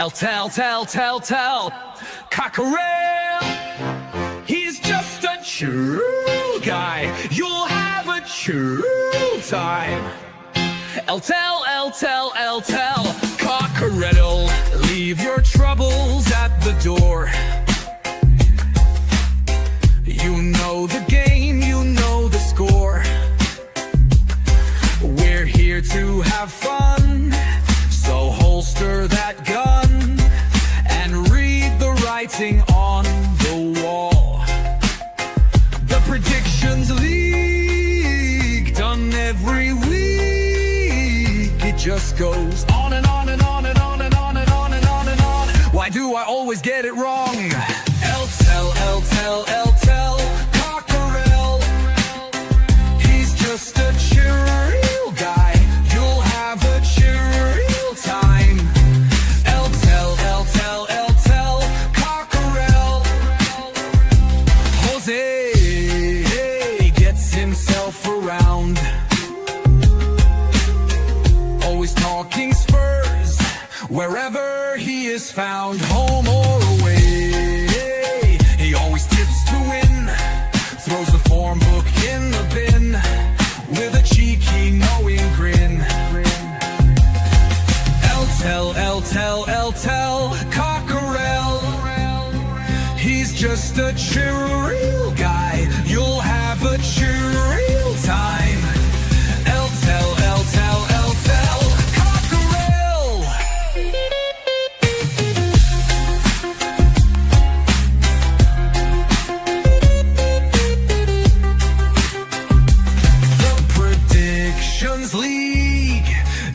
Tell, Cockerel. He's just a true guy. You'll have a true time. Tell, Cockerel. Leave your troubles at the door. You know the game, you know the score. We're here to have fun, so holster that gun and read the writing on the wall. The Predictions League, done every week. It just goes on and on and on and on and on and on and on and on. Why do I always get it wrong? Tell, Cockerel. He's just a chill guy. You'll have a chill time. Tell, Cockerel. Jose gets himself around, always talking Spurs wherever he is found, home or away. He always tips to win, throws the form book in the bin with a cheeky knowing grin. Tell, Cockerel. He's just a chill guy. You'll have a chill time. Tell, Cockerel. The Predictions League,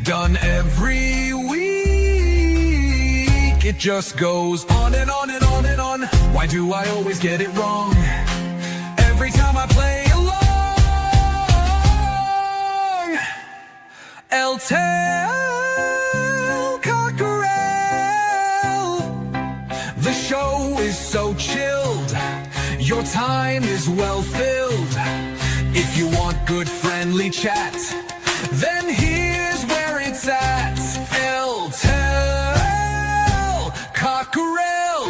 done every week. It just goes on and on and on and on. Why do I always get it wrong? Every time I play along. Tell, Cockerel. The show is so chilled, your time is well filled. If you want good friendly chat, then here's where it's at. Tell, Cockerel.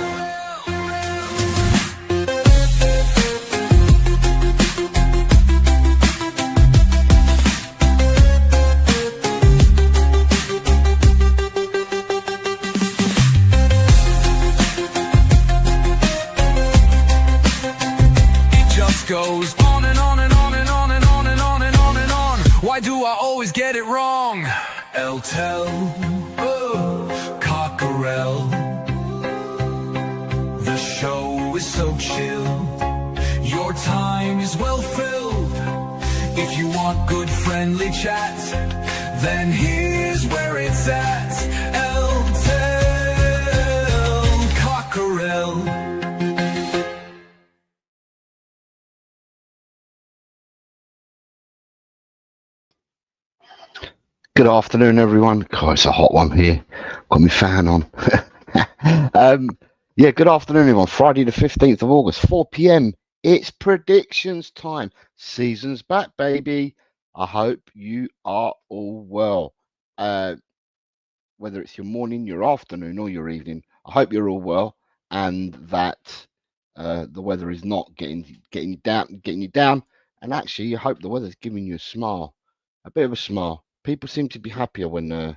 It just goes on and on and on and on and on and on and on and on. Why do I always get it wrong? Tell, Cockerel. The show is so chill, your time is well filled. If you want good friendly chat, then here's where it's at. Tell, Cockerel. Good afternoon, everyone. God, it's a hot one here. Got my fan on. Yeah, good afternoon, everyone. Friday the 15th of August, 4 p.m. It's predictions time. Season's back, baby. I hope you are all well. Whether it's your morning, your afternoon, or your evening, I hope you're all well, and that the weather is not getting you down. And actually, I hope the weather's giving you a smile, a bit of a smile. People seem to be happier when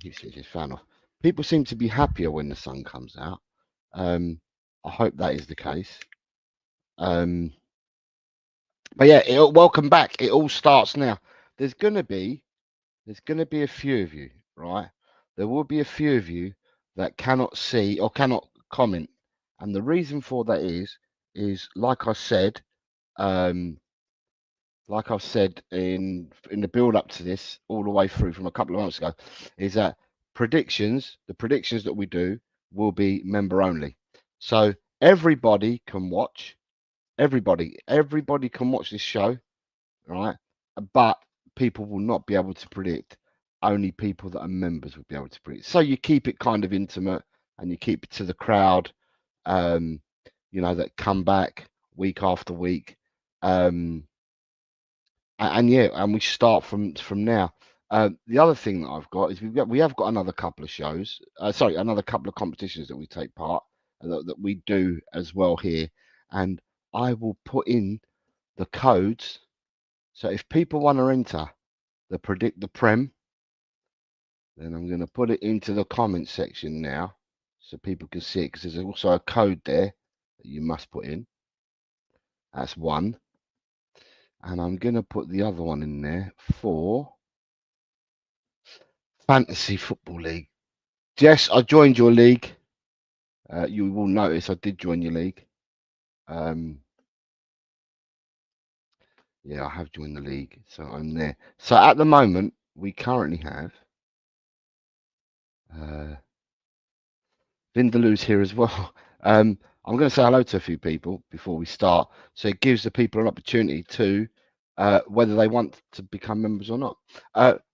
he switched his fan off. People seem to be happier when the sun comes out. I hope that is the case. But yeah, welcome back. It all starts now. There's gonna be a few of you, right? There will be a few of you that cannot see or cannot comment, and the reason for that is like I said, like I've said in the build up to this, all the way through from a couple of months ago, is that the predictions that we do will be member only. So everybody can watch. Everybody can watch this show, right? But people will not be able to predict. Only people that are members will be able to predict. So you keep it kind of intimate, and you keep it to the crowd, you know, that come back week after week. And yeah, and we start from now. The other thing that I've got is we have got another couple of shows. Another couple of competitions that we take part that we do as well here, and I will put in the codes. So if people want to enter the predict the prem, then I'm going to put it into the comment section now, so people can see it, because there's also a code there that you must put in. That's one, and I'm going to put the other one in there for Fantasy Football League. Jess, I joined your league. You will notice I did join your league. Yeah, I have joined the league, so I'm there. So at the moment, we currently have Vindaloo's here as well. I'm going to say hello to a few people before we start, so it gives the people an opportunity to whether they want to become members or not.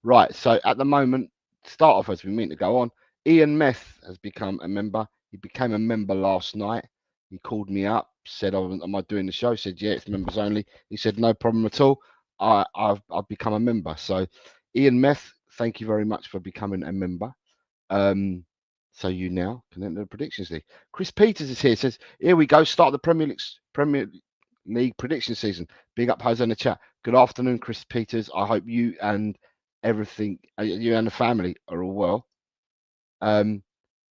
Right, so at the moment, start off as we mean to go on. Ian Meth has become a member. He became a member last night. He called me up, said, "Oh, am I doing the show?" I said, "Yeah, it's members only." He said, "No problem at all. I've become a member." So, Ian Meth, thank you very much for becoming a member. So you now can enter the predictions league. Chris Peters is here. Says, "Here we go. Start the Premier League prediction season." Big up, Jose in the chat. Good afternoon, Chris Peters. I hope you and everything, you and the family, are all well.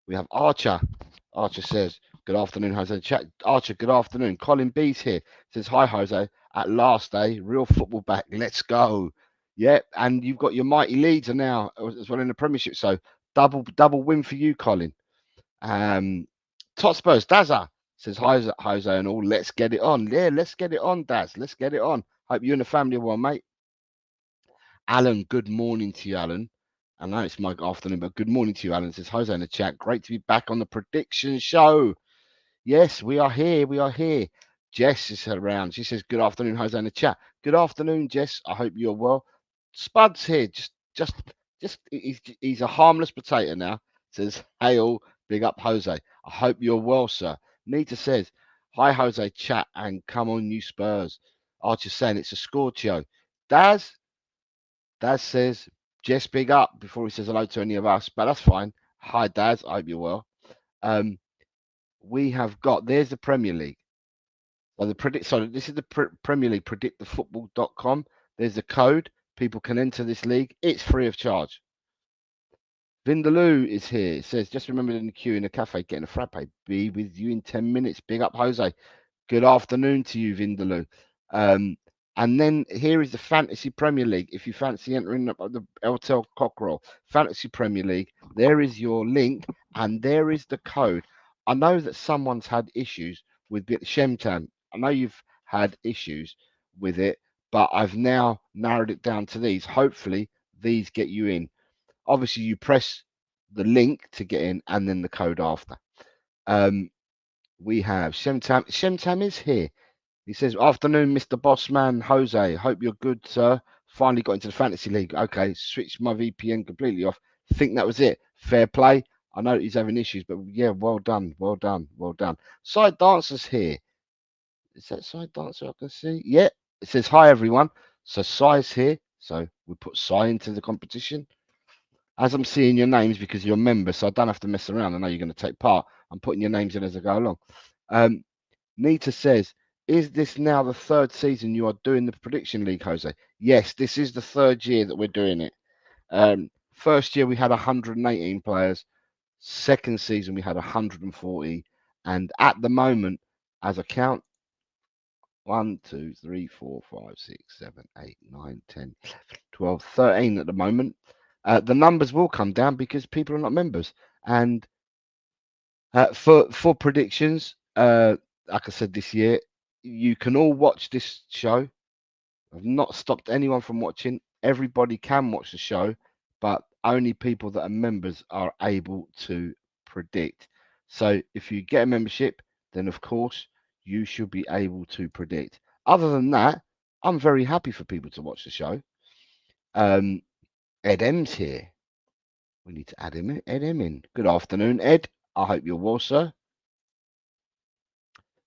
We have Archer. Archer says, "Good afternoon, Jose." Chat. Archer, good afternoon. Colin B's here. Says, "Hi, Jose. At last, real football back. Let's go." Yeah, and you've got your mighty Leeds are now as well in the Premiership. So double win for you, Colin. Top Spurs, Dazza says, "Hi, Jose and all. Let's get it on." Yeah, let's get it on, Daz. Let's get it on. Hope you and the family are well, mate. Alan, good morning to you, Alan. I know it's my afternoon, but good morning to you, Alan. Says, "Jose in the chat. Great to be back on the prediction show." Yes, we are here. We are here. Jess is around. She says, "Good afternoon, Jose in the chat." Good afternoon, Jess. I hope you're well. Spud's here. He's a harmless potato now. Says, "Hey all, big up Jose. I hope you're well, sir." Nita says, "Hi Jose, chat and come on you Spurs." Archer's saying it's a scorchio. Daz says, "Jess, big up," before he says hello to any of us, but that's fine. Hi Daz, I hope you're well. We have got, there's the Premier League. So this is the Premier League, predictthefootball.com. There's the code. People can enter this league. It's free of charge. Vindaloo is here. It says, "Just remember in the queue in the cafe, getting a frappe. Be with you in 10 minutes. Big up, Jose." Good afternoon to you, Vindaloo. And then here is the Fantasy Premier League. If you fancy entering the LTL Cockerel Fantasy Premier League, there is your link and there is the code. I know that someone's had issues with Shemtan. I know you've had issues with it, but I've now narrowed it down to these. Hopefully, these get you in. Obviously, you press the link to get in and then the code after. We have Shemtam. Shemtam is here. He says, "Afternoon, Mr. Bossman Jose. Hope you're good, sir. Finally got into the fantasy league." Okay, switched my VPN completely off. Think that was it. Fair play. I know he's having issues, but yeah, well done, well done, well done. Side Dancer's here. Is that Side Dancer I can see? Yeah. It says, "Hi, everyone." So Sai's here. So we put Sai into the competition. As I'm seeing your names, because you're a member, so I don't have to mess around. I know you're going to take part. I'm putting your names in as I go along. Nita says, "Is this now the third season you are doing the prediction league, Jose?" Yes, this is the third year that we're doing it. First year we had 118 players. Second season we had 140. And at the moment, as I count, 1, 2, 3, 4, 5, 6, 7, 8, 9, 10, 12, 13 at the moment. The numbers will come down because people are not members. And for predictions, like I said this year, you can all watch this show. I've not stopped anyone from watching. Everybody can watch the show, but only people that are members are able to predict. So if you get a membership, then of course you should be able to predict. Other than that, I'm very happy for people to watch the show. Ed M's here. We need to add him in. Ed M in. Good afternoon, Ed. I hope you're well, sir.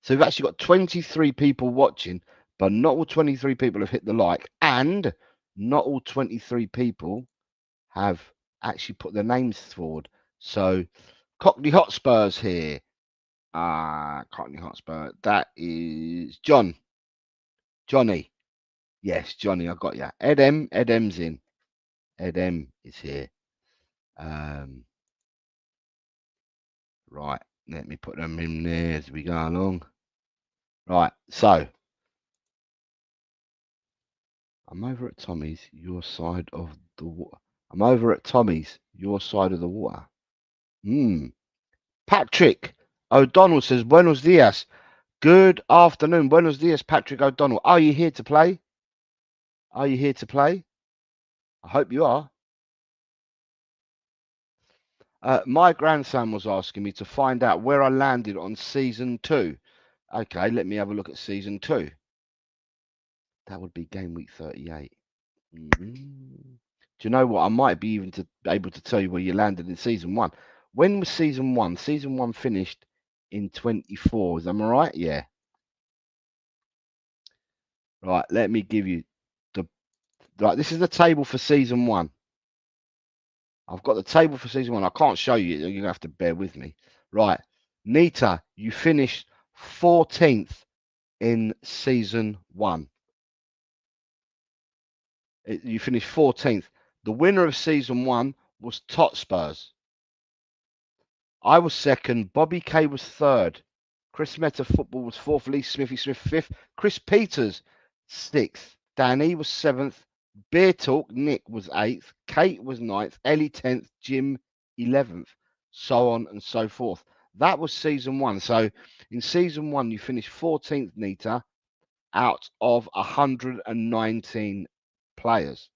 So we've actually got 23 people watching, but not all 23 people have hit the like, and not all 23 people have actually put their names forward. So Cockney Hotspurs here. Cockney Hotspur. That is Johnny. Yes, Johnny, I got you. Ed M's in. Ed M is here. Right, let me put them in there as we go along. Right, so I'm over at Tommy's, your side of the water. I'm over at Tommy's, your side of the water. Patrick O'Donnell says, Buenos dias. Good afternoon. Buenos dias, Patrick O'Donnell. Are you here to play? Are you here to play? I hope you are. My grandson was asking me to find out where I landed on season 2. Okay, let me have a look at season 2. That would be game week 38. Do you know what? I might be even able to tell you where you landed in season 1. When was season 1? Season 1 finished in 24. Is that right? Yeah. Right. Let me give you the. Right. This is the table for season 1. I've got the table for season 1. I can't show you. You're gonna have to bear with me. Right. Nita, you finished 14th in season 1. You finished 14th. The winner of season 1 was Totspurs. I was second. Bobby K was third. Chris Meta Football was fourth. Lee Smithy Smith fifth. Chris Peters sixth. Danny was seventh. Beer Talk Nick was eighth. Kate was ninth. Ellie 10th. Jim 11th. So on and so forth. That was season 1. So in season 1, you finished 14th, Nita, out of 119 players.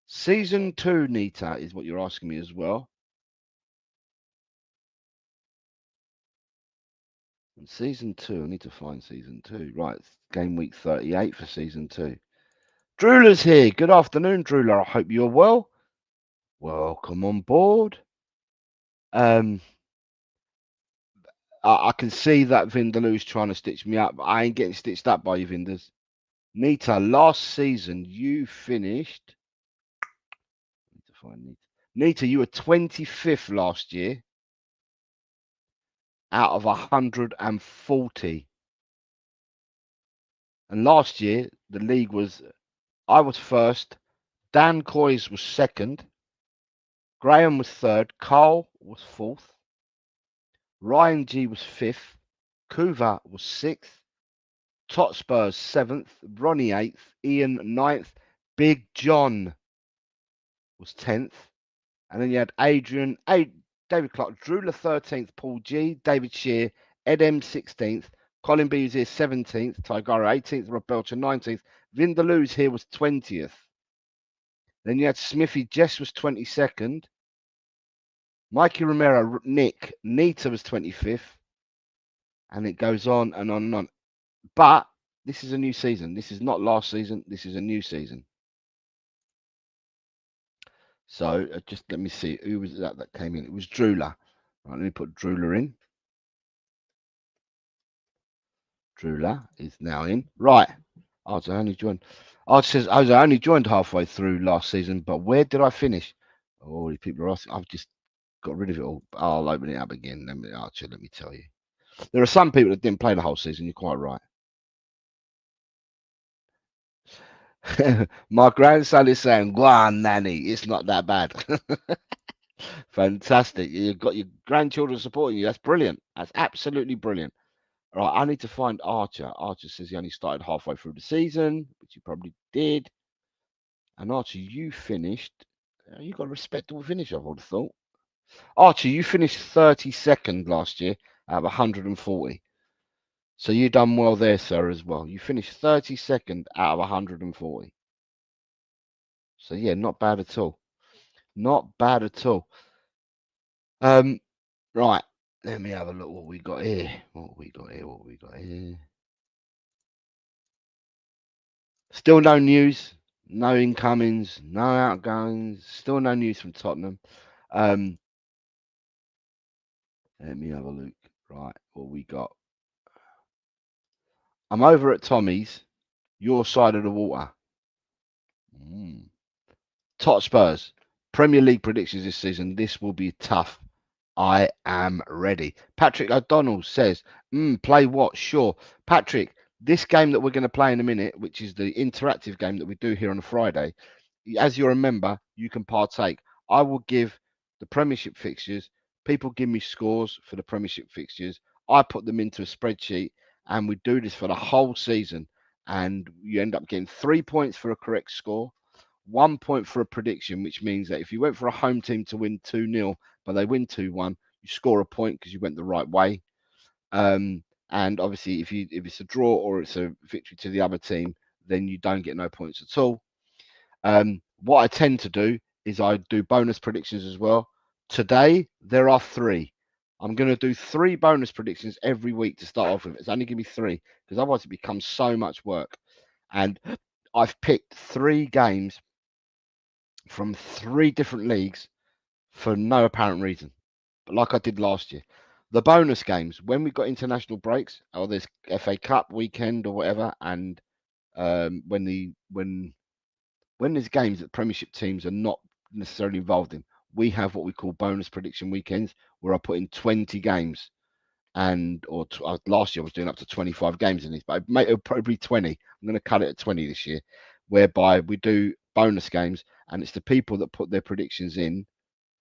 Season 2, Nita, is what you're asking me as well. And season 2, I need to find season 2. Right, game week 38 for season 2. Drewler's here. Good afternoon, Drewler. I hope you're well. Welcome on board. I can see that Vindaloo's trying to stitch me up, but I ain't getting stitched up by you, Vinders. Nita, last season you finished. I need to find Nita. Nita, you were 25th last year out of 140. And last year, the league was, I was first, Dan Coys was second, Graham was third, Carl was fourth, Ryan G was fifth, Kuva was sixth, Totspurs seventh, Ronnie eighth, Ian ninth, Big John was 10th, and then you had Adrian, David Clark, Drewler 13th, Paul G, David Shear, Ed M 16th, Colin B was here 17th, Tigara 18th, Rob Belcher 19th, Vindaloo's here was 20th. Then you had Smithy, Jess was 22nd, Mikey Romero, Nick, Nita was 25th, and it goes on and on and on. But this is a new season. This is not last season. This is a new season. So just let me see. Who was that came in? It was Drewler. Right, let me put Drewler in. Drewler is now in. Right. I only joined. I only joined halfway through last season, but where did I finish? Oh, people are asking. I've just got rid of it all. I'll open it up again. Let me tell you. There are some people that didn't play the whole season. You're quite right. My grandson is saying, "Go on, nanny. It's not that bad." Fantastic. You've got your grandchildren supporting you. That's brilliant. That's absolutely brilliant. All right, I need to find Archer. Archer says he only started halfway through the season, which he probably did. And Archer, you finished. You got a respectable finish, I would have thought. Archer, you finished 32nd last year out of 140. So you done well there, sir, as well. You finished 32nd out of 140. So yeah, not bad at all. Not bad at all. Right. Let me have a look what we got here. What we got here. Still no news. No incomings, no outgoings. Still no news from Tottenham. Let me have a look. Right, what we got. I'm over at Tommy's, your side of the water. Tot Spurs. Premier League predictions this season. This will be tough. I am ready. Patrick O'Donnell says, play what? Sure. Patrick, this game that we're going to play in a minute, which is the interactive game that we do here on a Friday, as you're a member, you can partake. I will give the Premiership fixtures. People give me scores for the Premiership fixtures. I put them into a spreadsheet, and we do this for the whole season. And you end up getting 3 points for a correct score, 1 point for a prediction, which means that if you went for a home team to win 2-0, but they win 2-1, you score a point because you went the right way. And obviously, if it's a draw or it's a victory to the other team, then you don't get no points at all. What I tend to do is I do bonus predictions as well. Today, there are 3. I'm going to do 3 bonus predictions every week to start off with. It's only going to be 3 because otherwise it becomes so much work. And I've picked 3 games from 3 different leagues for no apparent reason, but like I did last year. The bonus games, when we got international breaks, or there's FA Cup weekend or whatever, and when there's games that Premiership teams are not necessarily involved in, we have what we call bonus prediction weekends, where I put in 20 games, last year I was doing up to 25 games in these, but it'll probably be 20. I'm going to cut it at 20 this year, whereby we do bonus games, and it's the people that put their predictions in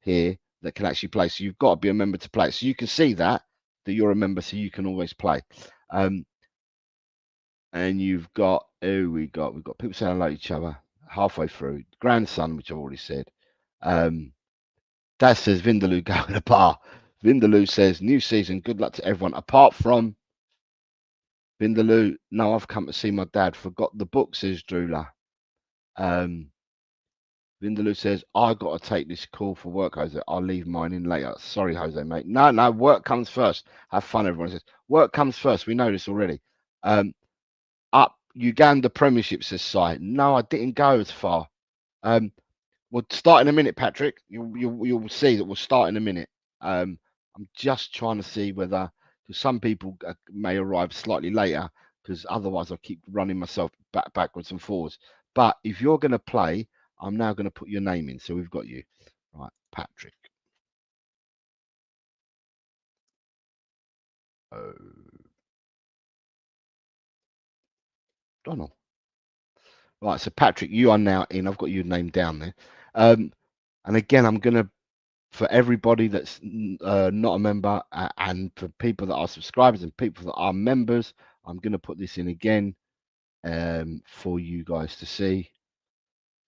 here that can actually play. So you've got to be a member to play. So you can see that you're a member, so you can always play. And you've got we've got people saying hello to each other halfway through. Grandson, which I've already said. Dad says Vindaloo go to the bar. Vindaloo says new season, good luck to everyone. Apart from Vindaloo, no, I've come to see my dad. Forgot the book, says Drula. Vindaloo says, I got to take this call for work, Jose. I'll leave mine in later. Sorry, Jose, mate. No, work comes first. Have fun, everyone says. Work comes first. We know this already. Up Uganda Premiership, says Si. No, I didn't go as far. We'll start in a minute, Patrick. You'll see that we'll start in a minute. I'm just trying to see whether, because some people may arrive slightly later, because otherwise I'll keep running myself backwards and forwards. But if you're going to play, I'm now going to put your name in. So we've got you. Right, Patrick. Donald. Right, so Patrick, you are now in. I've got your name down there. And again, I'm going to, for everybody that's not a member and for people that are subscribers and people that are members, I'm going to put this in again for you guys to see.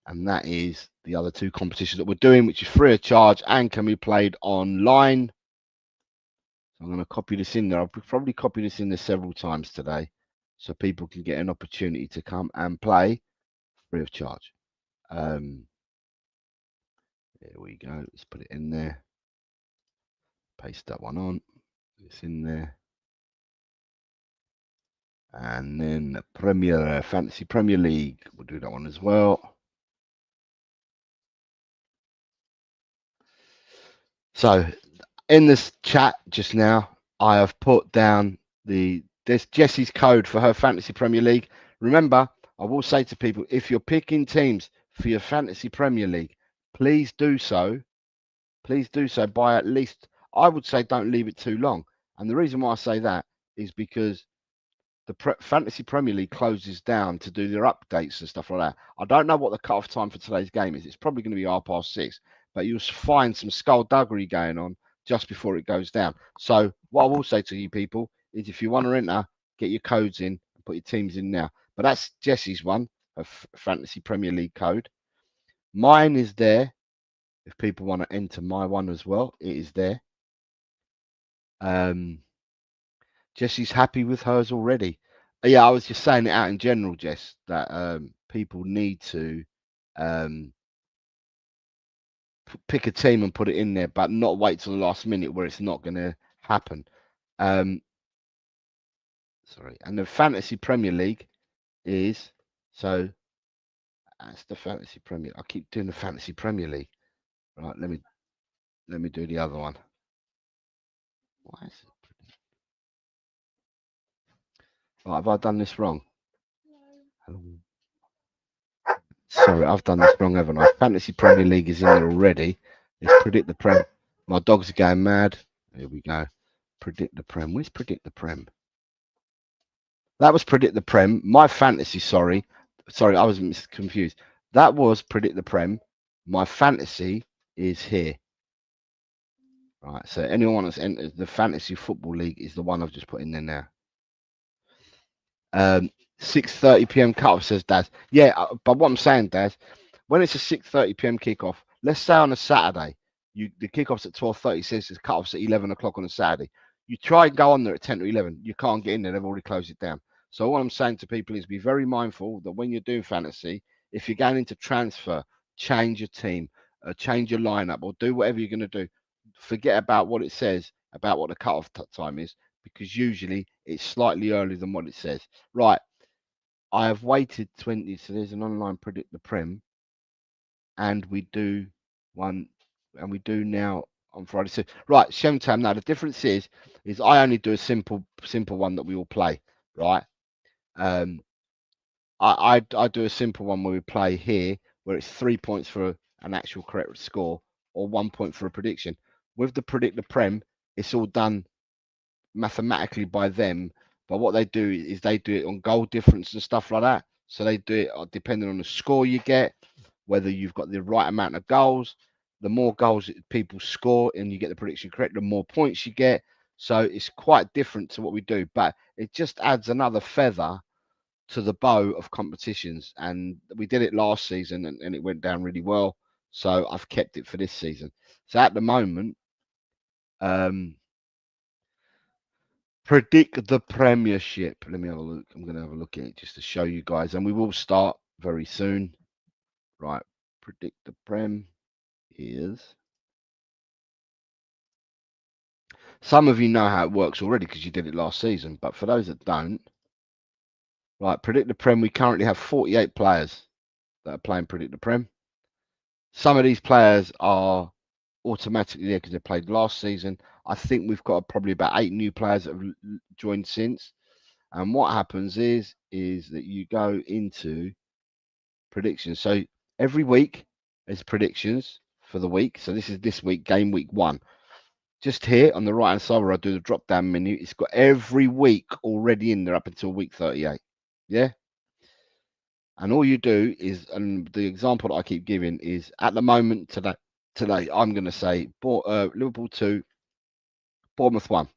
And that is the other 2 competitions that we're doing, which is free of charge and can be played online. So I'm going to copy this in there. I'll probably copy this in there several times today so people can get an opportunity to come and play free of charge. There we go. Let's put it in there. Paste that one on. It's in there. And then the Fantasy Premier League. We'll do that one as well. So in this chat just now, I have put down this Jessie's code for her Fantasy Premier League. Remember, I will say to people, if you're picking teams for your Fantasy Premier League, please do so. Please do so by at least, I would say, don't leave it too long. And the reason why I say that is because the Fantasy Premier League closes down to do their updates and stuff like that. I don't know what the cut-off time for today's game is. It's probably going to be 6:30, but you'll find some skullduggery going on just before it goes down. So what I will say to you people is if you want to enter, get your codes in and put your teams in now. But that's Jesse's one, a Fantasy Premier League code. Mine is there. If people want to enter my one as well, it is there. Jesse's happy with hers already. Yeah, I was just saying it out in general, Jess, that people need to pick a team and put it in there, but not wait till the last minute where it's not going to happen. Sorry, and the Fantasy Premier League is so. That's the Fantasy Premier. I keep doing the Fantasy Premier League. Right, let me do the other one. Why is it? Right, have I done this wrong? Hello. Sorry, I've done this wrong, haven't I? Fantasy Premier League is in there already. Let's predict the Prem. My dogs are going mad. Here we go. Predict the Prem. Where's predict the Prem? That was predict the Prem. My fantasy, sorry, I was confused. That was predict the Prem. My fantasy is here. Right. So anyone that's entered the fantasy football league is the one I've just put in there now. 6:30 p.m. cutoff, says Daz. Yeah, but what I'm saying, Daz, when it's a 6:30 p.m. kickoff, let's say on a Saturday, the kickoff's at 12:30. Says the cutoff's at 11 o'clock on a Saturday. You try and go on there at 10 to 11, you can't get in there. They've already closed it down. So what I'm saying to people is be very mindful that when you're doing fantasy, if you're going into transfer, change your team, change your lineup, or do whatever you're going to do. Forget about what it says about what the cutoff time is, because usually it's slightly earlier than what it says. Right. I have waited 20. So there's an online predict the Prem, and we do one, and we do now on Friday. So right, Shemtam. Now the difference is I only do a simple one that we all play. Right. I do a simple one where we play here, where it's 3 points for an actual correct score or 1 point for a prediction. With the predict the Prem, it's all done mathematically by them, but what they do is they do it on goal difference and stuff like that. So they do it depending on the score you get, whether you've got the right amount of goals. The more goals people score and you get the prediction correct, the more points you get. So it's quite different to what we do, but it just adds another feather to the bow of competitions. And we did it last season and it went down really well. So I've kept it for this season. So at the moment, predict the premiership. Let me have a look. I'm going to have a look at it just to show you guys. And we will start very soon. Right. Predict the Prem is. Some of you know how it works already because you did it last season. But for those that don't, right, predict the Prem. We currently have 48 players that are playing predict the Prem. Some of these players are automatically there because they played last season. I think we've got probably about 8 new players that have joined since. And what happens is that you go into predictions. So every week there's predictions for the week. So this week, game week 1. Just here on the right hand side where I do the drop down menu, it's got every week already in there up until week 38. Yeah. And all you do is, and the example that I keep giving is at the moment today I'm going to say Liverpool 2, Bournemouth 1.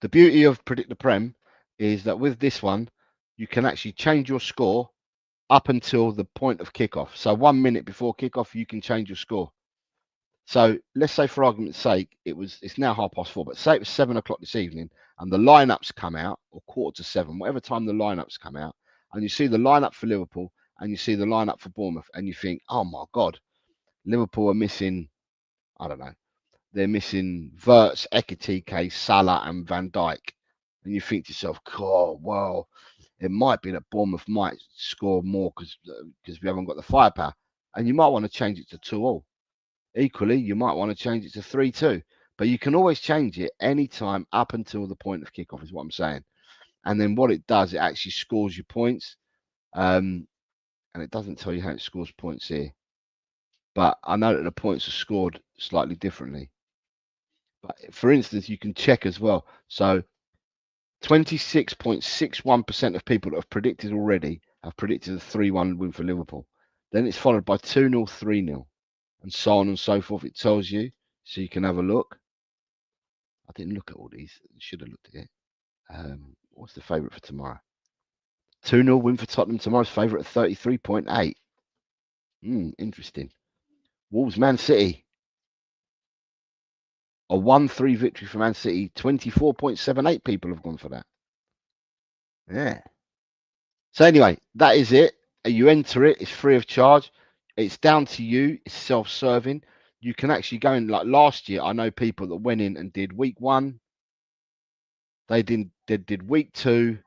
The beauty of Predict the Prem is that with this one, you can actually change your score up until the point of kickoff. So 1 minute before kickoff, you can change your score. So let's say, for argument's sake, it's now 4:30, but say it was 7 o'clock this evening, and the lineups come out, or 6:45, whatever time the lineups come out, and you see the lineup for Liverpool and you see the lineup for Bournemouth, and you think, oh my God, Liverpool are missing, I don't know, they're missing Wirtz, Ekitike, Salah, and Van Dijk, and you think to yourself, oh well, it might be that Bournemouth might score more because we haven't got the firepower, and you might want to change it to 2-2. Equally, you might want to change it to 3-2, but you can always change it anytime up until the point of kickoff, is what I'm saying. And then what it does, it actually scores your points, and it doesn't tell you how it scores points here, but I know that the points are scored slightly differently. But for instance, you can check as well. So 26.61% of people that have predicted already have predicted a 3-1 win for Liverpool. Then it's followed by 2-0, 3-0, and so on and so forth. It tells you, so you can have a look. I didn't look at all these. Should have looked at it. What's the favourite for tomorrow? 2-0 win for Tottenham. Tomorrow's favourite at 33.8. Interesting. Wolves, Man City. A 1-3 victory for Man City. 24.78 people have gone for that. Yeah. So anyway, that is it. You enter it. It's free of charge. It's down to you. It's self-serving. You can actually go in. Like last year, I know people that went in and did week 1. They did week 2,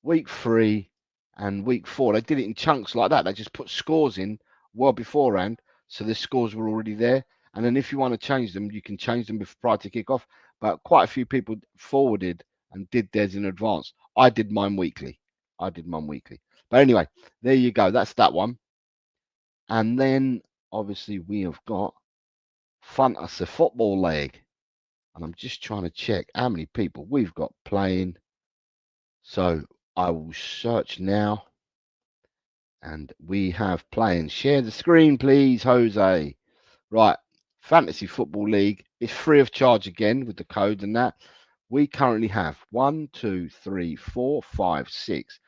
week 3, and week 4. They did it in chunks like that. They just put scores in well beforehand, so the scores were already there. And then if you want to change them, you can change them prior to kick off. But quite a few people forwarded and did theirs in advance. I did mine weekly. But anyway, there you go. That's that one. And then obviously we have got Fantasy Football League. And I'm just trying to check how many people we've got playing. So I will search now. And we have playing. Share the screen, please, Jose. Right. Fantasy Football League is free of charge again with the code and that. We currently have 1, 2, 3, 4, 5, 6,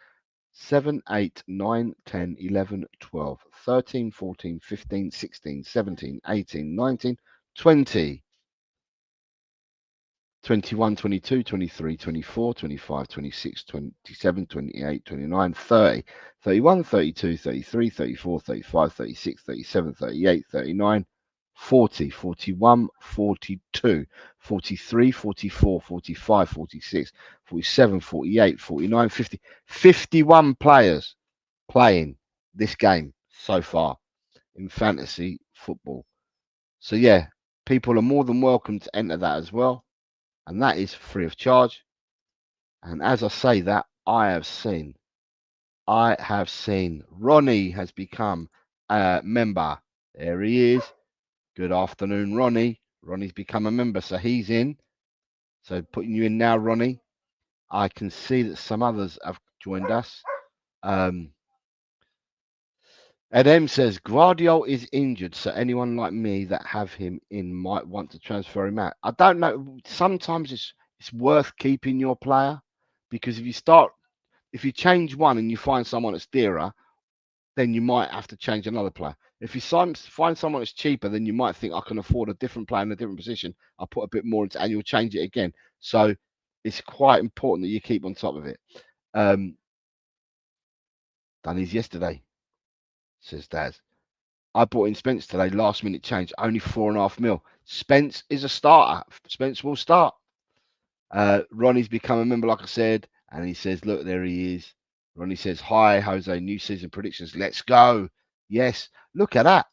7, 8, 9, 10, 11, 12, 13, 14, 15, 16, 17, 18, 19, 20. 21, 22, 23, 24, 25, 26, 27, 28, 29, 30, 31, 32, 33, 34, 35, 36, 37, 38, 39, 40, 41, 42, 43, 44, 45, 46, 47, 48, 49, 50, 51 players playing this game so far in fantasy football. So yeah, people are more than welcome to enter that as well. And that is free of charge. And as I say that, I have seen Ronnie has become a member. There he is. Good afternoon, Ronnie. Ronnie's become a member, so he's in. So putting you in now, Ronnie. I can see that some others have joined us. Edem says Guardiola is injured, so anyone like me that have him in might want to transfer him out. I don't know. Sometimes it's worth keeping your player because if you change one and you find someone that's dearer, then you might have to change another player. If you find someone that's cheaper, then you might think I can afford a different player in a different position. I'll put a bit more into, and you'll change it again. So it's quite important that you keep on top of it. Done his yesterday, says Daz. I bought in Spence today, last minute change, only 4.5 mil. Spence is a starter. Spence will start. Ronnie's become a member, like I said, and he says, look, there he is. Ronnie says, hi, Jose, new season predictions. Let's go. Yes, look at that.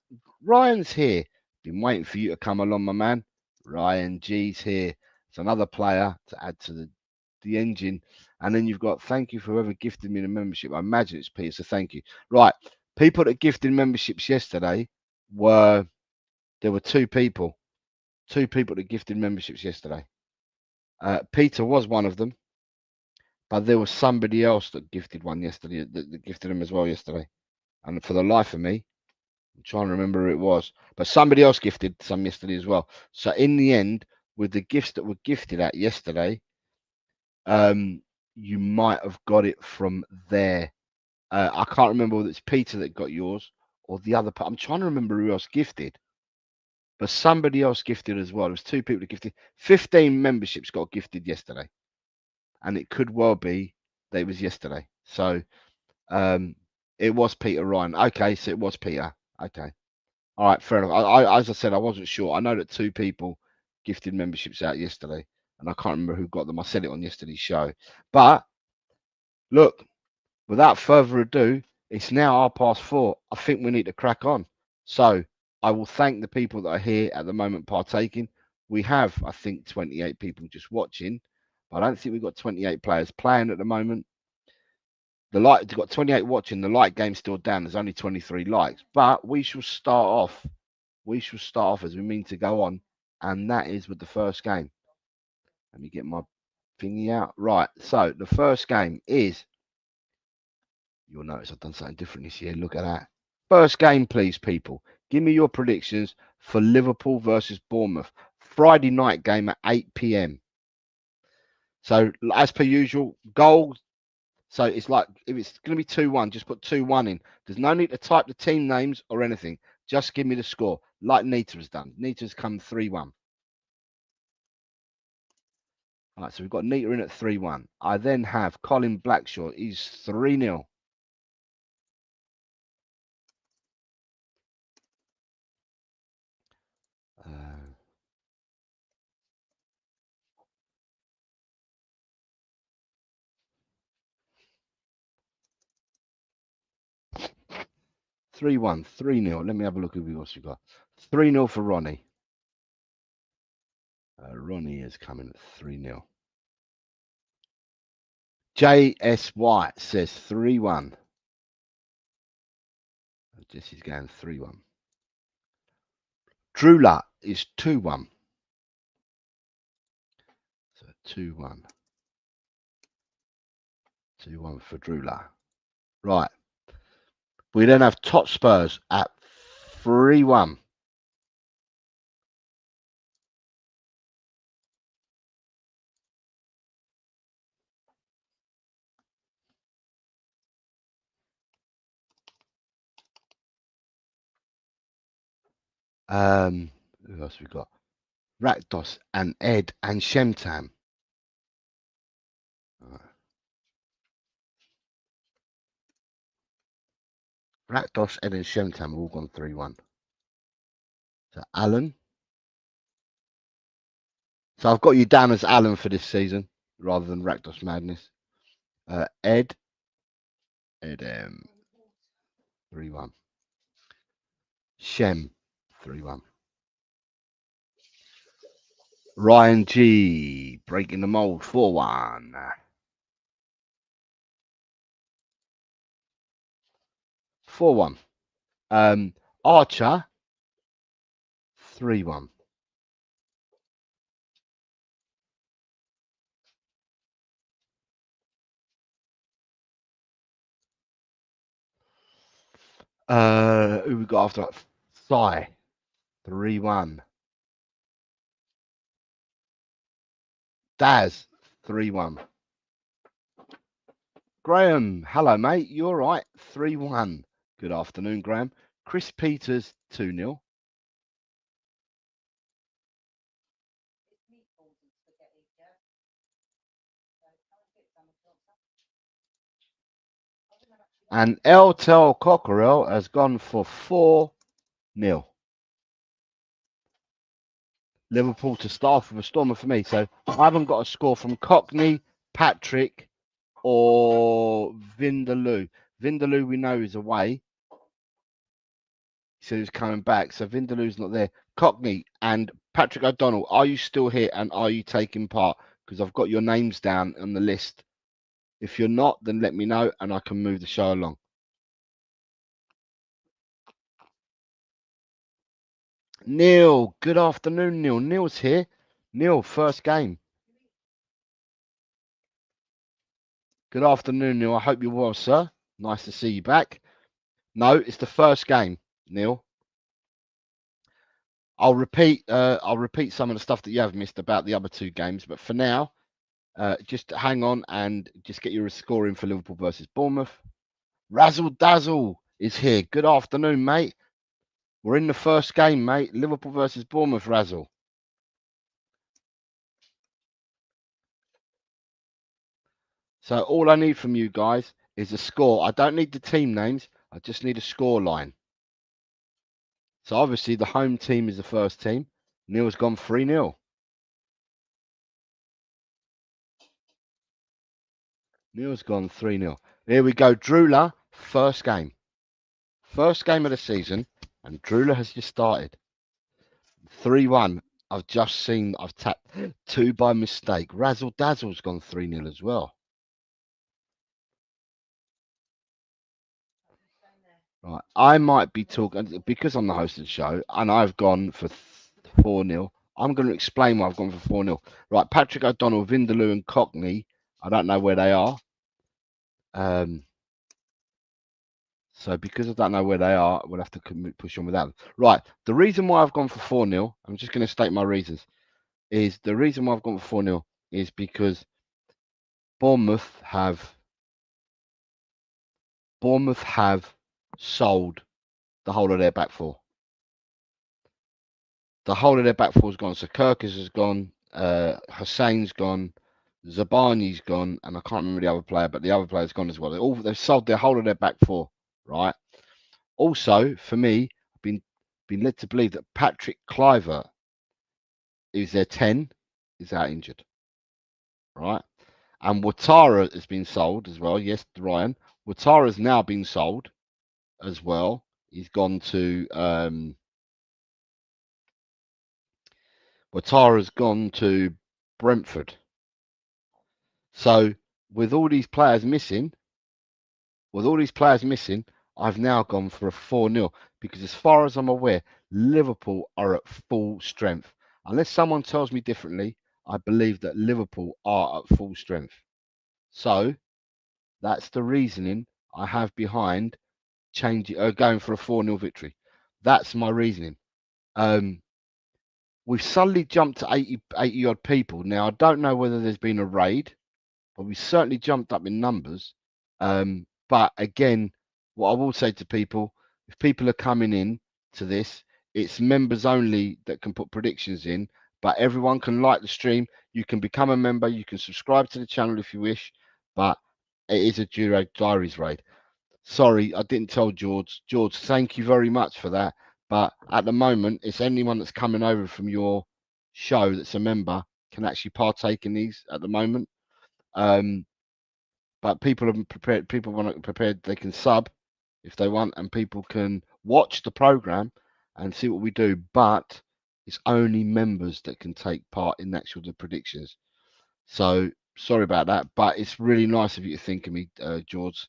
Ryan's here. Been waiting for you to come along, my man. Ryan G's here. It's another player to add to the engine. And then you've got, thank you for whoever gifted me the membership. I imagine it's Peter, so thank you. Right. People that gifted memberships yesterday there were two people that gifted memberships yesterday. Peter was one of them, but there was somebody else that gifted one yesterday, that gifted them as well yesterday. And for the life of me, I'm trying to remember who it was, but somebody else gifted some yesterday as well. So in the end, with the gifts that were gifted at yesterday, you might have got it from there. I can't remember whether it's Peter that got yours or the other. I'm trying to remember who else gifted, but somebody else gifted as well. There was two people that gifted. 15 memberships got gifted yesterday, and it could well be that it was yesterday. So it was Peter Ryan. Okay, so it was Peter. Okay, all right, fair enough. As I said, I wasn't sure. I know that two people gifted memberships out yesterday, and I can't remember who got them. I said it on yesterday's show, but look. Without further ado, it's now 4:30. I think we need to crack on. So I will thank the people that are here at the moment partaking. We have, I think, 28 people just watching, but I don't think we've got 28 players playing at the moment. We've got 28 watching. The like game's still down. There's only 23 likes, but we shall start off. We shall start off as we mean to go on, and that is with the first game. Let me get my thingy out. Right. So the first game is. You'll notice I've done something different this year. Look at that. First game, please, people. Give me your predictions for Liverpool versus Bournemouth. Friday night game at 8 p.m. So, as per usual, goals. So, it's like if it's going to be 2-1, just put 2-1 in. There's no need to type the team names or anything. Just give me the score, like Nita has done. Nita's come 3-1. All right, so we've got Nita in at 3-1. I then have Colin Blackshaw. He's 3-0. 3-1, 3-0. Let me have a look at who else we got. 3-0 for Ronnie. Ronnie is coming at 3-0. JS White says 3-1. Jesse's going 3-1. Drula is 2-1. So 2-1. 2-1 for Drula. Right. We then have Top Spurs at 3-1. Who else we got? Rakdos and Ed and Shemtam. Right. Rakdos, Ed and Shemtam have all gone 3-1. So Alan. So I've got you down as Alan for this season rather than Rakdos Madness. Ed 3-1. Shem 3-1. Ryan G breaking the mold 4-1. 4-1. Archer 3-1. Who we got after that? Sai 3-1. Daz 3-1. Graham, hello mate, you all right? 3-1. Good afternoon, Graham. Chris Peters 2-0. And Eltel Cockerell has gone for 4-0. Liverpool to start with a stormer for me. So I haven't got a score from Cockney, Patrick, or Vindaloo. Vindaloo we know is away. So he's coming back. So Vindaloo's not there. Cockney and Patrick O'Donnell, are you still here and are you taking part? Because I've got your names down on the list. If you're not, then let me know and I can move the show along. Neil, good afternoon, Neil. Neil's here. Neil, first game. Good afternoon, Neil. I hope you're well, sir. Nice to see you back. No, it's the first game, Neil. I'll repeat some of the stuff that you have missed about the other two games, but for now, just hang on and just get your score in for Liverpool versus Bournemouth. Razzle Dazzle is here. Good afternoon, mate. We're in the first game, mate. Liverpool versus Bournemouth, Razzle. So all I need from you guys is a score. I don't need the team names. I just need a score line. So obviously the home team is the first team. Neil's gone 3-0. Neil's gone 3-0. Here we go. Drula, first game. First game of the season, and Drula has just started. 3-1. I've just seen, I've tapped 2 by mistake. Razzle Dazzle's gone 3-0 as well. Right. I might be talking, because I'm the host of the show, and I've gone for 4-0. I'm going to explain why I've gone for 4-0. Right. Patrick O'Donnell, Vindaloo, and Cockney. I don't know where they are. So because I don't know where they are, we'll have to push on with that. Right. The reason why I've gone for 4-0, I'm just going to state my reasons, is the reason why I've gone for 4-0 is because Bournemouth have sold the whole of their back four. The whole of their back four is gone. So Kirkus has gone, Hussein's gone, Zabani's gone, and I can't remember the other player, but the other player's gone as well. They've sold their whole of their back four, right? Also, for me, I've been led to believe that Patrick Kluivert, who's their 10, is out injured, right? And Ouattara has been sold as well. Yes, Ryan. Ouattara's now been sold as well. He's gone to Ouattara's gone to Brentford. So with all these players missing, I've now gone for a 4-0 because as far as I'm aware, Liverpool are at full strength. Unless someone tells me differently, I believe that Liverpool are at full strength. So that's the reasoning I have behind going for a 4-0 victory. That's my reasoning. We've suddenly jumped to 80 odd people. Now, I don't know whether there's been a raid, but we certainly jumped up in numbers. But again, what I will say to people, if people are coming in to this, it's members only that can put predictions in, but everyone can like the stream. You can become a member. You can subscribe to the channel if you wish, but it is a Duro Diaries raid. Sorry, I didn't tell George. George, thank you very much for that. But at the moment, it's anyone that's coming over from your show that's a member can actually partake in these at the moment. But people are prepared. People want to prepared. They can sub if they want, and people can watch the program and see what we do. But it's only members that can take part in actual the predictions. So sorry about that, but it's really nice of you to think of me, George.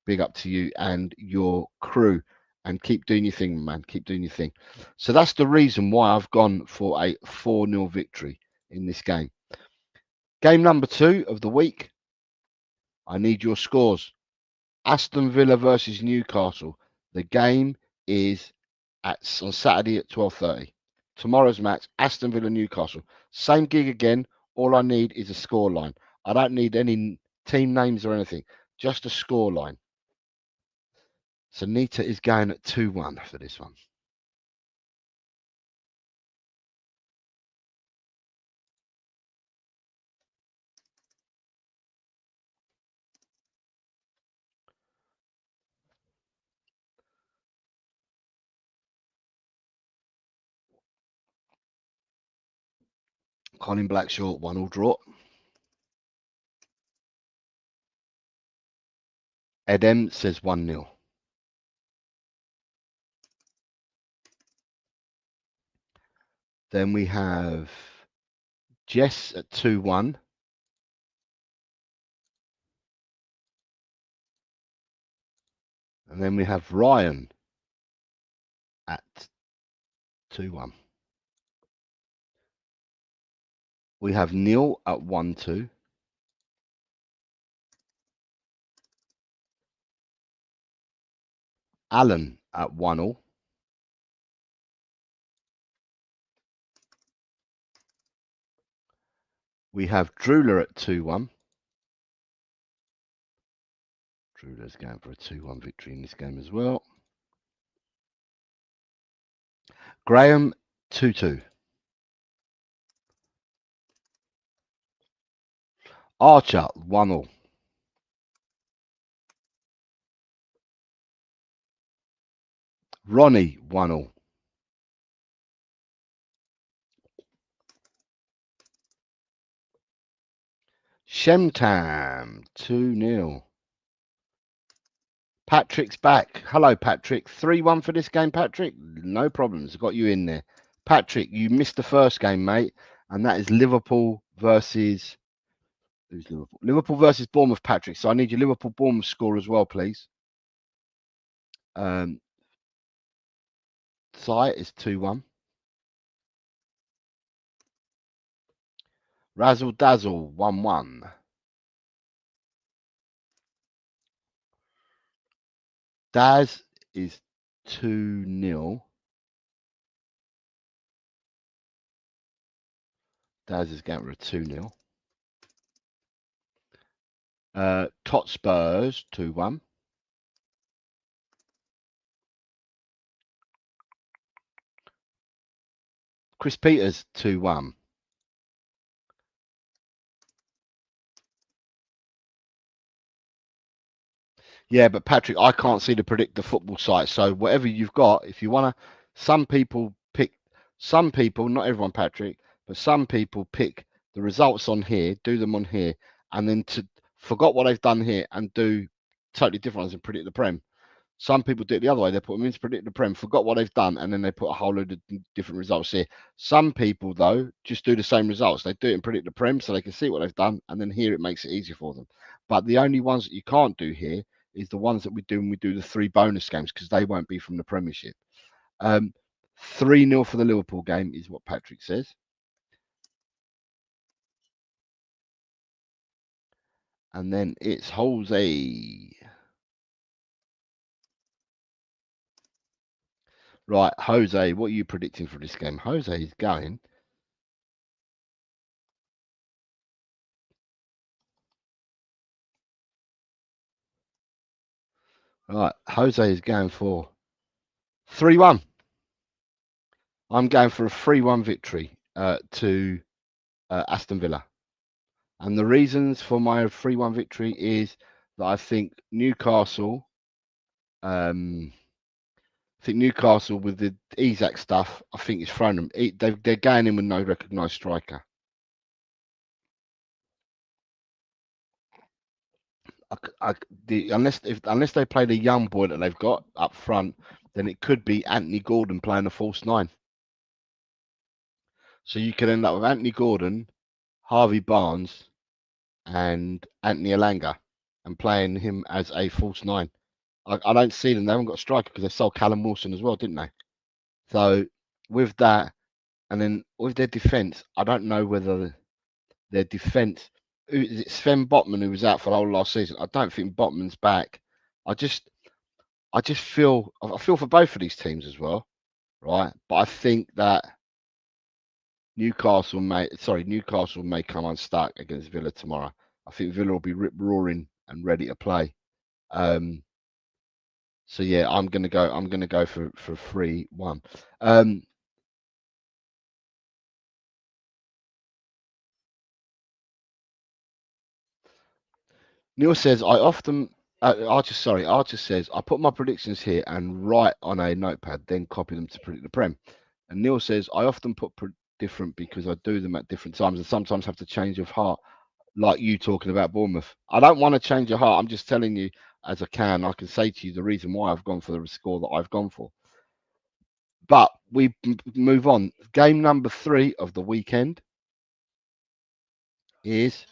Big up to you and your crew, and keep doing your thing, man. Keep doing your thing. So that's the reason why I've gone for a 4-0 victory in this game. Game number 2 of the week. I need your scores. Aston Villa versus Newcastle. The game is on Saturday at 12:30. Tomorrow's match, Aston Villa Newcastle. Same gig again. All I need is a score line. I don't need any team names or anything. Just a score line. So Nita is going at 2-1 for this one. Colin Blackshaw, 1-1 draw. Edem says 1-0. Then we have Jess at 2-1. And then we have Ryan at 2-1. We have Neil at 1-2. Alan at 1-0. We have Drewler at 2-1. Drewler's going for a 2-1 victory in this game as well. Graham 2-2. Archer 1-0. Ronnie 1-0. Shemtam 2-0. Patrick's back. Hello, Patrick. 3-1 for this game, Patrick. No problems. Got you in there. Patrick, you missed the first game, mate. And that is Liverpool versus... Who's Liverpool? Liverpool versus Bournemouth, Patrick. So I need your Liverpool-Bournemouth score as well, please. Site is 2-1. Razzle Dazzle 1-1. Daz is 2-0. Daz is going for a 2-0. Tot Spurs 2-1. Chris Peters 2-1. Yeah, but Patrick, I can't see the predict the football site. So whatever you've got, if you want to, some people pick, some people, not everyone, Patrick, but some people pick the results on here, do them on here, and then forgot what they've done here and do totally different ones and predict the Prem. Some people do it the other way. They put them into predict the Prem, forgot what they've done, and then they put a whole load of different results here. Some people, though, just do the same results. They do it and predict the Prem so they can see what they've done, and then here it makes it easier for them. But the only ones that you can't do here is the ones that we do when we do the 3 bonus games, because they won't be from the Premiership. 3-0 for the Liverpool game is what Patrick says. And then it's Jose. Right, Jose, what are you predicting for this game? Jose is going. Right, Jose is going for 3-1. I'm going for a 3-1 victory to Aston Villa. And the reasons for my 3-1 victory is that I think Newcastle, with the Isak stuff, I think it's thrown them. They're going in with no recognised striker. Unless they play the young boy that they've got up front, then it could be Anthony Gordon playing a false 9. So you could end up with Anthony Gordon, Harvey Barnes, and Anthony Elanga, and playing him as a false 9. I don't see them. They haven't got a striker because they sold Callum Wilson as well, didn't they? So with that, and then with their defence, I don't know whether their defence. Is it Sven Botman who was out for the whole last season? I don't think Botman's back. I just feel for both of these teams as well, right? But I think that Newcastle may come unstuck against Villa tomorrow. I think Villa will be rip roaring and ready to play. So yeah, I'm gonna go for 3-1. Neil says Archer says I put my predictions here and write on a notepad, then copy them to predict the Prem. And Neil says I often put different because I do them at different times and sometimes have to change of heart, like you talking about Bournemouth. I don't want to change your heart. I'm just telling you as I can say to you the reason why I've gone for the score that I've gone for. But we move on. Game number 3 of the weekend is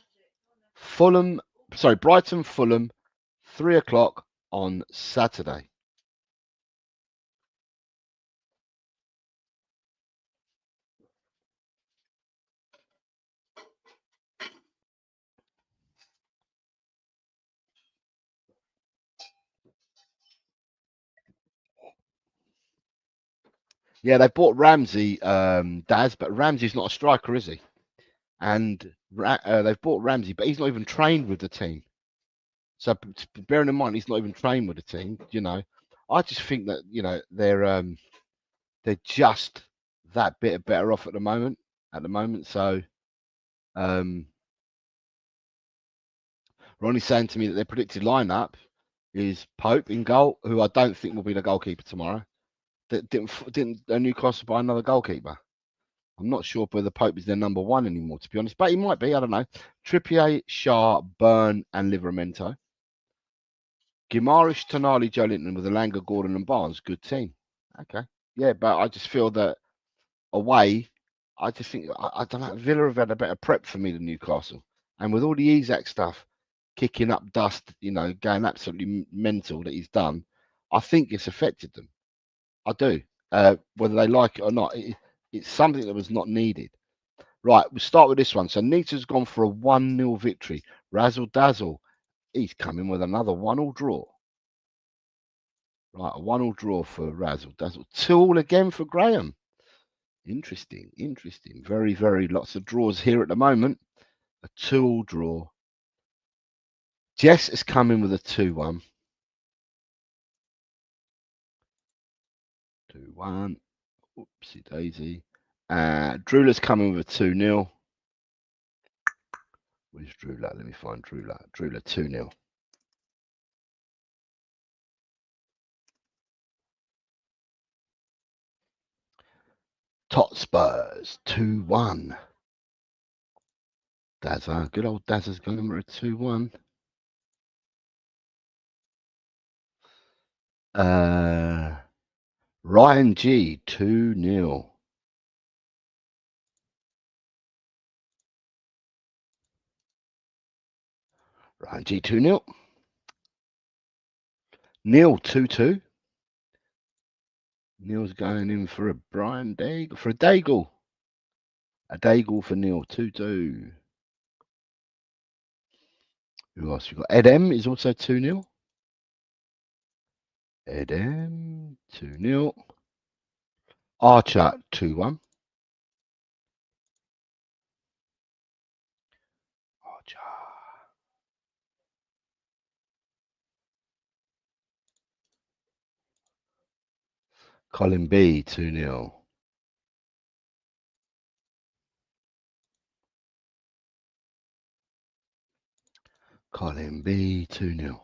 Brighton Fulham, 3 o'clock on Saturday. Yeah, they bought Ramsey, Daz, but Ramsey's not a striker, is he? And they've bought Ramsey, but he's not even trained with the team. So bearing in mind he's not even trained with the team, I just think that they're just that bit better off at the moment. So Ronnie's saying to me that their predicted lineup is Pope in goal, who I don't think will be the goalkeeper tomorrow. Didn't Newcastle buy another goalkeeper? I'm not sure whether Pope is their number 1 anymore, to be honest, but he might be. I don't know. Trippier, Shah, Byrne, and Livramento. Guimaraes, Tonali, Joelinton with Elanga, Gordon, and Barnes. Good team. Okay. Yeah, but I just feel that away, I just think, I don't know, Villa have had a better prep for me than Newcastle. And with all the Isak stuff kicking up dust, going absolutely mental that he's done, I think it's affected them. I do. Whether they like it or not, it's something that was not needed. Right, we'll start with this one. So Nita's gone for a 1-0 victory. Razzle Dazzle, he's coming with another 1-1 draw. Right, a 1-1 draw for Razzle Dazzle. 2-2 again for Graham. Interesting. Very, very lots of draws here at the moment. A 2-2 draw. Jess is coming with a 2-1. 2-1. Oopsie daisy. Drula's coming with a 2-0. Where's Drula? Let me find Drula. Drula 2-0. Tot Spurs 2-1. Dazza, good old Dazza's going for a 2-1. Ryan G 2-0. Ryan G 2-0. Neil 2-2. Neil's going in for a Brian Daigle for a Daigle. A Daigle for Neil 2-2. Who else we got? Ed M is also 2-0. Ed M 2-0. Archer 2-1. Archer. Colin B 2-0. Colin B 2-0.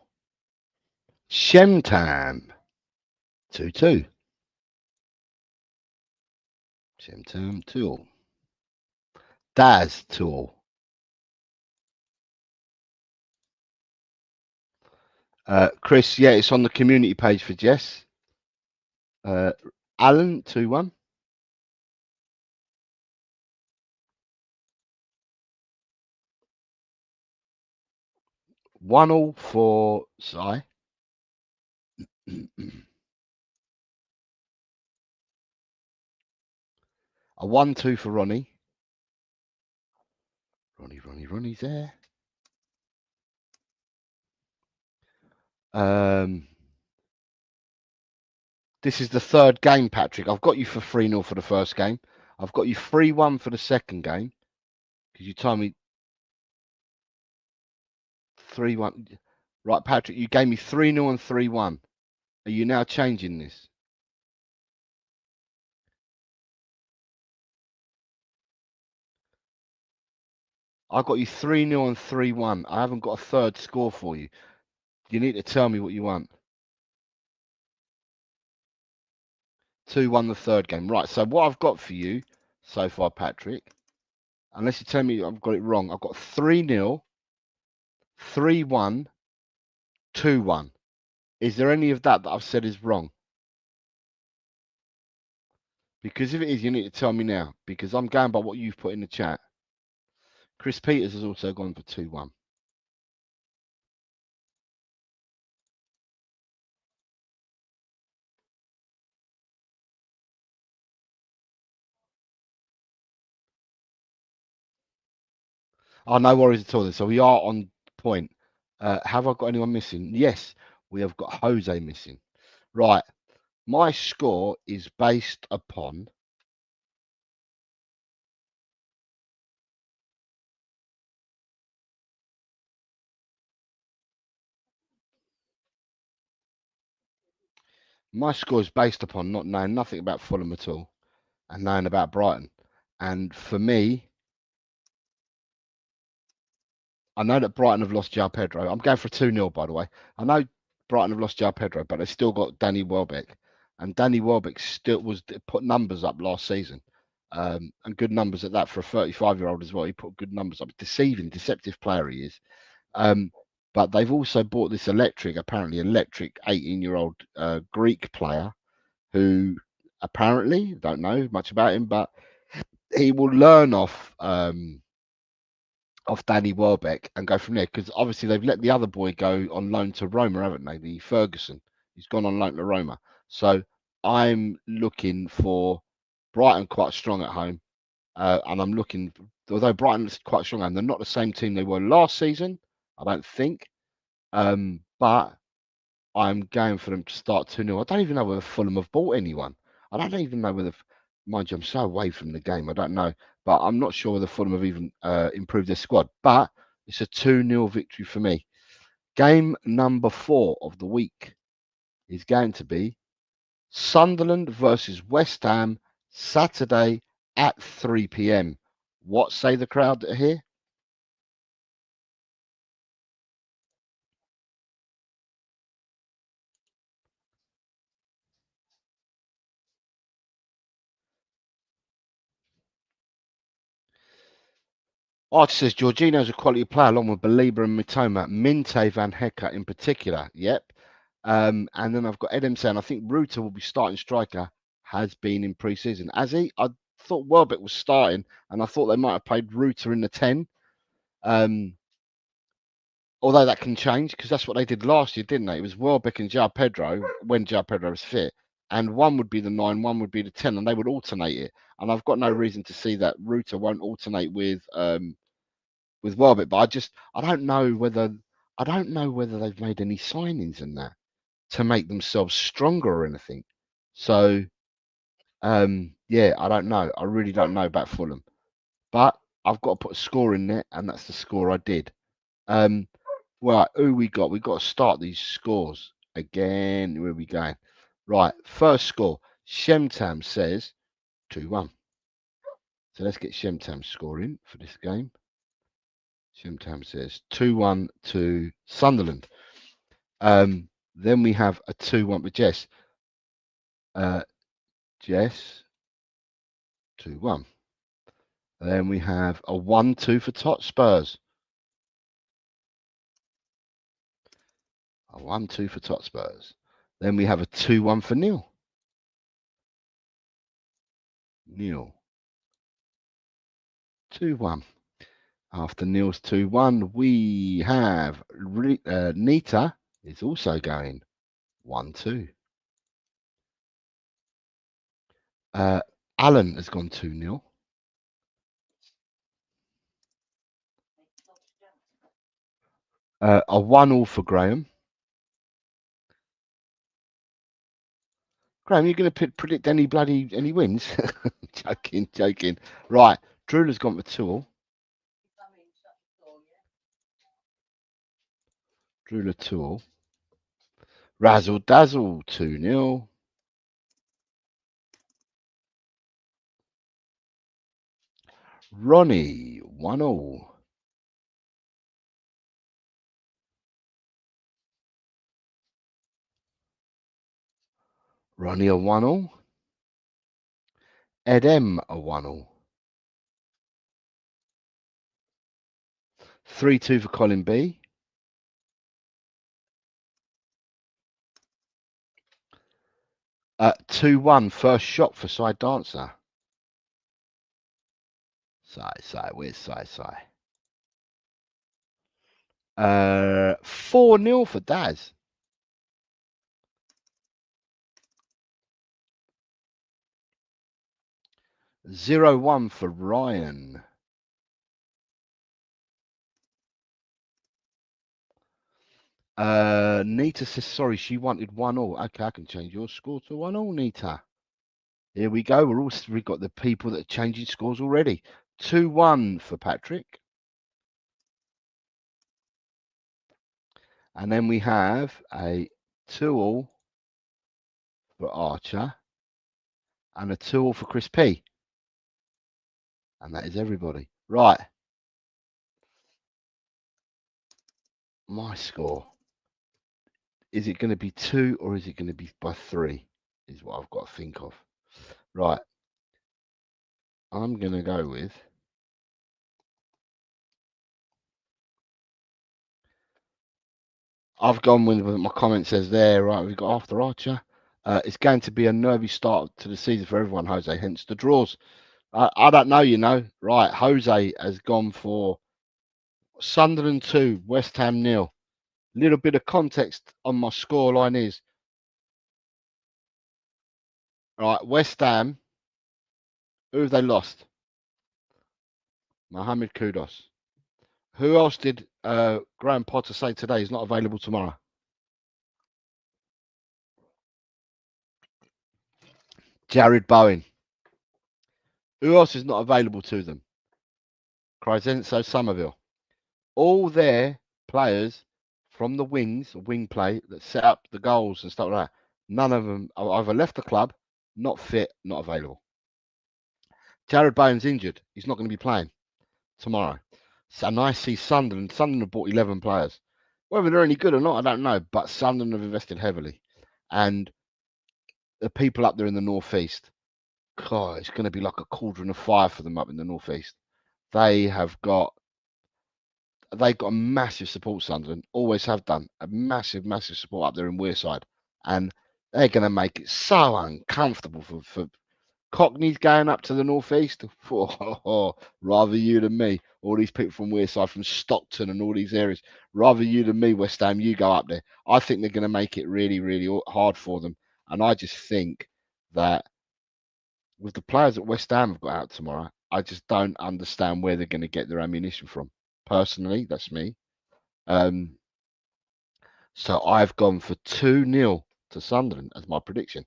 Shemtam 2-2. Shemtam 2-all. Daz 2-all. Chris, yeah, it's on the community page for Jess. Alan 2-1. One all for Si. A 1-2 for Ronnie. Ronnie's there. This is the third game, Patrick. I've got you for 3-0 for the first game. I've got you 3-1 for the second game. Because you told me 3-1. Right, Patrick, you gave me 3-0 and 3-1. Are you now changing this? I got you 3-0 and 3-1. I haven't got a third score for you. You need to tell me what you want. 2-1 the third game. Right, so what I've got for you so far, Patrick, unless you tell me I've got it wrong, I've got 3-0, 3-1, 2-1. Is there any of that I've said is wrong? Because if it is, you need to tell me now. Because I'm going by what you've put in the chat. Chris Peters has also gone for 2-1. Oh, no worries at all. Then. So we are on point. Have I got anyone missing? Yes, we have got Jose missing. Right. My score is based upon not knowing nothing about Fulham at all and knowing about Brighton. And for me, I know that Brighton have lost João Pedro. I'm going for a 2-0, by the way. I know Brighton have lost João Pedro, but they've still got Danny Welbeck. And Danny Welbeck still was put numbers up last season. And good numbers at that for a 35-year-old as well. He put good numbers up. Deceptive player he is. But they've also bought this apparently electric 18-year-old Greek player who apparently, don't know much about him, but he will learn off Danny Welbeck and go from there. Because obviously they've let the other boy go on loan to Roma, haven't they? The Ferguson. He's gone on loan to Roma. So I'm looking for Brighton quite strong at home. And I'm looking, although Brighton's quite strong, and they're not the same team they were last season, I don't think. But I'm going for them to start 2-0. I don't even know whether Fulham have bought anyone. I don't even know whether, mind you, I'm so away from the game. I don't know. But I'm not sure whether Fulham have even improved their squad. But it's a 2-0 victory for me. Game number 4 of the week is going to be Sunderland versus West Ham, Saturday at 3 p.m. What say the crowd that are here? Archie says Jorginho's a quality player along with Belieber and Mitoma, Minte Van Hecke in particular. Yep. And then I've got Edem saying I think Ruta will be starting striker, has been in pre-season. Has he? I thought Welbeck was starting and I thought they might have played Ruta in the 10. although that can change because that's what they did last year, didn't they? It was Welbeck and João Pedro when João Pedro was fit, and one would be the 9, one would be the 10, and they would alternate it. And I've got no reason to see that Ruta won't alternate with Welbeck, but I don't know whether they've made any signings in that to make themselves stronger or anything. So yeah, I don't know. I really don't know about Fulham, but I've got to put a score in there, and that's the score I did. Right, who we got? We got to start these scores again. Where are we going? Right, first score. Shemtam says 2-1. So let's get Shemtam's score in for this game. Shemtam says 2-1 to Sunderland. Then we have a 2-1 with Jess. Jess 2-1. Then we have a 1-2 for Tot Spurs. A 1-2 for Tot Spurs. Then we have a 2-1 for Neil. Neil 2-1. After Neil's 2-1, we have Nita is also going 1-2. Alan has gone 2-0. A 1-1 for Graham. Graham, you're going to predict any wins? joking. Right, Drewler's gone for 2-2. Drewler 2-2. Razzle Dazzle 2-0. Ronnie 1-0. Ronnie a 1-0. Ed M a 1-0. 3-2 for Colin B. 2-1 first shot for Side Dancer. Where's Sai? 4-0 for Daz. 0-1 for Ryan. Nita says sorry, she wanted 1-0. Okay, I can change your score to 1-0, Nita. Here we go. We've got the people that are changing scores already. 2-1 for Patrick. And then we have a 2-2 for Archer and a 2-2 for Chris P. And that is everybody. Right. My score. Is it going to be 2 or is it going to be by 3? Is what I've got to think of. Right. I'm going to go with I've gone with what my comment says there. Right, we've got after Archer. It's going to be a nervy start to the season for everyone, Jose, hence the draws. I don't know, you know. Right, Jose has gone for Sunderland 2, West Ham 0. Little bit of context on my scoreline is, right, West Ham, who have they lost? Mohamed Kudus. Who else did Graham Potter say today is not available tomorrow? Jared Bowen. Who else is not available to them? Crysenso Somerville. All their players from the wings, wing play, that set up the goals and stuff like that, none of them have either left the club, not fit, not available. Jared Bowen's injured. He's not going to be playing tomorrow. So, and I see Sunderland. Sunderland have bought 11 players. Whether they're any good or not, I don't know. But Sunderland have invested heavily. And the people up there in the northeast, God, it's going to be like a cauldron of fire for them up in the northeast. They got a massive support, Sunderland. Always have done. A massive support up there in Wearside. And they're going to make it so uncomfortable for Cockney's going up to the northeast. Rather you than me. All these people from Wearside, from Stockton and all these areas. Rather you than me, West Ham. You go up there. I think they're going to make it really, really hard for them. And I just think that with the players that West Ham have got out tomorrow, I just don't understand where they're going to get their ammunition from. Personally, that's me. So I've gone for 2-0 to Sunderland as my prediction.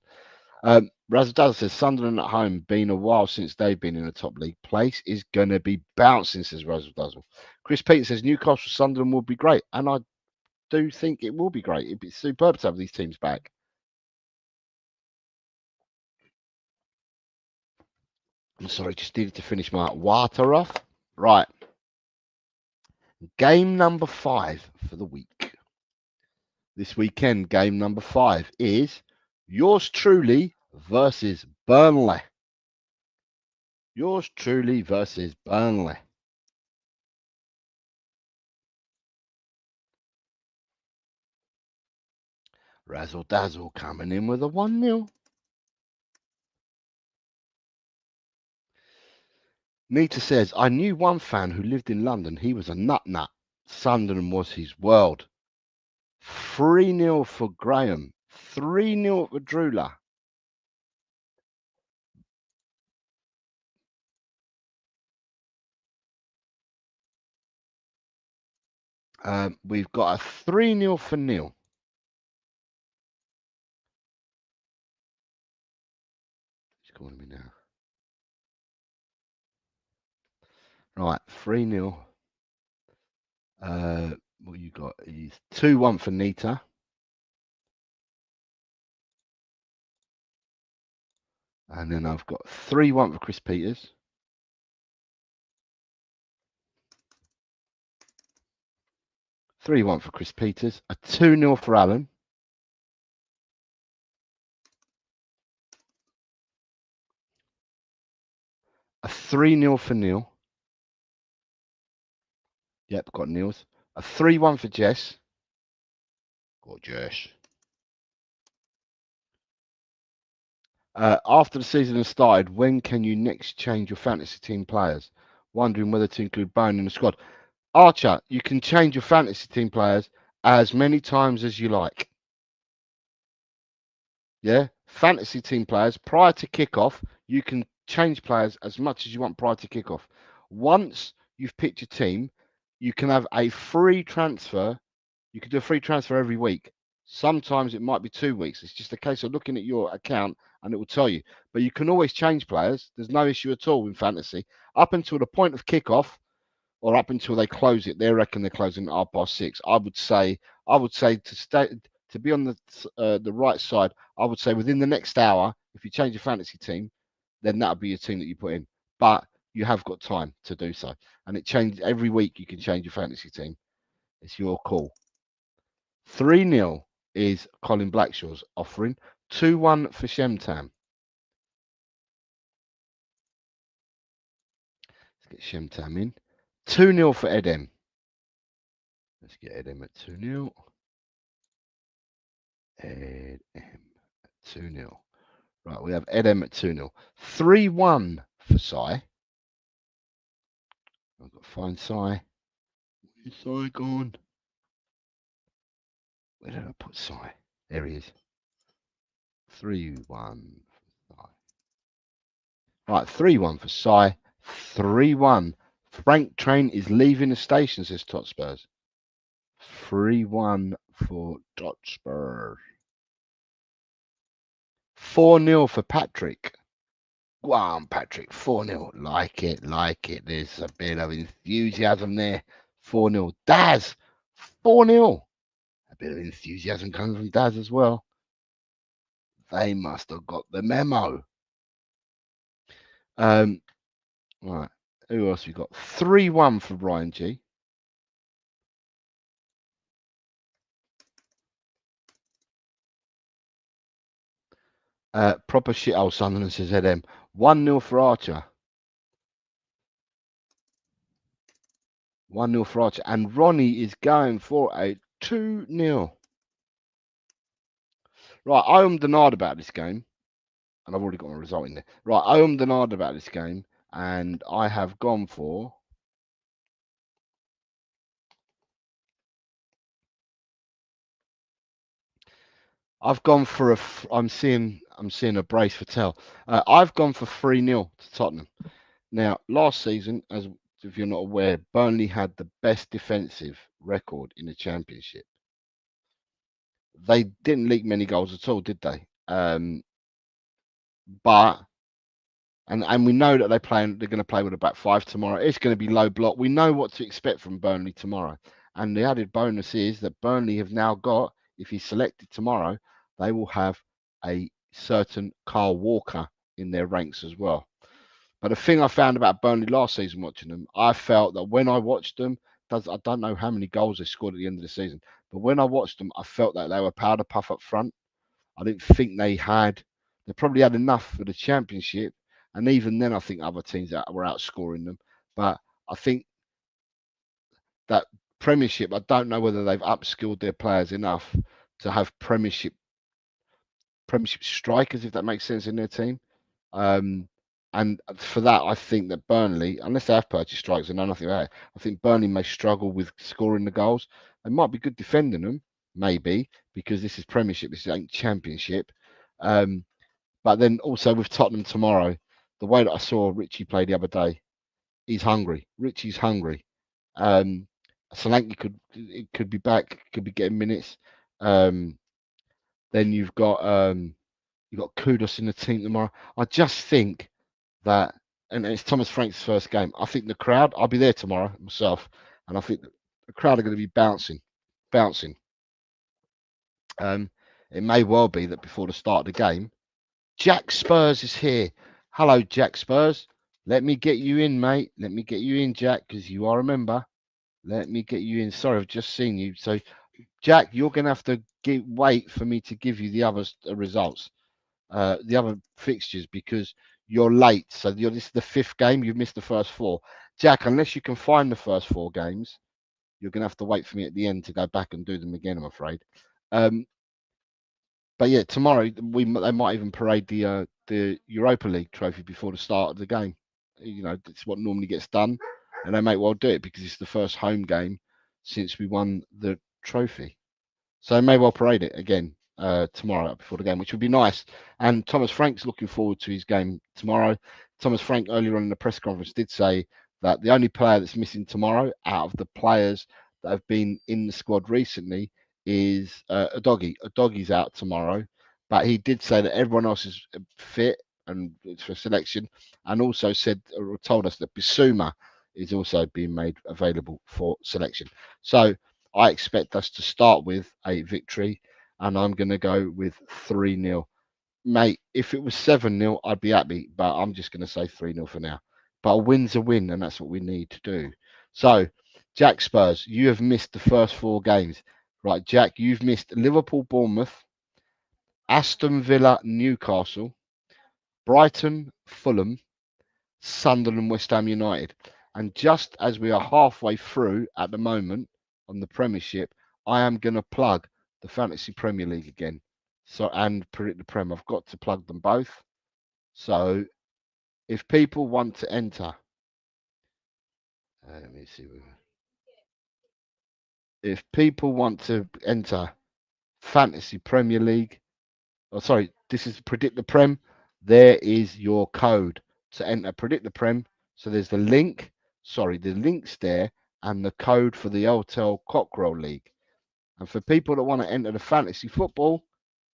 Razzle says Sunderland at home, been a while since they've been in the top league. Place is going to be bouncing, says Razzle. Chris Peter says Newcastle Sunderland will be great. And I do think it will be great. It'd be superb to have these teams back. I'm sorry, just needed to finish my water off. Right. Game number 5 for the week. This weekend, game number 5 is yours truly versus Burnley. Yours truly versus Burnley. Razzle Dazzle coming in with a 1-0. Nita says, I knew one fan who lived in London. He was a nut. Sunderland was his world. 3-0 for Graham. 3-0 for Drula. We've got a 3-0 for Neil. He's calling me now. Right, 3-0. What you got is 2-1 for Nita. And then I've got 3-1 for Chris Peters. A 2-0 for Alan. A 3-0 for Neil. Yep, got Neil's. A 3-1 for Jess. Got Jess. After the season has started, when can you next change your fantasy team players? Wondering whether to include Bone in the squad. Archer, you can change your fantasy team players as many times as you like. Yeah, fantasy team players prior to kickoff, you can change players as much as you want prior to kickoff. Once you've picked your team, you can have a free transfer. You can do a free transfer every week. Sometimes it might be 2 weeks. It's just a case of looking at your account and it will tell you. But you can always change players. There's no issue at all in fantasy up until the point of kickoff, or up until they close it. They reckon they're closing at 6:30. I would say to be on the right side. I would say within the next hour, if you change your fantasy team, then that'll be your team that you put in. But you have got time to do so, and it changes every week. You can change your fantasy team. It's your call. 3-0 is Colin Blackshaw's offering. 2-1 for Shemtam. Let's get Shemtam in. 2-0 for Edem. Let's get Edem at 2-0. Edem at 2-0. Right, we have Edem at 2-0. 3-1 for Sai. I've got to find Sai. Where's Sai gone? Where did I put Sai? There he is. 3-1 for Sai. Right, 3-1 for Sai. 3-1. Frank Train is leaving the station, says Tot Spurs. 3-1 for Tot Spurs. 4-0 for Patrick. Go on, Patrick. 4-0. Like it. There's a bit of enthusiasm there. 4-0. Daz. 4-0. A bit of enthusiasm coming from Daz as well. They must have got the memo. Right. Who else we got? 3-1 for Ryan G. Proper shit old Sunderland, says ZM. 1-0 for Archer. 1-0 for Archer. And Ronnie is going for a 2-0. Right, I am denied about this game. and I've already got my result in there. Right, I am denied about this game, and I have gone for. I've gone for a. I'm seeing a brace for Tell. I've gone for 3-0 to Tottenham. Now, last season, as if you're not aware, Burnley had the best defensive record in the Championship. They didn't leak many goals at all, did they? But and we know that they're going to play with a back five tomorrow. It's going to be low block. We know what to expect from Burnley tomorrow. And the added bonus is that Burnley have now got, if he's selected tomorrow, they will have a certain Carl Walker in their ranks as well. But the thing I found about Burnley last season watching them, I felt that when I watched them, I don't know how many goals they scored at the end of the season, but when I watched them, I felt that they were powder puff up front. I didn't think they probably had enough for the Championship. And even then, I think other teams were outscoring them. But I think that Premiership, I don't know whether they've upskilled their players enough to have Premiership strikers, if that makes sense, in their team. And for that, I think that Burnley, unless they have purchased strikers, I know nothing about it, I think Burnley may struggle with scoring the goals. They might be good defending them, maybe, because this is Premiership, this ain't Championship. But then also with Tottenham tomorrow, the way that I saw Richie play the other day, he's hungry. Richie's hungry. Solanke could be back, could be getting minutes. Then you've got Kudos in the team tomorrow. I just think that, and it's Thomas Frank's first game. I think the crowd. I'll be there tomorrow myself, and I think the crowd are going to be bouncing. It may well be that before the start of the game, Jack Spurs is here. Hello, Jack Spurs. Let me get you in, mate. Let me get you in, Jack, because you are a member. Let me get you in. Sorry, I've just seen you. So, Jack, you're going to have to wait for me to give you the other results, the other fixtures, because you're late. So this is the 5th game. You've missed the first 4. Jack, unless you can find the first 4 games, you're going to have to wait for me at the end to go back and do them again, I'm afraid. But yeah, tomorrow they might even parade the Europa League trophy before the start of the game. You know, it's what normally gets done, and they may well do it because it's the first home game since we won the trophy. So they may well parade it again tomorrow before the game, which would be nice. And Thomas Frank's looking forward to his game tomorrow. Thomas Frank earlier on in the press conference did say that the only player that's missing tomorrow out of the players that have been in the squad recently is a doggy. A doggy's out tomorrow, but he did say that everyone else is fit and it's for selection, and also said or told us that Bissouma is also being made available for selection. So I expect us to start with a victory, and I'm going to go with 3-0. Mate, if it was 7-0, I'd be happy, but I'm just going to say 3-0 for now. But a win's a win, and that's what we need to do. So, Jack Spurs, you have missed the first 4 games. Right, Jack, you've missed Liverpool, Bournemouth, Aston Villa, Newcastle, Brighton, Fulham, Sunderland, West Ham United. And just as we are halfway through at the moment on the Premiership, I am going to plug the Fantasy Premier League again. So, and predict the Prem. I've got to plug them both. So, if people want to enter, let me see. If people want to enter Fantasy Premier League, this is Predict the Prem. There is your code to enter Predict the Prem. So there's the link. Sorry, the link's there, and the code for the LTEL Cockerel League. And for people that want to enter the fantasy football,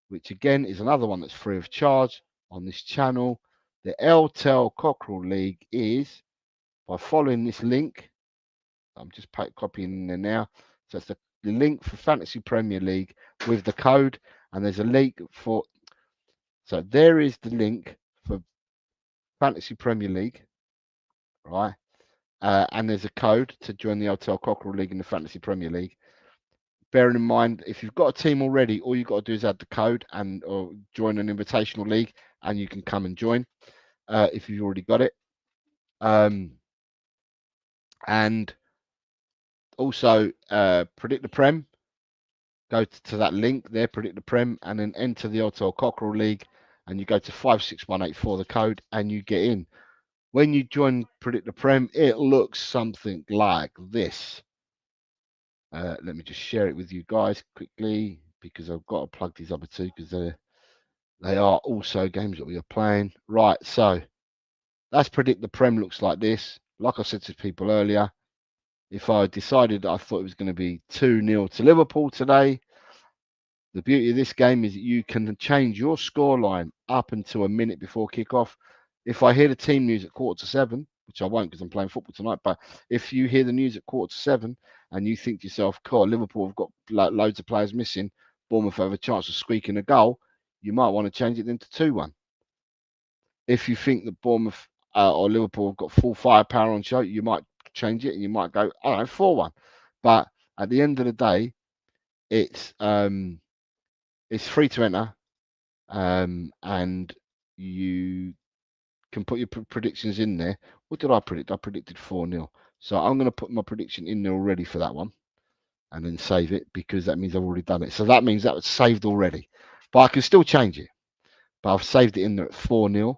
which again is another one that's free of charge on this channel, the LTEL Cockerel League is by following this link. I'm just copying in there now. So it's the link for Fantasy Premier League with the code, and there's a link for. So there is the link for Fantasy Premier League, right? And there's a code to join the LTEL Cockerel League in the Fantasy Premier League. Bearing in mind, if you've got a team already, all you've got to do is add the code and or join an invitational league, and you can come and join if you've already got it. And also Predict the Prem. Go to that link there, Predict the Prem, and then enter the LTEL Cockerel League, and you go to 56184 the code, and you get in. When you join Predict the Prem, it looks something like this. Let me just share it with you guys quickly, because I've got to plug these other two, because they are also games that we are playing. Right, so that's Predict the Prem looks like this. Like I said to people earlier, if I decided that I thought it was going to be 2-0 to Liverpool today, the beauty of this game is that you can change your scoreline up until a minute before kickoff. If I hear the team news at 6:45, which I won't because I'm playing football tonight, but if you hear the news at 6:45 and you think to yourself, God, Liverpool have got loads of players missing, Bournemouth have a chance of squeaking a goal, you might want to change it into 2-1. If you think that Bournemouth or Liverpool have got full firepower on show, you might change it and you might go, I don't know, 4-1. But at the end of the day, it's free to enter, and you can put your predictions in there. What did I predict? I predicted 4-0. So I'm going to put my prediction in there already for that one, and then save it, because that means I've already done it. So that means that was saved already, but I can still change it. But I've saved it in there at 4-0.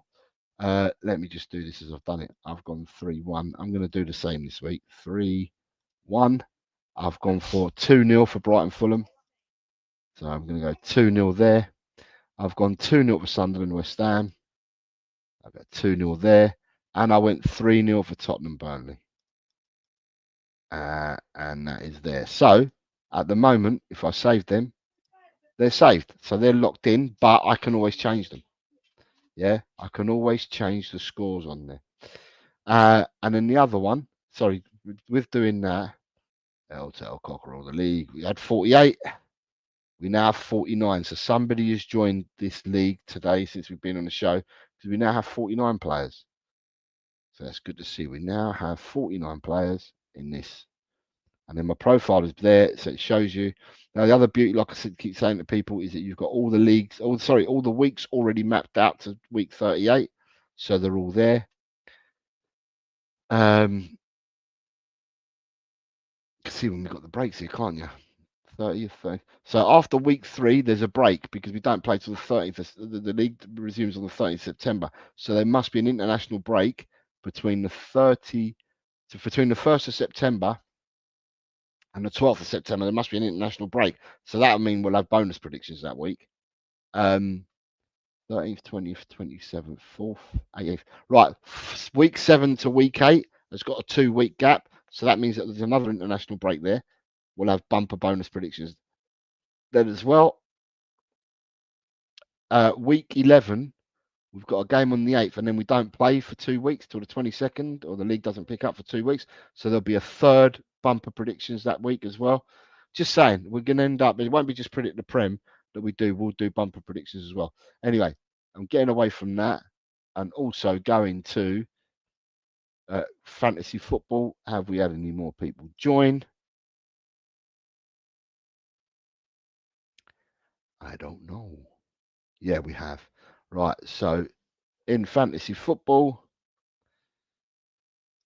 Let me just do this as I've done it. I've gone 3-1. I'm going to do the same this week. 3-1. I've gone for 2-0 for Brighton Fulham. So I'm going to go 2-0 there. I've gone 2-0 for Sunderland West Ham. I've got 2-0 there. And I went 3-0 for Tottenham Burnley. And that is there. So at the moment, if I save them, they're saved. So they're locked in, but I can always change them. Yeah, I can always change the scores on there. And then the other one, sorry, with doing that, Telltale Cockerel, the league, we had 48. We now have 49. So somebody has joined this league today since we've been on the show, because we now have 49 players. So that's good to see. We now have 49 players in this. And then my profile is there, so it shows you. Now, the other beauty, like I said, keep saying to people, is that you've got all the leagues, all the weeks already mapped out to week 38. So they're all there. You can see when we've got the breaks here, can't you? 30th. So after week 3, there's a break, because we don't play till the 30th. The league resumes on the 30th of September. So there must be an international break between the 1st of September and the 12th of September. There must be an international break. So that'll mean we'll have bonus predictions that week. 13th, 20th, 27th, 4th, 18th. Right, week 7 to week 8 has got a 2-week gap. So that means that there's another international break there. We'll have bumper bonus predictions then as well. Week 11, we've got a game on the 8th, and then we don't play for 2 weeks till the 22nd, or the league doesn't pick up for 2 weeks. So there'll be a third bumper predictions that week as well. Just saying, we're going to end up, it won't be just Predict the Prem that we do, we'll do bumper predictions as well. Anyway, I'm getting away from that and also going to fantasy football. Have we had any more people join? I don't know. Yeah, we have. Right, so in fantasy football,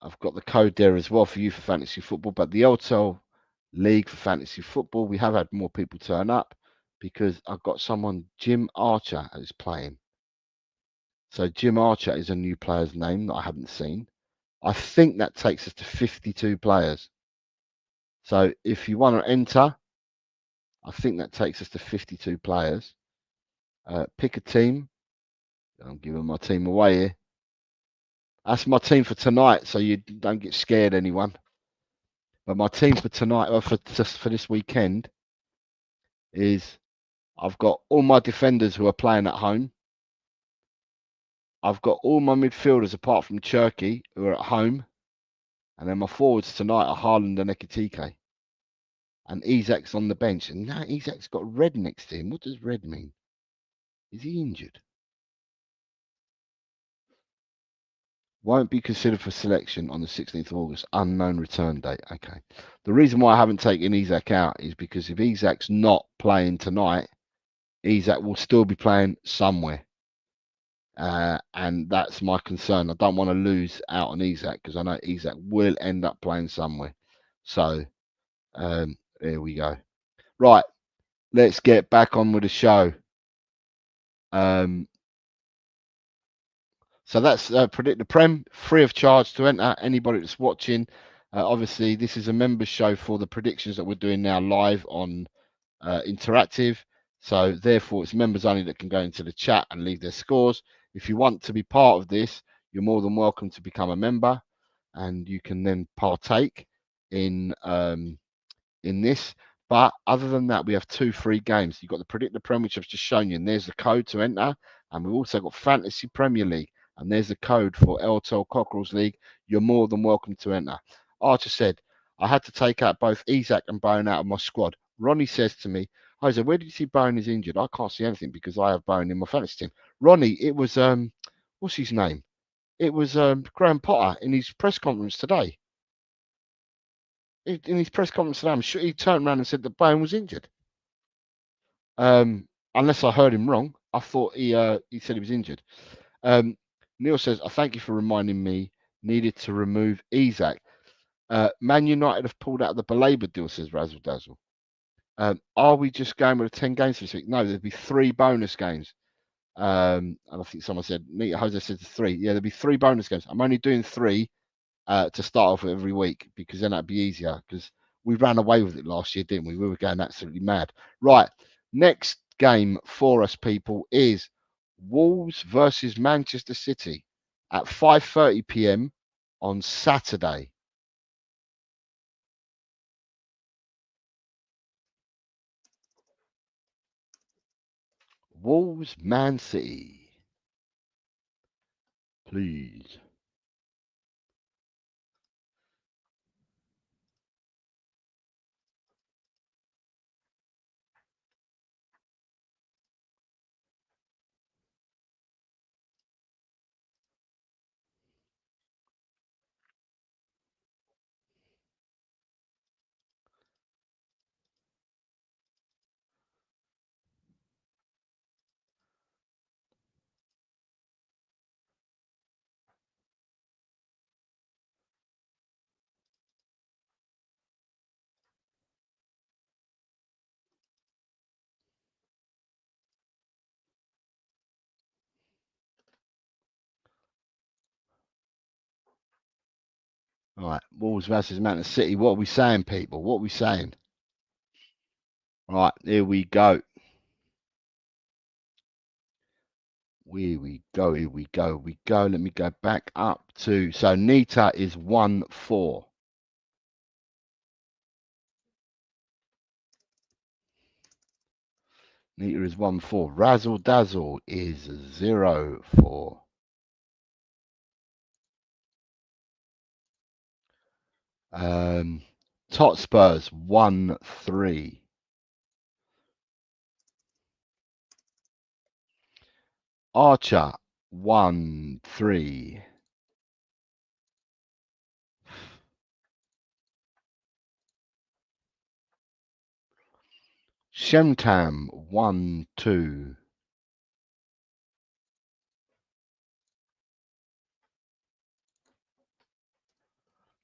I've got the code there as well for you for fantasy football, but the Airtel League for fantasy football, we have had more people turn up because I've got someone, Jim Archer, who's playing. So Jim Archer is a new player's name that I haven't seen. I think that takes us to 52 players. So if you want to enter, I think that takes us to 52 players. Pick a team. I'm giving my team away here. That's my team for tonight, so you don't get scared, anyone. But my team for tonight, or for this weekend, is I've got all my defenders who are playing at home. I've got all my midfielders apart from Cherky who are at home. And then my forwards tonight are Haaland and Ekitike. And Isak's on the bench. And now Isak's got red next to him. What does red mean? Is he injured? Won't be considered for selection on the 16th of August. Unknown return date. Okay. The reason why I haven't taken Isak out is because if Isak's not playing tonight, Isak will still be playing somewhere. And that's my concern. I don't want to lose out on Isak, because I know Isak will end up playing somewhere. So there we go. Right, let's get back on with the show. So that's Predict the Prem, free of charge to enter. Anybody that's watching, obviously, this is a members show for the predictions that we're doing now live on interactive. So therefore, it's members only that can go into the chat and leave their scores. If you want to be part of this, you're more than welcome to become a member, and you can then partake in this. But other than that, we have 2 free games. You've got the Predict the Prem, which I've just shown you, and there's the code to enter. And we've also got Fantasy Premier League, and there's the code for LTL Cockerels League. You're more than welcome to enter. Archer said, I had to take out both Isaac and Bowen out of my squad. Ronnie says to me, Jose, where did you see Bowen is injured? I can't see anything because I have Bowen in my fantasy team. Ronnie, it was, what's his name? It was Graham Potter in his press conference today. In his press conference today, I'm sure he turned around and said that Bowen was injured. Unless I heard him wrong, I thought he said he was injured. Neil says, I thank you for reminding me needed to remove Isaac. Man United have pulled out of the Belabour deal, says Razzle Dazzle. Are we just going with 10 games this week? No, there'll be 3 bonus games. And I think someone said, Jose said 3. Yeah, there'll be 3 bonus games. I'm only doing 3 to start off with every week because then that'd be easier because we ran away with it last year, didn't we? We were going absolutely mad. Right. Next game for us, people, is Wolves versus Manchester City at 5:30 p.m. on Saturday. Wolves, Man City. Please. All right. Wolves versus Manchester City. What are we saying, people? What are we saying? All right. Here we go. Here we go. Here we go. We go. Let me go back up to. So Nita is 1-4. Nita is 1-4. Razzle Dazzle is 0-4. Tot Spurs 1-3. Archer 1-3. Shemtam 1-2.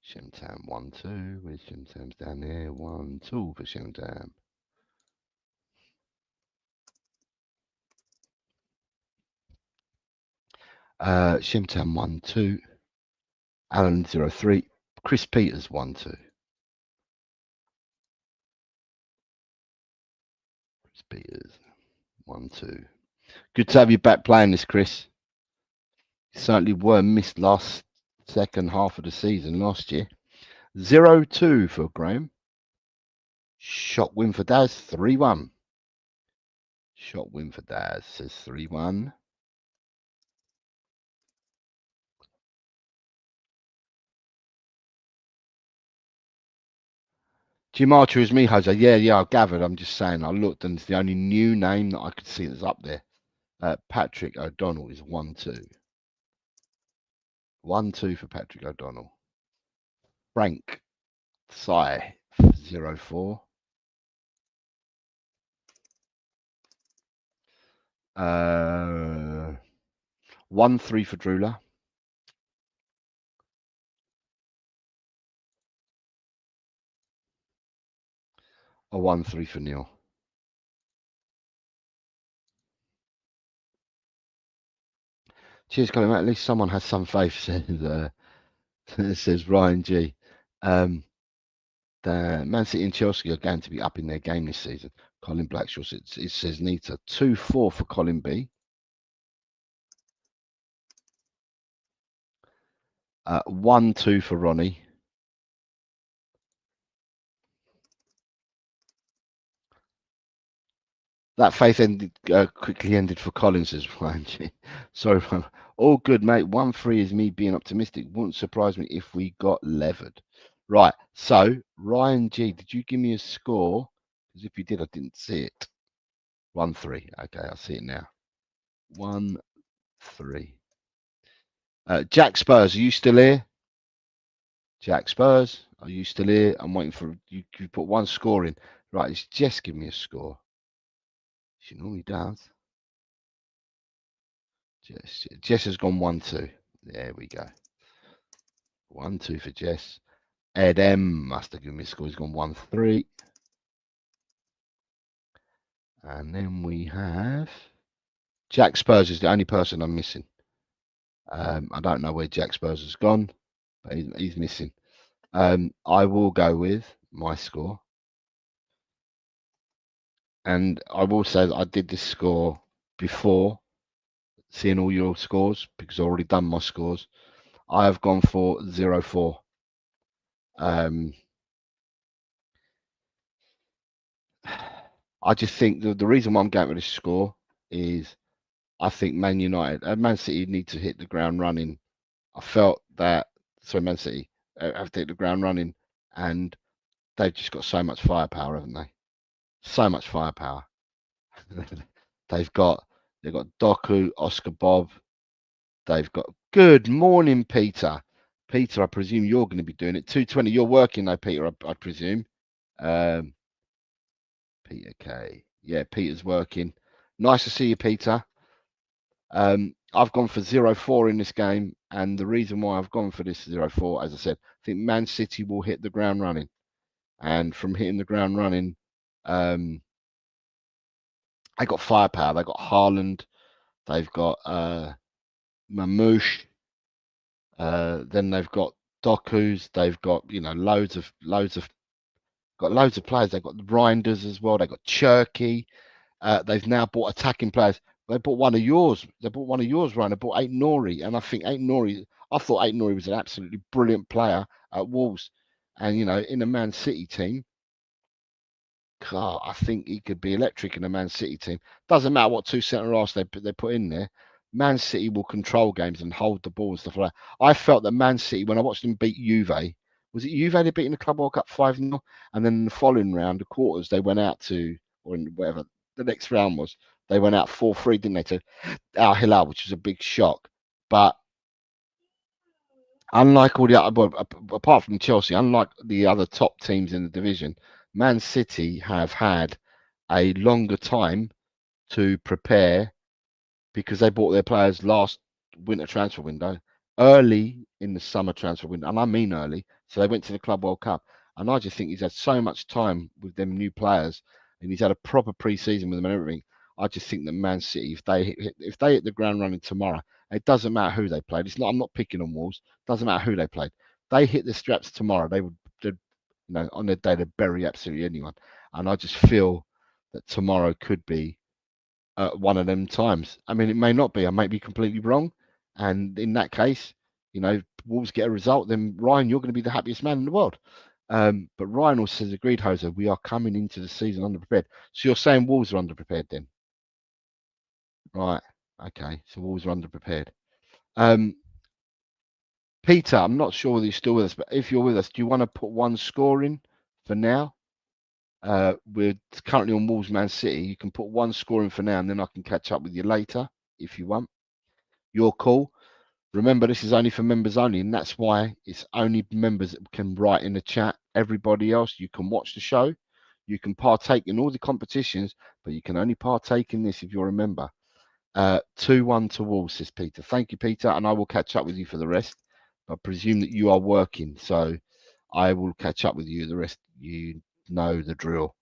Shemtam 1-2. Where's Shemtam's down there? 1-2 for Shemtam. Shemtam 1-2. Alan 0-3. Chris Peters 1-2. Chris Peters 1-2. Good to have you back playing this, Chris. You certainly were missed last second half of the season last year. 0-2 for Graham. Shot win for Daz, 3-1. Shot win for Daz, says 3-1. Jim Archer is me, Jose. Yeah, I gathered. I'm just saying, I looked and it's the only new name that I could see that's up there. Patrick O'Donnell is 1-2. 1-2 for Patrick O'Donnell. Frank Sai 0-4. 1-3 for Drula. A 1-3 for Neil. Cheers, Colin. At least someone has some faith, says Ryan G. The Man City and Chelsea are going to be up in their game this season. Colin Blackshaw, it says Nita. 2-4 for Colin B. 1-2 for Ronnie. That faith quickly ended for Collins, says Ryan G. Sorry, all good, mate. 1-3 is me being optimistic. Wouldn't surprise me if we got levered. Right. So, Ryan G, did you give me a score? Because if you did, I didn't see it. 1-3. Okay, I see it now. 1-3. Jack Spurs, are you still here? Jack Spurs, are you still here? I'm waiting for you. You put one score in. Right, it's Jess give me a score. She normally does. Jess has gone 1-2. There we go. 1-2 for Jess. Ed M must have given me a score. He's gone 1-3. And then we have Jack Spurs is the only person I'm missing. I don't know where Jack Spurs has gone, but he's missing. I will go with my score. And I will say that I did this score before seeing all your scores because I've already done my scores. I have gone for 0-4. I just think the reason why I'm going with this score is I think Man City need to hit the ground running. I felt that, Man City have to hit the ground running, and they've just got so much firepower, haven't they? So much firepower. they've got Doku, Oscar Bob. They've got good morning, Peter. Peter, I presume you're going to be doing it. 220. You're working though, Peter. I presume. Peter K. Yeah, Peter's working. Nice to see you, Peter. I've gone for 0-4 in this game, and the reason why I've gone for this 0-4, as I said, I think Man City will hit the ground running, and from hitting the ground running, they got firepower. They got Haaland, they've got Mamouche, then they've got Doku's, they've got loads of players. They've got Reinders as well. They've got Cherky. They've now bought attacking players. They bought one of yours. They bought one of yours, Ryan. They bought Eight Nori, and I think I thought Eight Nori was an absolutely brilliant player at Wolves, and in a Man City team, I think he could be electric in a Man City team. Doesn't matter what two centre halves they put in there. Man City will control games and hold the ball and stuff like that. I felt that Man City, when I watched them beat Juve, was it Juve they beat in the Club World Cup 5-0, and then in the following round, the quarters, they went out to, or in whatever the next round was, they went out 4-3, didn't they, to Al Hilal, which was a big shock. But unlike all the other, apart from Chelsea, unlike the other top teams in the division, Man City have had a longer time to prepare because they bought their players last winter transfer window, early in the summer transfer window, and I mean early. So they went to the Club World Cup, and I just think he's had so much time with them new players, and he's had a proper pre-season with them and everything. I just think that Man City, if they hit the ground running tomorrow, it doesn't matter who they played. I'm not picking on Wolves. It doesn't matter who they played. They hit the straps tomorrow. On their day, they'd bury absolutely anyone. And I just feel that tomorrow could be one of them times. I mean, it may not be. I may be completely wrong. And in that case, Wolves get a result, then Ryan, you're going to be the happiest man in the world. But Ryan also says, agreed, Jose, we are coming into the season underprepared. So you're saying Wolves are underprepared then? Right. Okay. So Wolves are underprepared. Peter, I'm not sure whether you're still with us, but if you're with us, do you want to put one score in for now? We're currently on Wolves Man City. You can put one score in for now, and then I can catch up with you later if you want. Your call. Remember, this is only for members only, and that's why it's only members that can write in the chat. Everybody else, you can watch the show. You can partake in all the competitions, but you can only partake in this if you're a member. 2-1 to Wolves, says Peter. Thank you, Peter, and I will catch up with you for the rest. I presume that you are working, so I will catch up with you. The rest, you know the drill.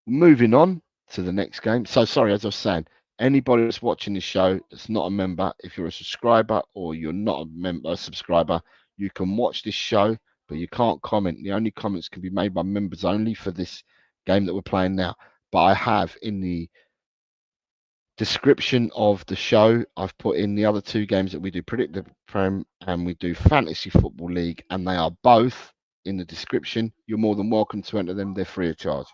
Moving on to the next game. So sorry, as I was saying, Anybody that's watching this show that's not a member, if you're a subscriber or you're not a member, a subscriber, you can watch this show, but you can't comment. The only comments can be made by members only for this game that we're playing now. But I have in the description of the show, I've put in the other two games that we do, Predict the Prem and we do Fantasy Football League, and they are both in the description. You're more than welcome to enter them. They're free of charge.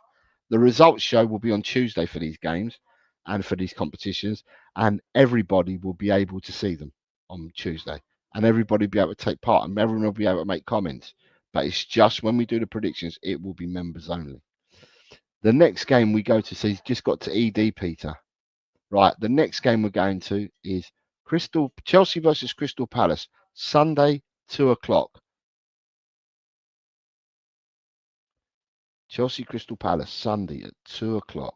The results show will be on Tuesday for these games and for these competitions, and everybody will be able to see them on Tuesday, and everybody will be able to take part, and everyone will be able to make comments. But it's just when we do the predictions, it will be members only. The next game we go to, so he's just got to ED, Peter. Right, the next game we're going to is Chelsea versus Crystal Palace, Sunday, 2:00. Chelsea Crystal Palace, Sunday at 2:00.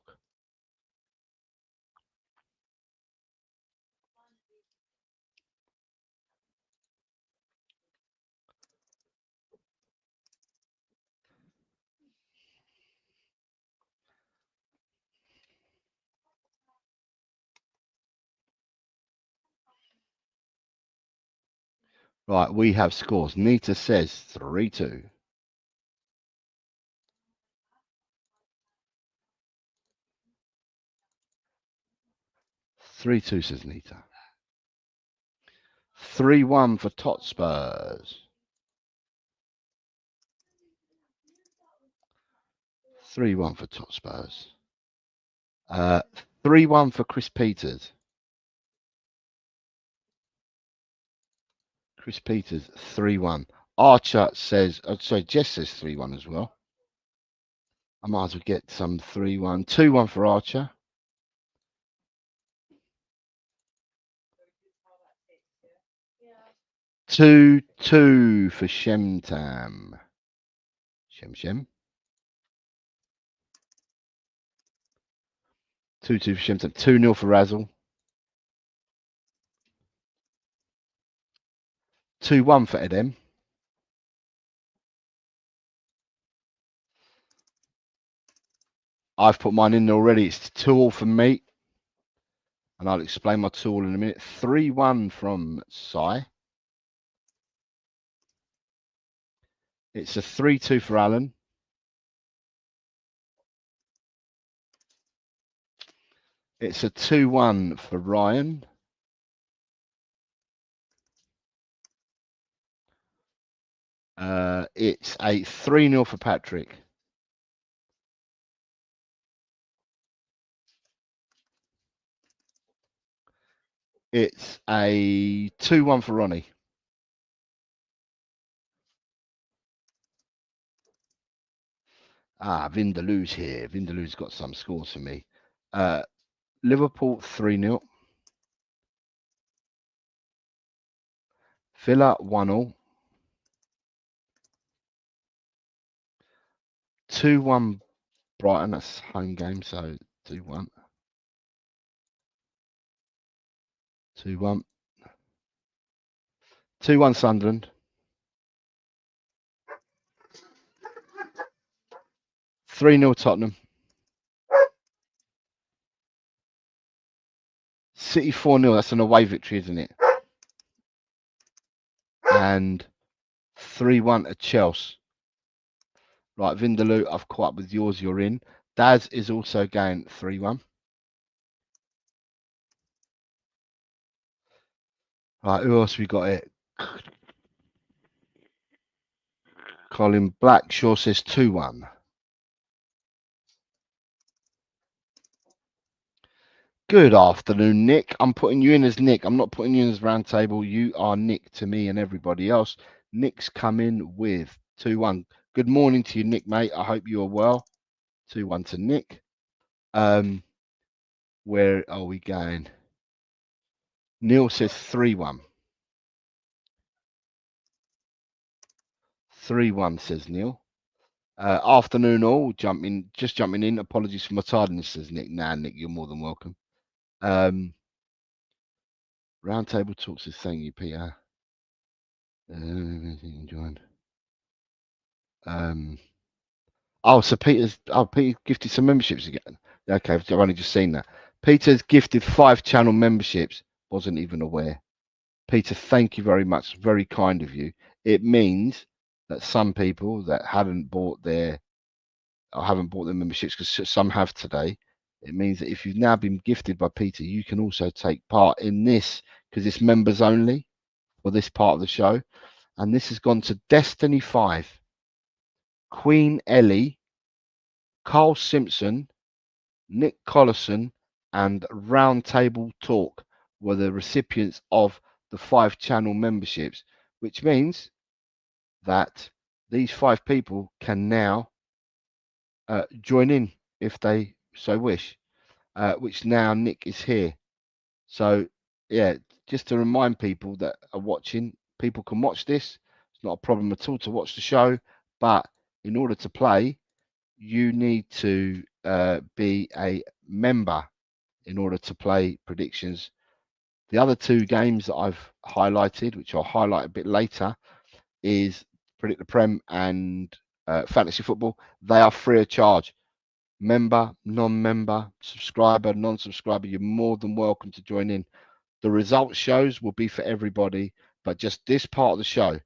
Right, we have scores. Nita says 3-2. 3-2 says Nita. 3-1 for Tot Spurs. 3-1 for Tot Spurs. 3-1 for Chris Peters. Chris Peters, 3-1. Archer says, sorry, Jess says 3-1 as well. I might as well get some 3-1. 2-1 for Archer. 2-2 for Shemtam. Shem. 2-2 for Shemtam. 2-0 for Razzle. 2-1 for Edem. I've put mine in already. It's 2-2 for me. And I'll explain my 2-2 in a minute. 3-1 from Sai. It's a 3-2 for Alan. It's a 2-1 for Ryan. It's a 3-0 for Patrick. It's a 2-1 for Ronnie. Vindaloo's here. Vindaloo's got some scores for me. Liverpool 3-0. Villa 1-0. 2-1 Brighton. That's home game, so 2-1. 2-1. 2-1 Sunderland. 3-0 Tottenham. City 4-0. That's an away victory, isn't it? And 3-1 at Chelsea. Right, Vindaloo, I've caught up with yours. You're in. Daz is also going 3-1. Right, who else we got it? Colin Blackshaw says 2-1. Good afternoon, Nick. I'm putting you in as Nick. I'm not putting you in as round table. You are Nick to me and everybody else. Nick's come in with 2-1. Good morning to you, Nick, mate. I hope you are well. 2-1 to Nick. Where are we going? Neil says 3-1. 3-1 says Neil. Afternoon all. Just jumping in. Apologies for my tardiness, says Nick. Nah, Nick, you're more than welcome. Roundtable talks says thank you, Peter. Joined. So Peter gifted some memberships again. Okay, I've only just seen that. Peter's gifted 5 channel memberships. Wasn't even aware. Peter, thank you very much. Very kind of you. It means that some people that haven't bought their memberships, because some have today, it means that if you've now been gifted by Peter, you can also take part in this, because it's members only for this part of the show. And this has gone to Destiny 5, Queen Ellie, Carl Simpson, Nick Collison, and Roundtable Talk were the recipients of the 5 channel memberships, which means that these 5 people can now join in if they so wish, which now Nick is here. So, yeah, just to remind people that are watching, people can watch this. It's not a problem at all to watch the show, but in order to play, you need to be a member in order to play predictions. The other 2 games that I've highlighted, which I'll highlight a bit later, is Predict the Prem and Fantasy Football. They are free of charge. Member, non-member, subscriber, non-subscriber, you're more than welcome to join in. The results shows will be for everybody, but just this part of the show,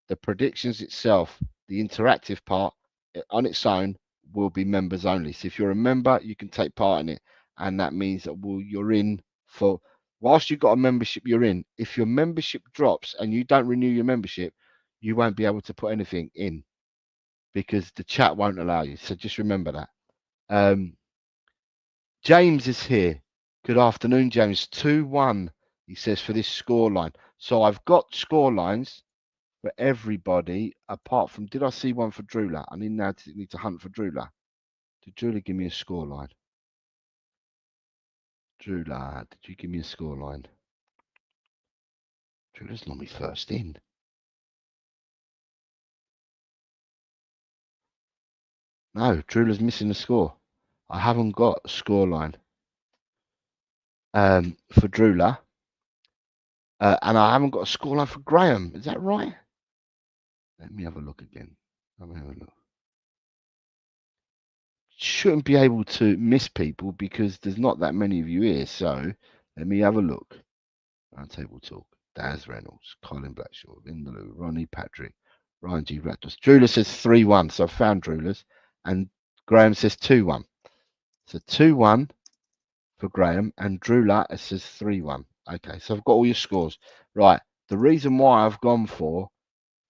the predictions itself, the interactive part on its own will be members only. So if you're a member, you can take part in it, and that means that you're in for, whilst you've got a membership, you're in. If your membership drops and you don't renew your membership, you won't be able to put anything in because the chat won't allow you. So just remember that. James is here. Good afternoon, James. 2-1, he says, for this scoreline. So I've got scorelines for everybody apart from, did I see one for Drula? I need to hunt for Drula. Did Drula give me a scoreline? Drula, did you give me a scoreline? Drula's not me first in. No, Drula's missing a score. I haven't got a scoreline for Drula. And I haven't got a scoreline for Graham. Is that right? Let me have a look again. Let me have a look. Shouldn't be able to miss people because there's not that many of you here. So let me have a look. Roundtable Talk. Daz Reynolds, Colin Blackshaw, Vindaloo, Ronnie Patrick, Ryan G. Raptors. Drula says 3-1. So I found Drula's. And Graham says 2-1. So 2-1 for Graham. And Drula says 3-1. Okay, so I've got all your scores. Right. The reason why I've gone for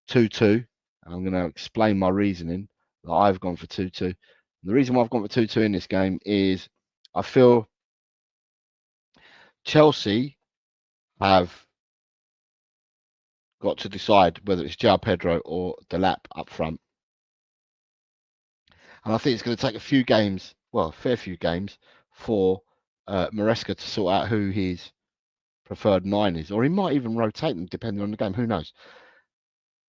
2-2, and I'm going to explain my reasoning that I've gone for 2-2. The reason why I've gone for 2-2 in this game is I feel Chelsea have got to decide whether it's João Pedro or Delap up front. And I think it's going to take a few games, well, a fair few games, for Maresca to sort out who his preferred 9 is. Or he might even rotate them depending on the game. Who knows?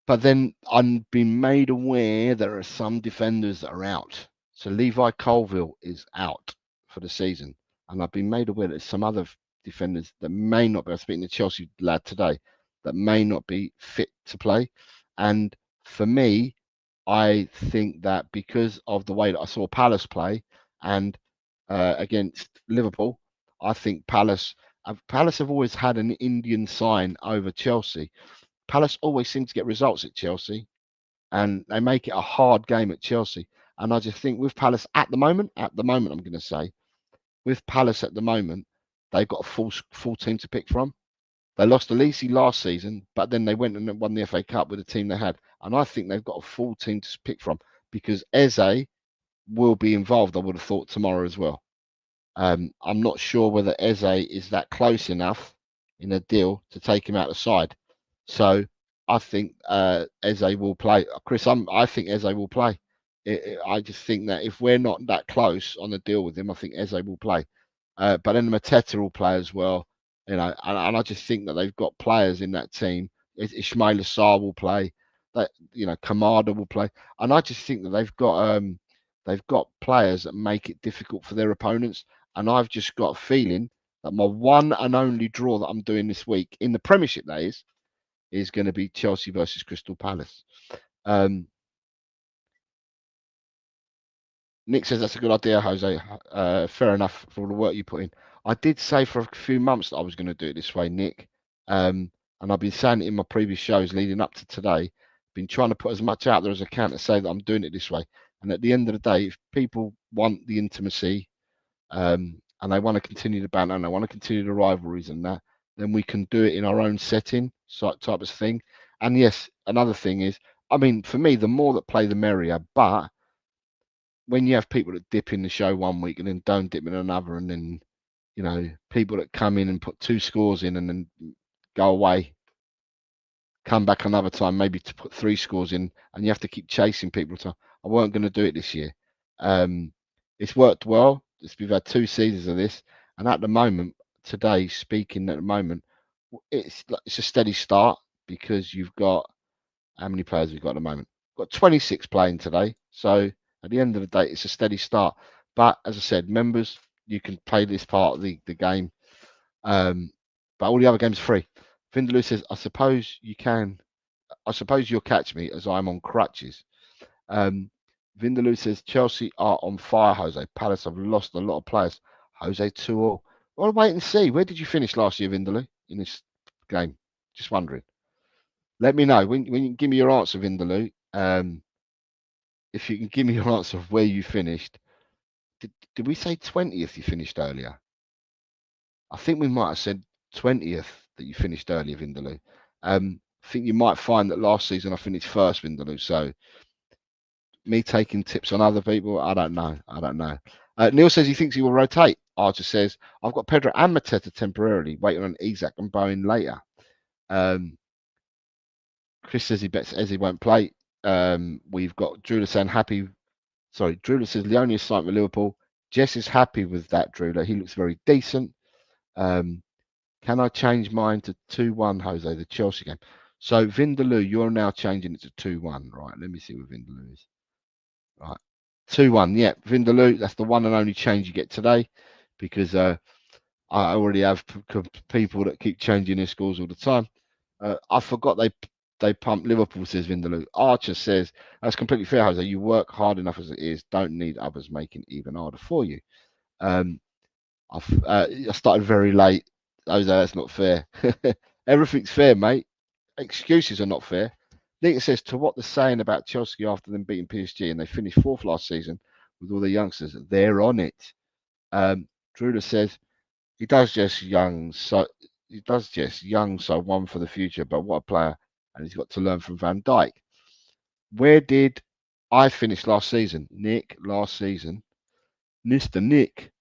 But then I'm being made aware there are some defenders that are out. So Levi Colville is out for the season. And I've been made aware that some other defenders that may not be, I was speaking to Chelsea lad today, that may not be fit to play. And for me, I think that because of the way that I saw Palace play and against Liverpool, I think Palace have always had an Indian sign over Chelsea. Palace always seem to get results at Chelsea, and they make it a hard game at Chelsea. And I just think with Palace at the moment, I'm going to say, with Palace at the moment, they've got a full team to pick from. They lost to Lisi last season, but then they went and won the FA Cup with the team they had. And I think they've got a full team to pick from because Eze will be involved, I would have thought, tomorrow as well. I'm not sure whether Eze is that close enough in a deal to take him out the side. So I think Eze will play. Chris, I think Eze will play. I just think that if we're not that close on the deal with him, I think Eze will play. But then Mateta will play as well. You know, and I just think that they've got players in that team. Ismail Assar will play. That Kamada will play, and I just think that they've got players that make it difficult for their opponents. And I've just got a feeling that my one and only draw that I'm doing this week in the Premiership, that is going to be Chelsea versus Crystal Palace. Nick says that's a good idea, Jose. Fair enough for all the work you put in. I did say for a few months that I was going to do it this way, Nick. And I've been saying it in my previous shows leading up to today. Been trying to put as much out there as I can to say that I'm doing it this way. And at the end of the day, if people want the intimacy, and they want to continue the banter and they want to continue the rivalries and that, then we can do it in our own setting, so type of thing. And yes, another thing is, I mean, for me, the more that play, the merrier. But when you have people that dip in the show one week and then don't dip in another, and then people that come in and put 2 scores in and then go away, come back another time maybe to put 3 scores in, and you have to keep chasing people. So I weren't going to do it this year. It's worked well. We've had 2 seasons of this, and at the moment, today, speaking at the moment, it's a steady start because you've got how many players we've got at the moment? We've got 26 playing today. So at the end of the day, it's a steady start. But as I said, members, you can play this part of the game. But all the other games are free. Vindaloo says, I suppose you'll catch me as I'm on crutches. Vindaloo says, Chelsea are on fire, Jose. Palace have lost a lot of players. Jose 2-all. Well, wait and see. Where did you finish last year, Vindaloo, in this game? Just wondering. Let me know. When you give me your answer, Vindaloo, if you can give me your answer of where you finished. Did we say 20th you finished earlier? I think we might have said 20th that you finished earlier, Vindaloo. I think you might find that last season I finished first, Vindaloo. So me taking tips on other people, I don't know. Neil says he thinks he will rotate. Archer says, I've got Pedro and Mateta temporarily, waiting on Isak and Bowen later. Chris says he bets Eze won't play. We've got Drula saying happy. Sorry, Drula says Leone is signed with Liverpool. Jess is happy with that, Drula. He looks very decent. Can I change mine to 2-1, Jose, the Chelsea game? So, Vindaloo, you're now changing it to 2-1. Right, let me see what Vindaloo is. Right, 2-1. Yeah, Vindaloo, that's the one and only change you get today because I already have people that keep changing their scores all the time. I forgot they pumped Liverpool, says Vindaloo. Archer says, that's completely fair, Jose. You work hard enough as it is. Don't need others making it even harder for you. I started very late. Jose, that's not fair. Everything's fair, mate. Excuses are not fair. Nick says, to what they're saying about Chelsea after them beating PSG and they finished 4th last season with all the youngsters, they're on it. Drula says, he does just young, so one for the future, but what a player. And he's got to learn from Van Dijk. Where did I finish last season? Nick, last season. Mr. Nick.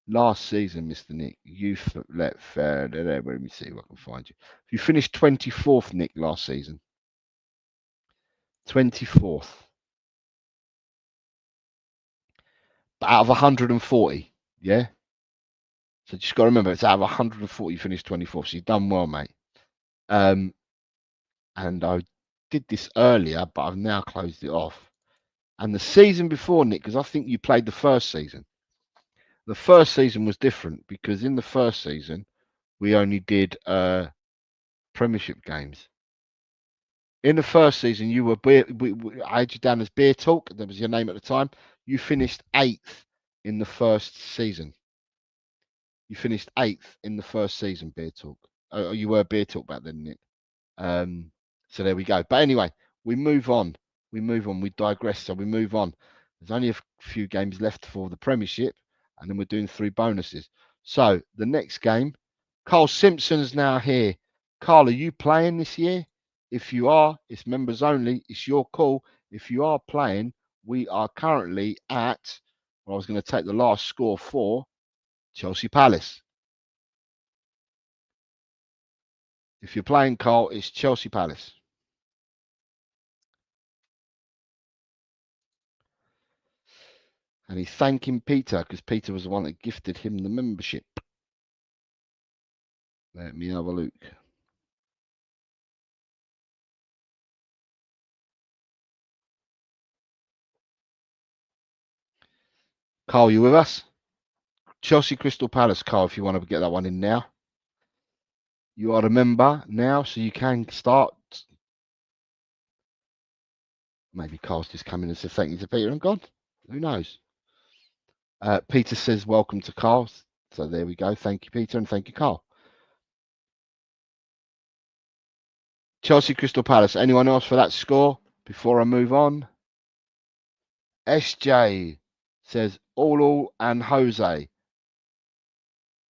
Last season, Mr. Nick, let me see if I can find you. You finished 24th, Nick, last season. 24th. But out of 140, yeah? So just got to remember, it's out of 140, you finished 24th. So you've done well, mate. And I did this earlier, but I've now closed it off. And the season before, Nick, because I think you played the first season. The first season was different because in the first season, we only did premiership games. In the first season, you were I had you down as Beer Talk. That was your name at the time. You finished 8th in the first season. You finished 8th in the first season, Beer Talk. Oh, you were Beer Talk back then, Nick. So there we go. But anyway, we move on. We digress. So we move on. There's only a few games left for the Premiership, and then we're doing 3 bonuses. So the next game, Carl Simpson's now here. Carl, are you playing this year? If you are, it's members only. It's your call. If you are playing, we are currently at, well, I was going to take the last score for Chelsea Palace. If you're playing, Carl, it's Chelsea Palace. And he's thanking Peter because Peter was the one that gifted him the membership. Let me have a look. Carl, you with us? Chelsea Crystal Palace, Carl, if you want to get that one in now. You are a member now, so you can start. Maybe Carl's just come in and said thank you to Peter and gone. Who knows? Peter says, welcome to Carl. So there we go. Thank you, Peter, and thank you, Carl. Chelsea Crystal Palace. Anyone else for that score before I move on? SJ says all and Jose.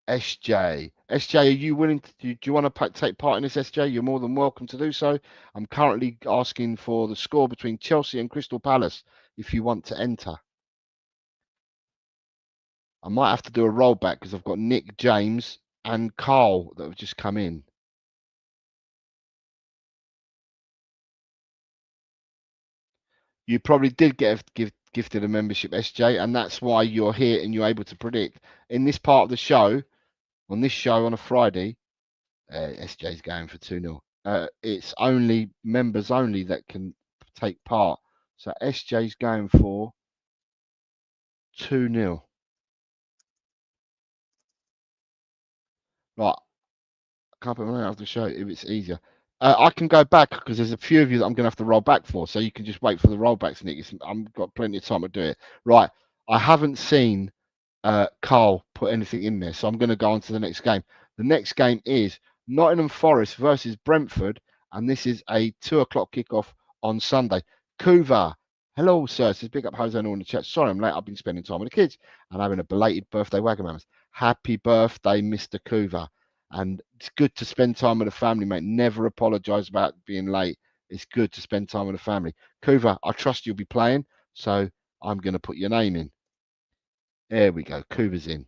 SJ. SJ, are you willing to, do you want to take part in this, SJ? You're more than welcome to do so. I'm currently asking for the score between Chelsea and Crystal Palace if you want to enter. I might have to do a rollback because I've got Nick, James, and Carl that have just come in. You probably did get gifted a membership, SJ, and that's why you're here and you're able to predict. In this part of the show, on this show on a Friday, SJ's going for 2-0. It's only members only that can take part. So SJ's going for 2-0. Right. I can't put my name out the show if it's easier. I can go back because there's a few of you that I'm going to have to roll back for. So you can just wait for the rollbacks, Nick. I've got plenty of time to do it. Right. I haven't seen Carl put anything in there. So I'm going to go on to the next game. The next game is Nottingham Forest versus Brentford. And this is a 2:00 kickoff on Sunday. Kuva. Hello, sir. Says big up Jose and all in the chat. Sorry, I'm late. I've been spending time with the kids and having a belated birthday Wagamama's. Happy birthday, Mr. Kuva. And it's good to spend time with the family, mate. Never apologize about being late. It's good to spend time with the family. Kuva, I trust you'll be playing. So I'm going to put your name in. There we go. Kuva's in.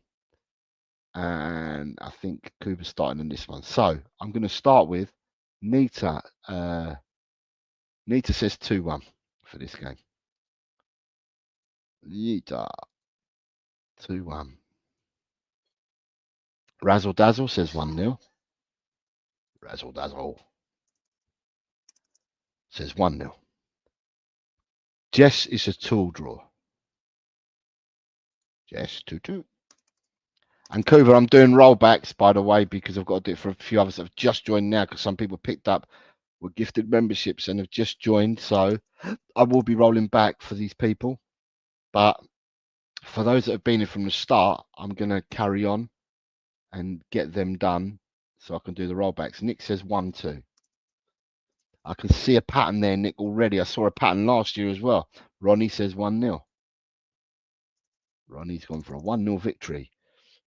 And I think Kuva's starting in this one. So I'm going to start with Nita. Nita says 2-1 for this game. Nita. 2-1. Razzle Dazzle says 1-0. Razzle Dazzle says 1-0. Jess is a tool draw. Jess 2-2. And Kuva, I'm doing rollbacks, by the way, because I've got to do it for a few others that have just joined now because some people picked up were gifted memberships and have just joined. So I will be rolling back for these people. But for those that have been here from the start, I'm going to carry on and get them done so I can do the rollbacks. Nick says 1-2. I can see a pattern there, Nick, already. I saw a pattern last year as well. Ronnie says 1-0. Ronnie's gone for a 1-0 victory.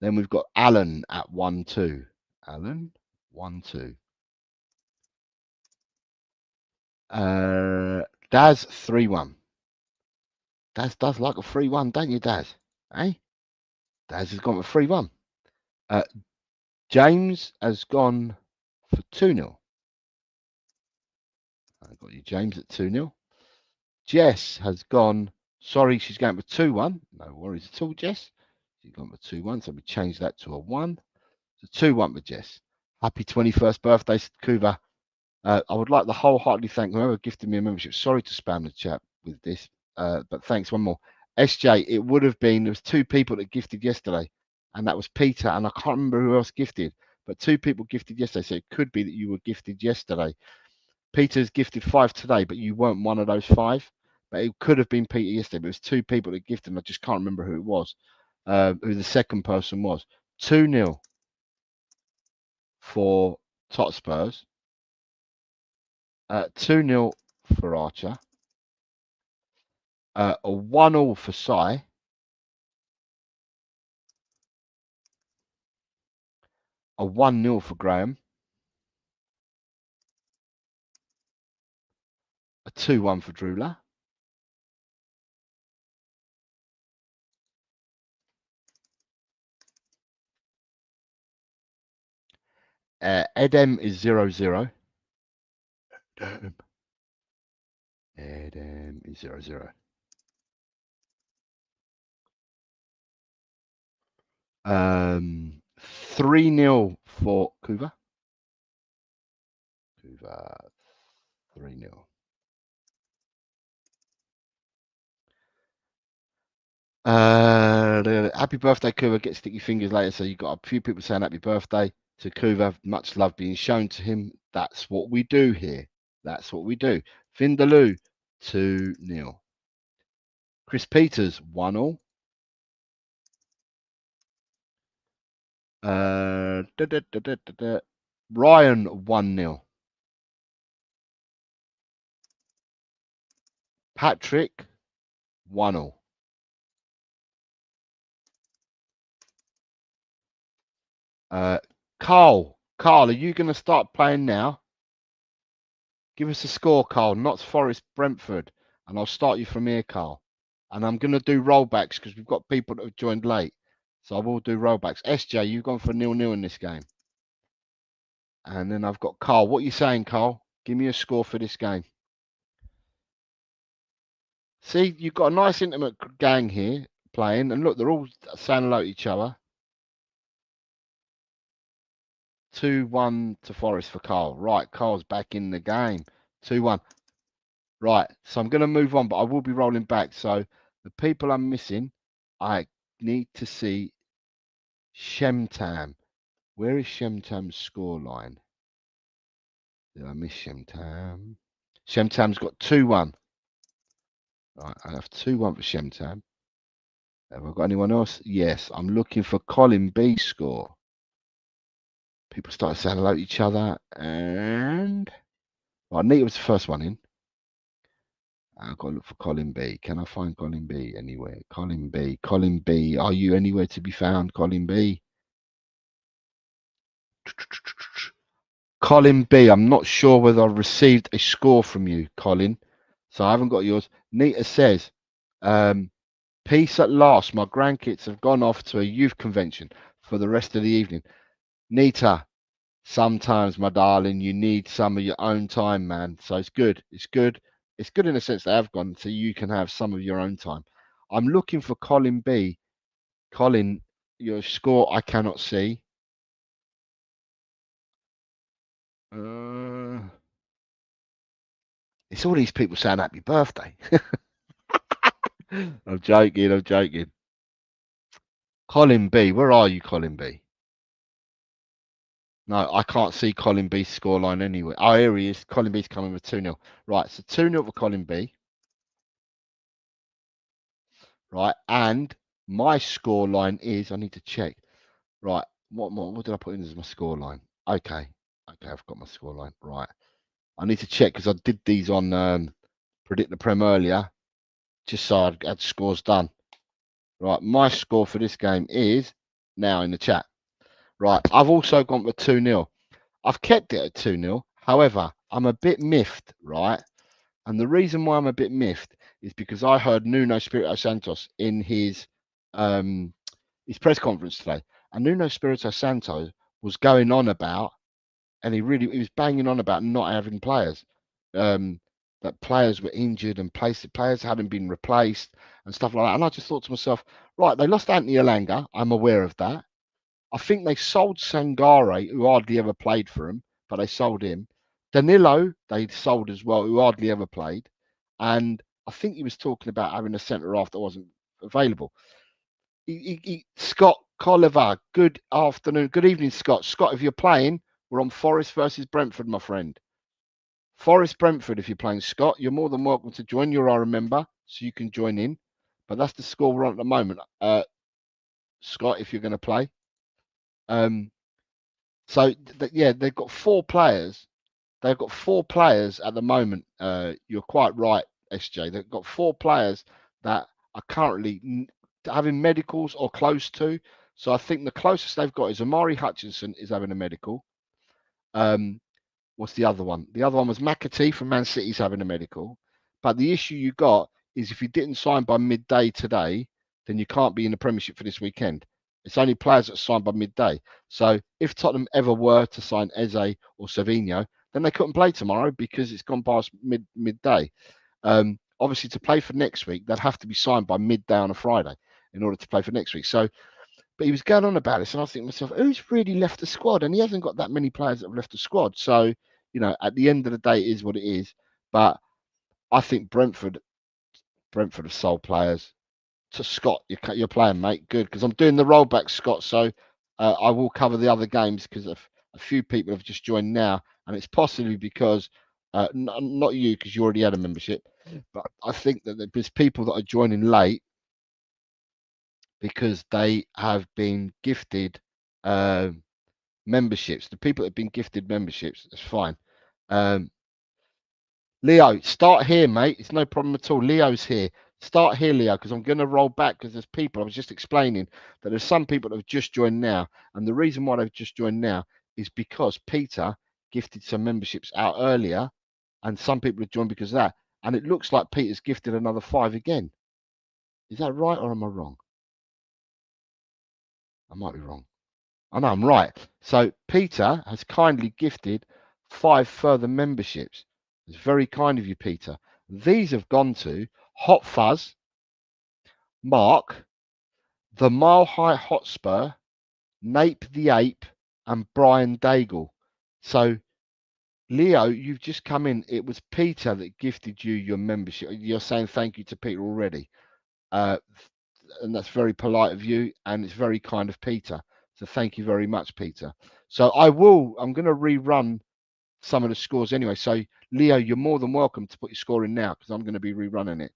Then we've got Alan at 1-2. Alan, 1-2. Daz, 3-1. Daz does like a 3-1, don't you, Daz? Eh? Daz has gone for 3-1. James has gone for 2-0. I've got you, James, at 2-0. Jess has gone, sorry, she's going for 2-1. No worries at all, Jess. She's gone for 2-1, so we change that to a 1. So 2-1 with Jess. Happy 21st birthday, Kuva. I would like to wholeheartedly thank whoever gifted me a membership. Sorry to spam the chat with this, but thanks. One more. SJ, it would have been, there was 2 people that gifted yesterday, and that was Peter, and I can't remember who else gifted, but 2 people gifted yesterday, so it could be that you were gifted yesterday. Peter's gifted 5 today, but you weren't one of those 5. But it could have been Peter yesterday, but it was 2 people that gifted, and I just can't remember who it was, who the second person was. 2-0 for Totspurs. 2-0 for Archer. A 1-1 for Sai. A 1-0 for Graham. A 2-1 for Drula. Edem is 0-0. Edem is 0-0. 3-0 for Kuva. Kuva 3-0. Happy birthday, Kuva. Get sticky fingers later. So you got a few people saying happy birthday to Kuva. Much love being shown to him. That's what we do here. That's what we do. Vindaloo 2-0. Chris Peters, 1-1. Ryan, 1-0. Patrick, 1-0. Carl, are you going to start playing now? Give us a score, Carl. Notts Forest, Brentford. And I'll start you from here, Carl. And I'm going to do rollbacks because we've got people that have joined late. So I will do rollbacks. SJ, you've gone for 0-0 in this game. And then I've got Carl. What are you saying, Carl? Give me a score for this game. See, you've got a nice intimate gang here playing. And look, they're all saying hello to each other. 2-1 to Forest for Carl. Right, Carl's back in the game. 2-1. Right, so I'm going to move on, but I will be rolling back. So the people I'm missing, I need to see Shemtam. Where is Shemtam's scoreline? Did I miss Shemtam? Shemtam's got 2-1. Right, I have 2-1 for Shemtam. Have I got anyone else? Yes, I'm looking for Colin B's score. People started saying hello to each other, and well, Nita was the first one in. I've got to look for Colin B. Can I find Colin B anywhere? Colin B. Colin B. Are you anywhere to be found, Colin B? Colin B. I'm not sure whether I've received a score from you, Colin. So I haven't got yours. Nita says, peace at last. My grandkids have gone off to a youth convention for the rest of the evening. Nita, sometimes, my darling, you need some of your own time, man. So it's good. It's good. It's good in the sense that I've gone so you can have some of your own time. I'm looking for Colin B. Colin, your score I cannot see. It's all these people saying happy birthday. I'm joking. I'm joking. Colin B. Where are you, Colin B? No, I can't see Colin B's scoreline anywhere. Oh, here he is. Colin B's coming with 2-0. Right, so 2-0 for Colin B. Right, and my scoreline is, I need to check. Right, what did I put in as my scoreline? Okay, I've got my scoreline. Right, I need to check because I did these on Predict the Prem earlier, just so I had scores done. Right, my score for this game is now in the chat. Right, I've also gone for 2-0. I've kept it at 2-0. However, I'm a bit miffed, right? And the reason why I'm a bit miffed is because I heard Nuno Espirito Santos in his press conference today. And Nuno Espirito Santos was going on about, and he was banging on about not having players. That players were injured and players hadn't been replaced and stuff like that. And I just thought to myself, right, they lost Anthony Elanga. I'm aware of that. I think they sold Sangare, who hardly ever played for them, but they sold him. Danilo, they sold as well, who hardly ever played. And I think he was talking about having a centre half that wasn't available. Scott Colliver, good afternoon. Good evening, Scott. Scott, if you're playing, we're on Forest versus Brentford, my friend. Forest Brentford, if you're playing, Scott, you're more than welcome to join. You're our member, so you can join in. But that's the score we're on at the moment. Scott, if you're going to play. So yeah, they've got 4 players. They've got 4 players at the moment. You're quite right, SJ. They've got 4 players that are currently having medicals or close to. So I think the closest they've got is Amari Hutchinson is having a medical. What's the other one? The other one was McAtee from Man City's having a medical. But the issue you got is if you didn't sign by midday today, then you can't be in the Premiership for this weekend. It's only players that sign by midday. So if Tottenham ever were to sign Eze or Savinho, then they couldn't play tomorrow because it's gone past midday. Obviously, to play for next week, they'd have to be signed by midday on a Friday in order to play for next week. So, but he was going on about this, and I was thinking to myself, who's really left the squad? And he hasn't got that many players that have left the squad. So, you know, at the end of the day, it is what it is. But I think Brentford have sold players. To Scott, you're playing, mate. Good, because I'm doing the rollback, Scott. So I will cover the other games because a few people have just joined now, and it's possibly because not you, because you already had a membership. But I think that there's people that are joining late because they have been gifted memberships. The people that have been gifted memberships, that's fine. Leo, start here, mate. It's no problem at all. Leo's here. Start here, Leo, because I'm going to roll back because there's people. I was just explaining that there's some people that have just joined now. And the reason why they've just joined now is because Peter gifted some memberships out earlier. And some people have joined because of that. And it looks like Peter's gifted another 5 again. Is that right or am I wrong? I might be wrong. I know I'm right. So Peter has kindly gifted 5 further memberships. It's very kind of you, Peter. These have gone to Hot Fuzz, Mark, the Mile High Hotspur, Nape the Ape, and Brian Daigle. So, Leo, you've just come in. It was Peter that gifted you your membership. You're saying thank you to Peter already. Uh, and that's very polite of you, and it's very kind of Peter. So, thank you very much, Peter. So, I'm going to rerun some of the scores anyway. So, Leo, you're more than welcome to put your score in now because I'm going to be rerunning it.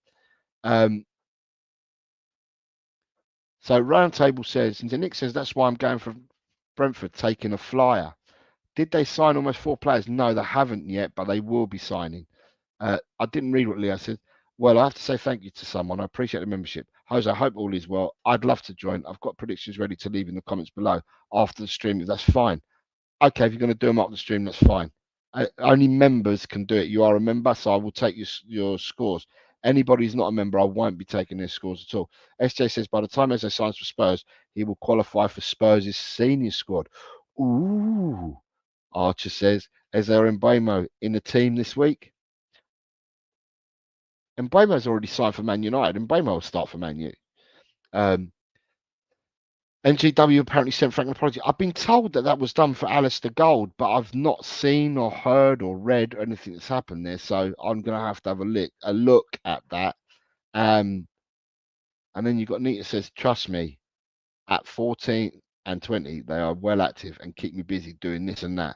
So Roundtable says, and Nick says, that's why I'm going for Brentford, taking a flyer. Did they sign almost 4 players? No, they haven't yet, but they will be signing. I didn't read what Leo said. Well, I have to say thank you to someone. I appreciate the membership. Jose, I hope all is well. I'd love to join. I've got predictions ready to leave in the comments below after the stream. If that's fine. Okay, if you're going to do them after the stream, that's fine. Only members can do it. You are a member, so I will take your scores. Anybody who's not a member, I won't be taking their scores at all. SJ says by the time Eze signs for Spurs, he will qualify for Spurs' senior squad. Ooh. Archer says, Eze or Mbemo in the team this week? Mbemo's already signed for Man United, and Mbemo will start for Man U. NGW apparently sent Frank an apology. I've been told that was done for Alistair Gold, but I've not seen or heard or read anything that's happened there. So I'm going to have a look at that. And then you've got Nita says, trust me, at 14 and 20, they are well active and keep me busy doing this and that.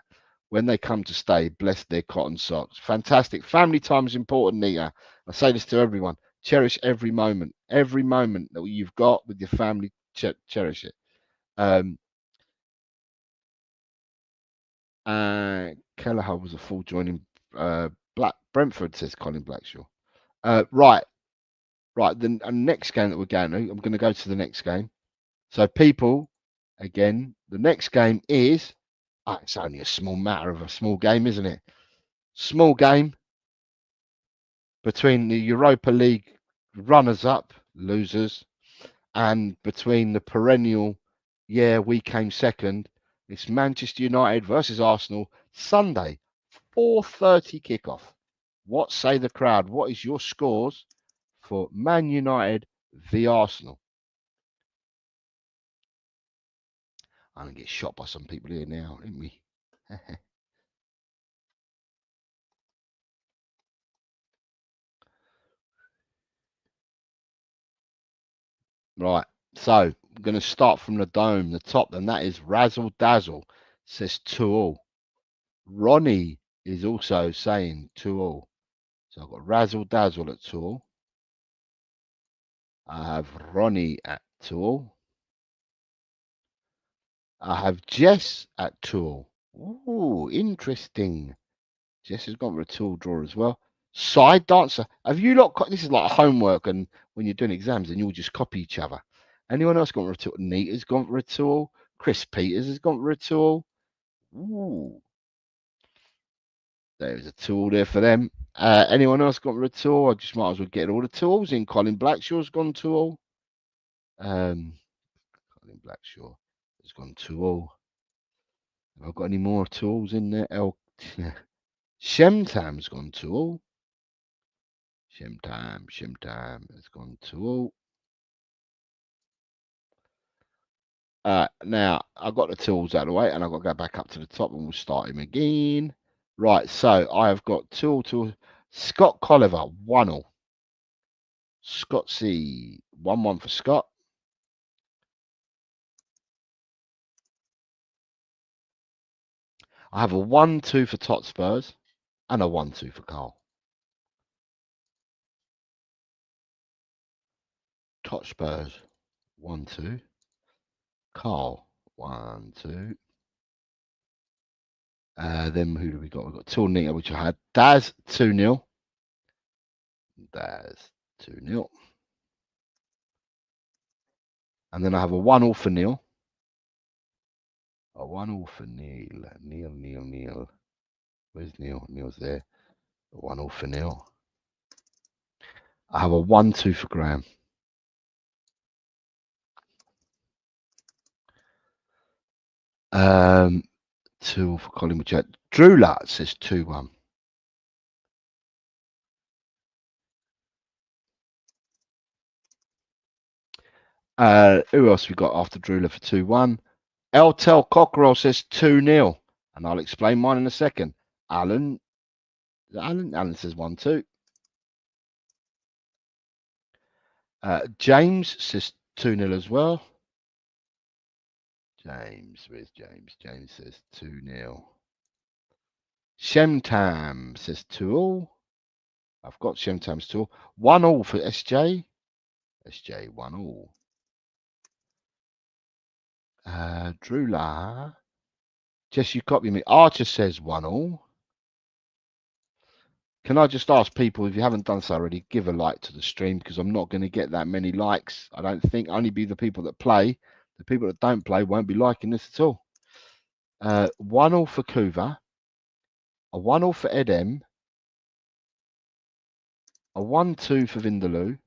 When they come to stay, bless their cotton socks. Fantastic. Family time is important, Nita. I say this to everyone. Cherish every moment. Every moment that you've got with your family, cherish it. Kelleher was a full joining Brentford, says Colin Blackshaw. Right. The next game that we're going to, I'm going to go to the next game. So, people, again, the next game is, it's only a small matter of a small game, isn't it? Small game between the Europa League runners-up, losers, and between the perennial, we came second. It's Manchester United versus Arsenal, Sunday, 4:30 kickoff. What say the crowd? What is your scores for Man United v Arsenal? I'm gonna get shot by some people here now, aren't we? Right. So I'm gonna start from the dome, the top, and that is Razzle Dazzle. Says 2-all. Ronnie is also saying 2-all. So I've got Razzle Dazzle at 2-all. I have Ronnie at 2-all. I have Jess at 2-all. Ooh, interesting. Jess has gone for a 2-all draw as well. Side dancer. Have you lot got this? Is like homework, and when you're doing exams, and you'll just copy each other. Anyone else gone for a 2-all? Nita's gone for a 2-all. Chris Peters has gone for a 2-all. Ooh, there's a 2-all there for them. Anyone else gone for a 2-all? I just might as well get all the 2-alls in. Colin Blackshaw's gone 2-all. Colin Blackshaw has gone 2-all. Have I got any more 2-alls in there? Shemtam's gone 2-all. Shemtam has gone 2-all. Now I've got the 2-alls out of the way, and I've got to go back up to the top, and we'll start him again. Right, so I have got 2-all. Scott Colliver, 1-all. Scott C, 1-1 for Scott. I have a 1-2 for Tot Spurs and a 1-2 for Carl. Tot Spurs, 1-2. Carl, 1-2. Then who do we got? We've got Tornita, which I had. Daz, 2-0. Daz, 2-0. And then I have a 1-1 for Neil. A 1-1 for Neil. Neil. Where's Neil? Neil's there. A 1-1 for Neil. I have a 1-2 for Graham. Um, 2 for Colin Jet. Drew Lutz says 2-1. Who else we got after Drula for 2-1? Eltel Cockerell says 2-0. And I'll explain mine in a second. Alan says 1-2. James says 2-0 as well. James, where's James? James says 2-0. Shemtam says 2-all. I've got Shemtam's 2-all. 1-all for SJ. SJ 1-all. Drula. Jess, you copy me. Archer says 1-all. Can I just ask people, if you haven't done so already, give a like to the stream, because I'm not going to get that many likes. I don't think. Only be the people that play. The people that don't play won't be liking this at all. 1-all for Kuva. A 1-all for Edem. A 1-2 for Vindaloo.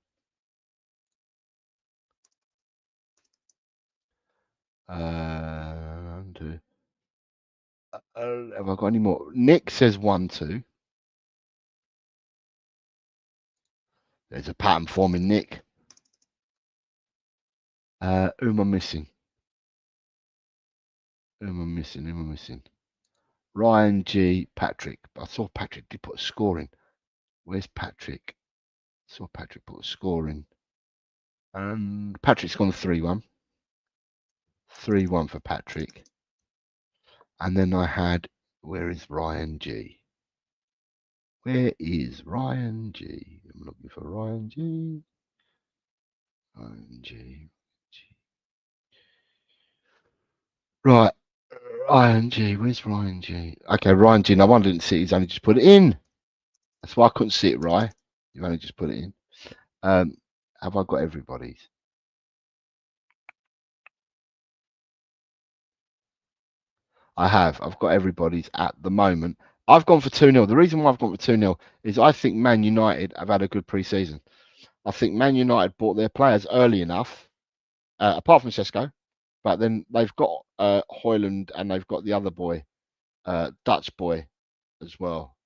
Have I got any more? Nick says 1-2. There's a pattern forming, Nick. Who am I missing? Who am I missing? Ryan G. Patrick. I saw Patrick did put a score in. Where's Patrick? I saw Patrick put a score in. And Patrick's gone 3-1. 3-1 for Patrick. And then I had, where is Ryan G? Where is Ryan G? I'm looking for Ryan G. Ryan G. Right. Ryan G. Where's Ryan G? Okay, Ryan G. No, I didn't see it. He's only just put it in. That's why I couldn't see it, right? You've only just put it in. Have I got everybody's? I have. I've got everybody's at the moment. I've gone for 2-0. The reason why I've gone for 2-0 is I think Man United have had a good pre-season. I think Man United bought their players early enough, apart from Sesko, but then they've got Hoyland and they've got the other boy, Dutch boy, as well,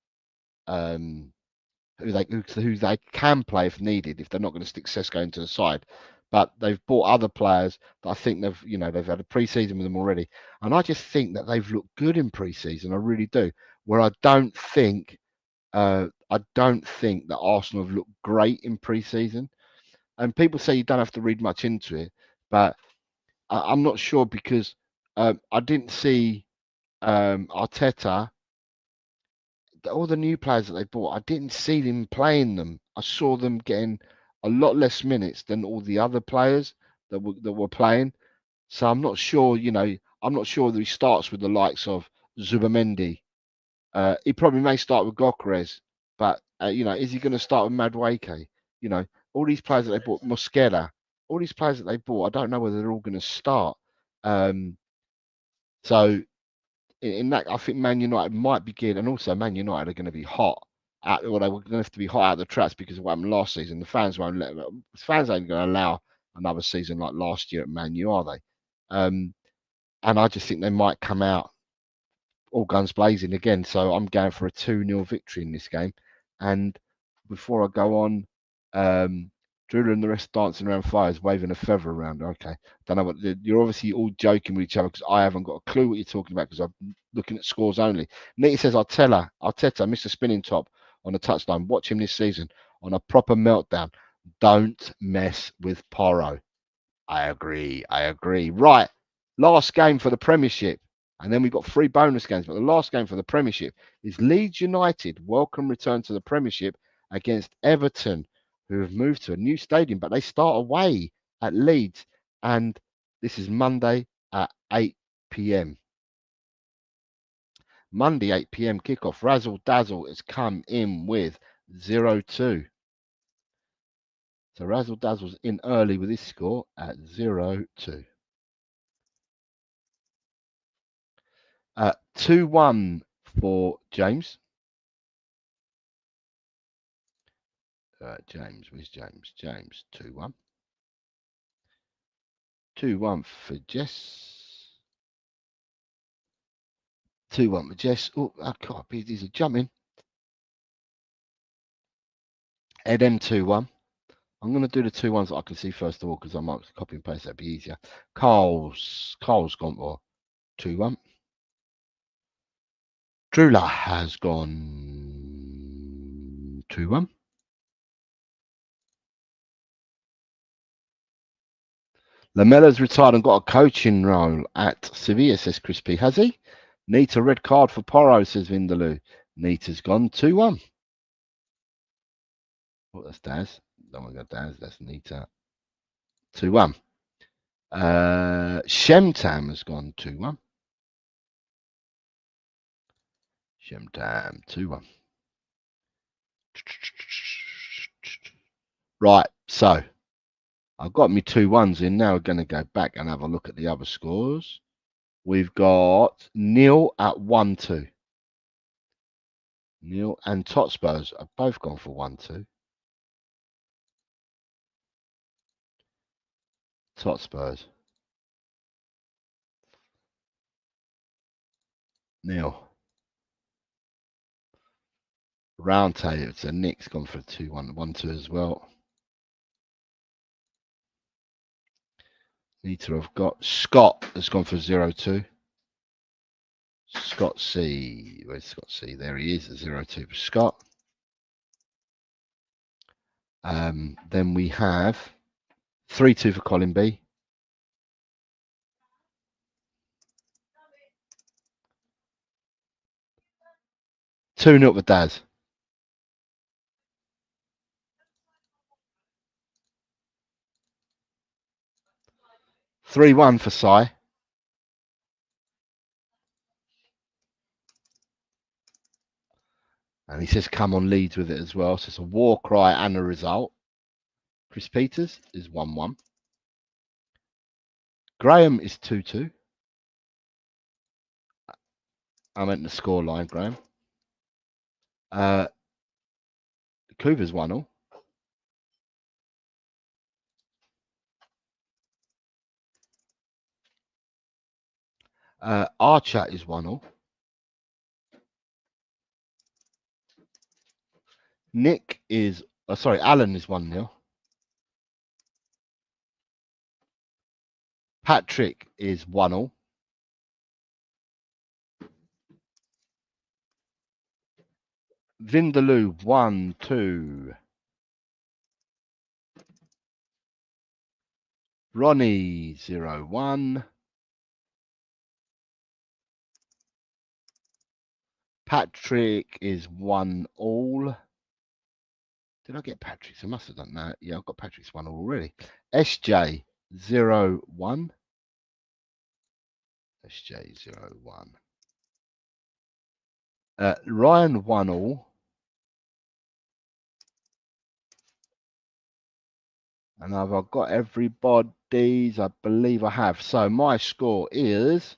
who they can play if needed, if they're not going to stick Sesko into the side. But they've bought other players that I think they've had a pre-season with them already, and I just think that they've looked good in pre-season. I really do. Where I don't think that Arsenal have looked great in pre-season. And people say you don't have to read much into it, but I'm not sure, because I didn't see Arteta. All the new players that they bought, I didn't see them playing them. I saw them getting a lot less minutes than all the other players that were playing. So I'm not sure. I'm not sure that he starts with the likes of Zubamendi. He probably may start with Gokres, but is he going to start with Madueke? All these players that they bought, Mosquera, all these players that they bought, I don't know whether they're all going to start. So in that, I think Man United might be geared, and also Man United are going to be hot. They were going to have to be hot out of the traps because of what happened last season. The fans won't let them. Fans ain't going to allow another season like last year at Man U, are they? And I just think they might come out all guns blazing again. So I'm going for a 2-0 victory in this game. And before I go on, Drew and the rest dancing around fires, waving a feather around. Okay, don't know what you're obviously all joking with each other, because I haven't got a clue what you're talking about, because I'm looking at scores only. Nicky says Arteta, Mr. Spinning Top on a touchline. Watch him this season on a proper meltdown. Don't mess with Porro. I agree. Right, last game for the Premiership, and then we've got 3 bonus games. But the last game for the Premiership is Leeds United welcome return to the Premiership against Everton. who have moved to a new stadium, but they start away at Leeds. And this is Monday at 8 p.m. Monday, 8 p.m. kickoff. Razzle Dazzle has come in with 0-2. So Razzle Dazzle's in early with his score at 0-2. 2-1 for James. James, where's James? James, 2-1. 2-1 for Jess. 2-1 for Jess. Oh, I can't be. These are jumping. Edem 2-1. I'm going to do the 2-1s that I can see first of all because I might copy and paste. That'd be easier. Carl's gone for 2-1. Drula has gone 2-1. Lamella's retired and got a coaching role at Sevilla, says Chris P. Has he? Neat a red card for Porro, says Vindaloo. Neat's gone 2-1. Oh, that's Daz. Don't want to go Daz. That's Nita. 2-1. Shemtam has gone 2-1. Shemtam 2-1. Right, so I've got me 2-1s in. Now we're going to go back and have a look at the other scores. We've got Neil at 1-2. Neil and Totspurs have both gone for 1-2. Totspurs. Neil. Round table. So Nick's gone for 2-1, 1-2 as well. Need to have got Scott has gone for 0-2. Scott C. Where's Scott C? There he is, 0-2 for Scott. Then we have 3-2 for Colin B. 2-0 for Daz. 3-1 for Si. And he says come on Leeds with it as well. So it's a war cry and a result. Chris Peters is 1-1. Graham is 2-2. I meant the score line, Graham. Cooper's 1-0. Archer is 1-0. Nick is, Alan is 1-0. Patrick is 1-0. Vindaloo 1-2. Ronnie 0-1. Patrick is 1-all. Did I get Patrick's? I must have done that. Yeah, I've got Patrick's 1-all already. SJ 0-1. SJ 0-1. Ryan 1-all. And have I got everybody's? I believe I have. So my score is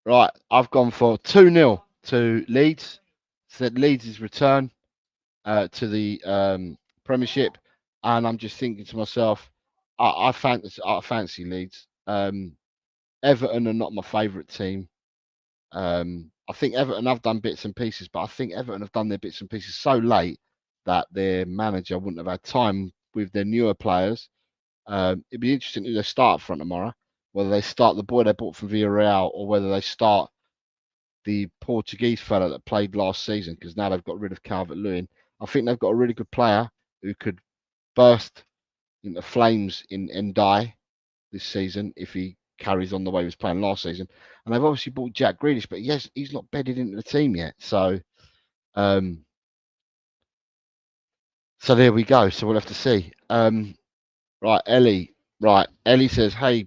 right. I've gone for 2-0 to Leeds. Said Leeds' return to the Premiership, and I'm just thinking to myself, I fancy Leeds. Everton are not my favourite team. I think Everton have done bits and pieces, but I think Everton have done their bits and pieces so late that their manager wouldn't have had time with their newer players. It'd be interesting who they start up front tomorrow, whether they start the boy they bought from Villarreal or whether they start the Portuguese fella that played last season, because now they've got rid of Calvert-Lewin. I think they've got a really good player who could burst into flames in Ndai this season if he carries on the way he was playing last season. And they've obviously bought Jack Grealish, but yes, he's not bedded into the team yet. So there we go. So we'll have to see. Right, Ellie. Right, Ellie says, "Hey,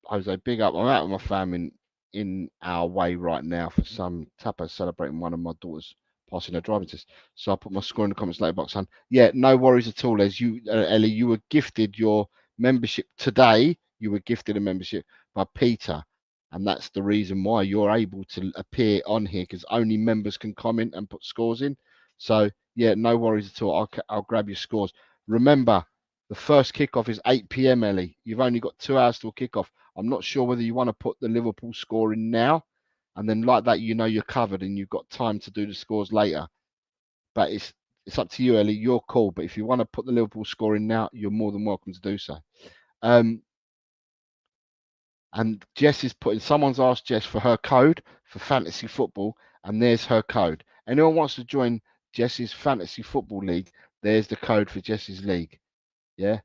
Jose, big up. I'm out with my fam in our way right now for some tapas celebrating one of my daughters passing her driving test. So I'll put my score in the comments later box, son. Yeah, no worries at all. As you, Ellie, you were gifted your membership today. You were gifted a membership by Peter, and that's the reason why you're able to appear on here because only members can comment and put scores in. So yeah, no worries at all. I'll grab your scores. Remember." The first kickoff is 8 p.m. Ellie. You've only got 2 hours till kickoff. I'm not sure whether you want to put the Liverpool score in now, and then like that, you know you're covered and you've got time to do the scores later. But it's up to you, Ellie. You're cool. But if you want to put the Liverpool score in now, you're more than welcome to do so. And Jess is putting. Someone's asked Jess for her code for fantasy football, and there's her code. Anyone wants to join Jess's fantasy football league? There's the code for Jess's league. Yeah.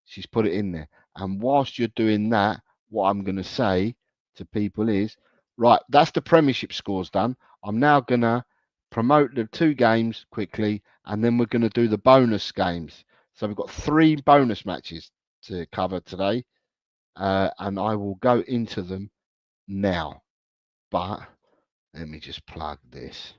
She's put it in there. And whilst you're doing that, what I'm going to say to people is, right, that's the Premiership scores done. I'm now going to promote the 2 games quickly, and then we're going to do the bonus games. So we've got 3 bonus matches to cover today, and I will go into them now. But let me just plug this.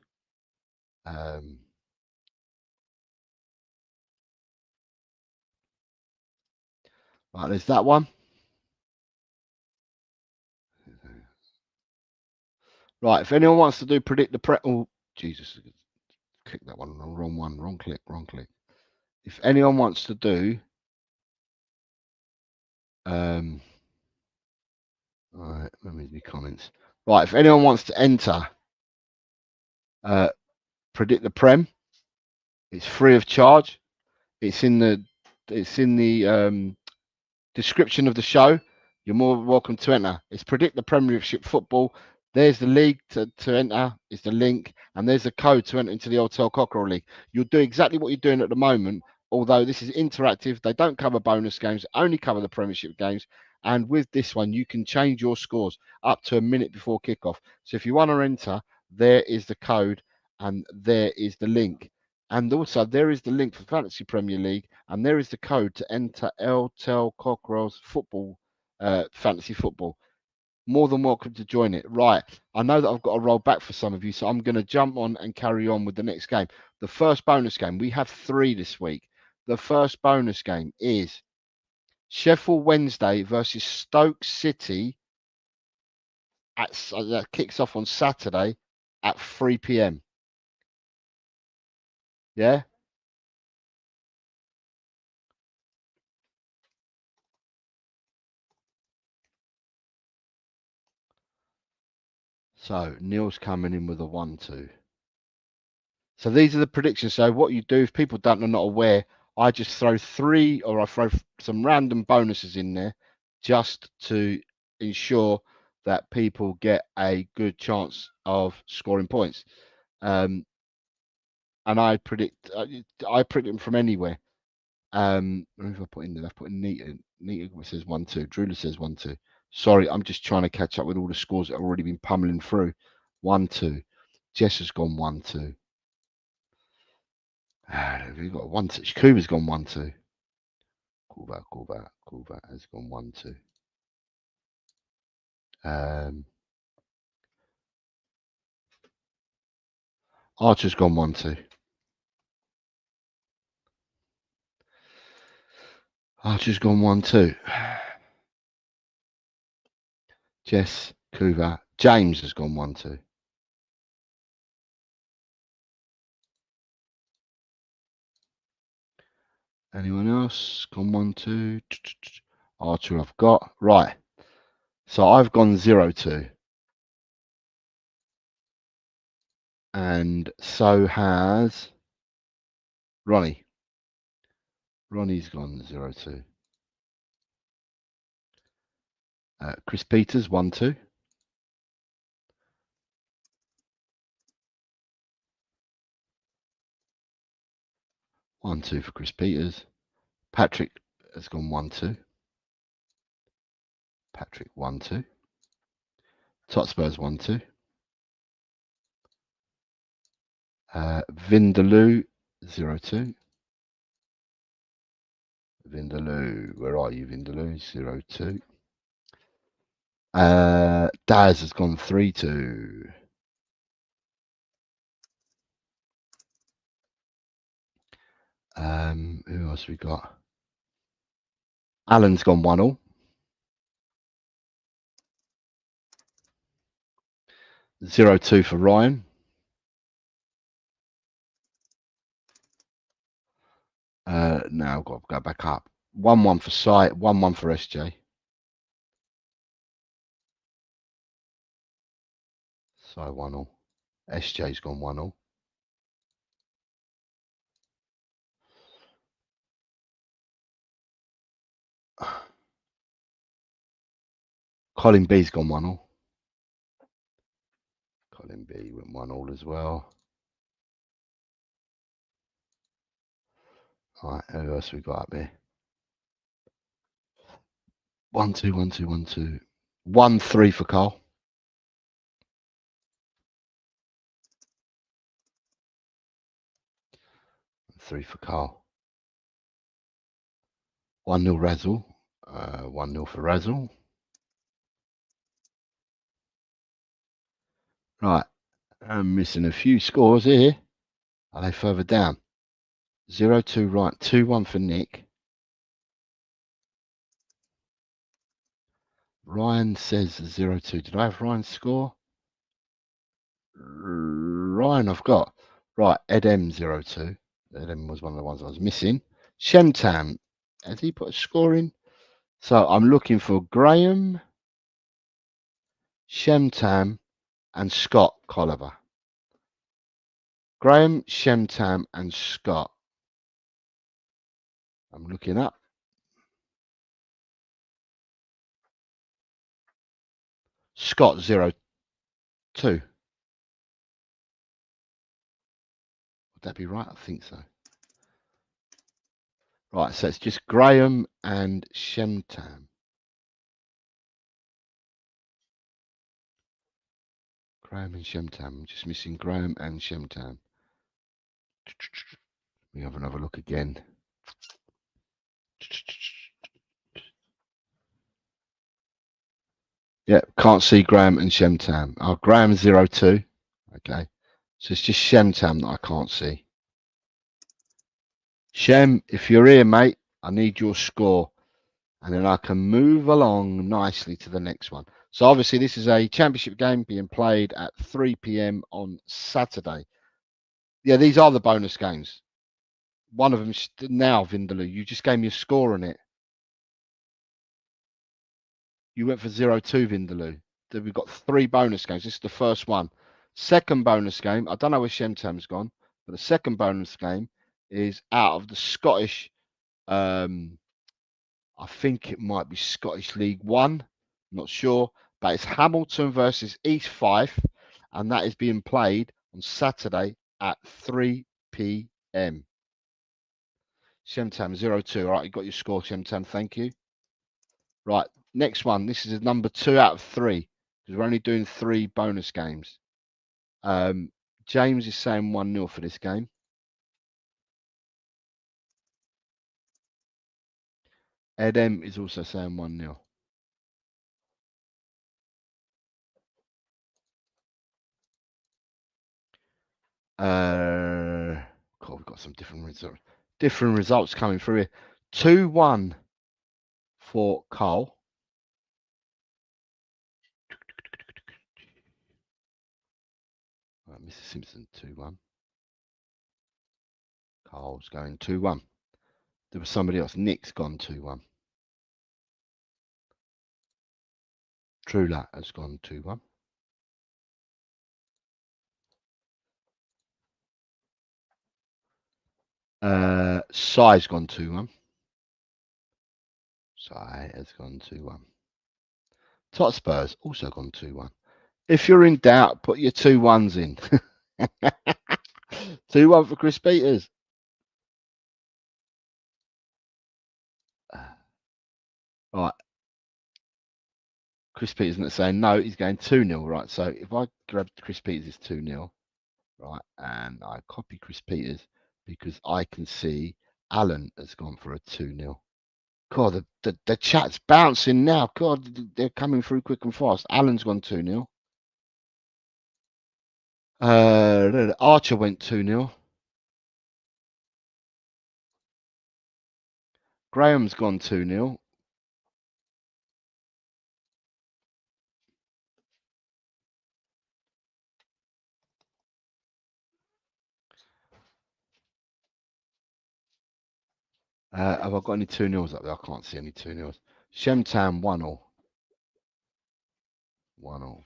Right, there's that one. Right, if anyone wants to do predict the oh, Jesus, click that one, wrong one, wrong click. If anyone wants to do, all right, let me read the comments. Right, if anyone wants to enter, predict the prem, it's free of charge. It's in the description of the show. You're more welcome to enter. It's predict the Premiership football. There's the league to enter. It's the link, and there's a code to enter into the Hotel Cockerel League. You'll do exactly what you're doing at the moment, although this is interactive. They don't cover bonus games, only cover the Premiership games. And with this one, you can change your scores up to a minute before kickoff. So if you want to enter, there is the code, and there is the link. And also, there is the link for Fantasy Premier League, and there is the code to enter Tel Cockerel's football, fantasy football. More than welcome to join it. Right, I know that I've got to roll back for some of you, so I'm going to jump on and carry on with the next game. The first bonus game, we have 3 this week. The first bonus game is Sheffield Wednesday versus Stoke City. That kicks off on Saturday at 3 p.m. Yeah. So Neil's coming in with a 1-2. So these are the predictions. So what you do, if people don't are not aware, I just throw 3 or I throw some random bonuses in there just to ensure that people get a good chance of scoring points. And I predict them from anywhere. What have I put in there? I've put in Nita. Nita says 1-2. Drula says 1-2. Sorry, I'm just trying to catch up with all the scores that have already been pummeling through. 1-2. Jess has gone 1-2. We've got 1-2. Kuba's gone 1-2. Kuba has gone 1-2. Archer's gone 1-2. Archer's gone 1-2. Jess, Kuba, James has gone 1-2. Anyone else gone 1-2? Archer, I've got right. So I've gone 0-2. And so has Ronnie. Ronnie's gone 0-2. Chris Peters 1-2. 1-2 for Chris Peters. Patrick has gone 1-2. Patrick 1-2. Totspurs 1-2. Vindaloo 0-2. Vindaloo, where are you, Vindaloo? 0-2. Daz has gone 3-2. Who else we got? Alan's gone 1-all. 0-2 for Ryan. Now I've got to go back up. 1-1 for Sight, 1-1 for SJ. So 1-all. SJ's gone 1-all. Colin B's gone 1-all. Colin B went 1-all as well. All right, who else we got up there? 1-2, 1-2, 1-2. 1-3 for Carl. 3 for Carl. 1-0 Razzle. 1-0 for Razzle. Right, I'm missing a few scores here. Are they further down? 0-2 right, 2-1 for Nick. Ryan says 0-2. Did I have Ryan's score? Ryan, I've got. Right, Ed M 0-2. Ed M was one of the ones I was missing. Shemtam, has he put a score in? So I'm looking for Graham, Shemtam, and Scott Colliver. Graham, Shemtam, and Scott. I'm looking up. Scott 0-2. Would that be right? I think so. Right, so it's just Graham and Shemtam. Graham and Shemtam. I'm just missing Graham and Shemtam. We have another look again. Yeah, can't see Graham and Shemtam. Oh, Graham 0-2. Okay. So it's just Shemtam that I can't see. Shem, if you're here, mate, I need your score. And then I can move along nicely to the next one. So obviously this is a championship game being played at 3 p.m. on Saturday. Yeah, these are the bonus games. One of them now, Vindaloo. You just gave me a score on it. You went for 0-2, Vindaloo. Then we've got 3 bonus games. This is the first one. Second bonus game. I don't know where Shemtam's gone, but the second bonus game is out of the Scottish. I think it might be Scottish League One. Not sure, but it's Hamilton versus East Fife, and that is being played on Saturday at 3 p.m. Shemtam 0-2. All right, you got your score, Shemtam. Thank you. Right, next one. This is a number 2 out of 3 because we're only doing 3 bonus games. James is saying 1-0 for this game. Ed M is also saying 1-0. God, we've got some different results coming through here. 2-1 for Carl. Right, Mr. Simpson 2-1. Carl's going 2-1. There was somebody else. Nick's gone 2-1. Trula has gone 2-1. Sai's gone 2-1. Sai has gone 2-1. Totspurs also gone 2-1. If you're in doubt, put your 2-1s in. 2-1 for Chris Peters. Right. Chris Peters not saying no, he's going 2-0, right? So if I grab Chris Peters, it's 2-0, right? And I copy Chris Peters because I can see Alan has gone for a 2-0. God, the chat's bouncing now. God, they're coming through quick and fast. Alan's gone 2-0. Archer went 2-0. Graham's gone 2-0. Have I got any 2-0s up there? I can't see any 2-0s. Shemtown 1-1. 1-1. I'm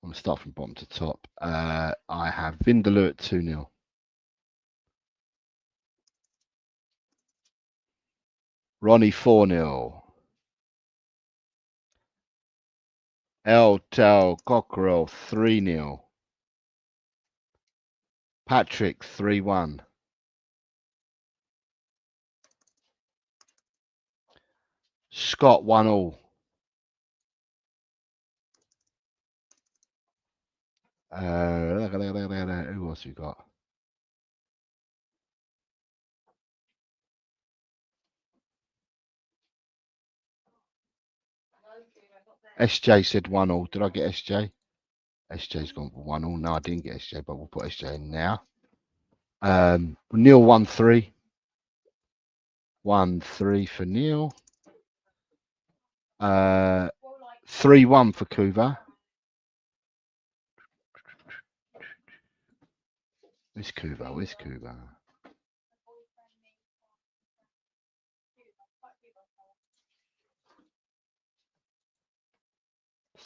going to start from bottom to top. I have Vindaloo at 2-0. Ronnie 4-0. El Tel Cockerel 3-0. Patrick 3-1. Scott 1-1. Who else we got? SJ said 1-1. Did I get SJ? SJ's gone for 1-1. No, I didn't get SJ, but we'll put SJ in now. Neil 1-3. 1-3 for Neil. 3-1 for Kuva. Where's Kuva? Where's Kuva?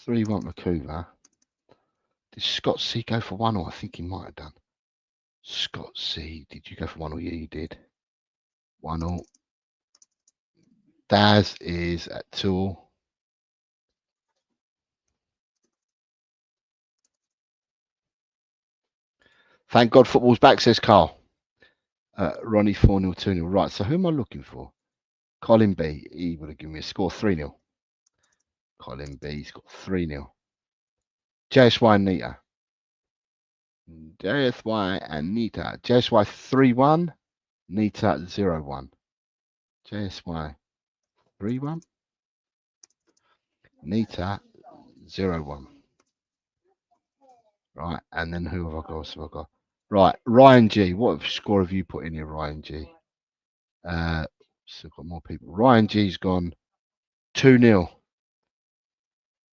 Three one for Kuva. Did Scott C go for 1-1? I think he might have done. Scott C, did you go for 1-1? Yeah, you did. 1-1. Daz is at 2-2. Thank God football's back, says Carl. Ronnie 4-0, 2-0. Right, so who am I looking for? Colin B. He would have given me a score 3-0. Colin B's got 3-0. JSY and Nita. JSY and Nita. JSY 3-1. Nita 0-1. JSY 3-1. Nita 0-1. Right, and then who have I got? So I've got right, Ryan G. What score have you put in here, Ryan G? So got more people. Ryan G's gone 2-0.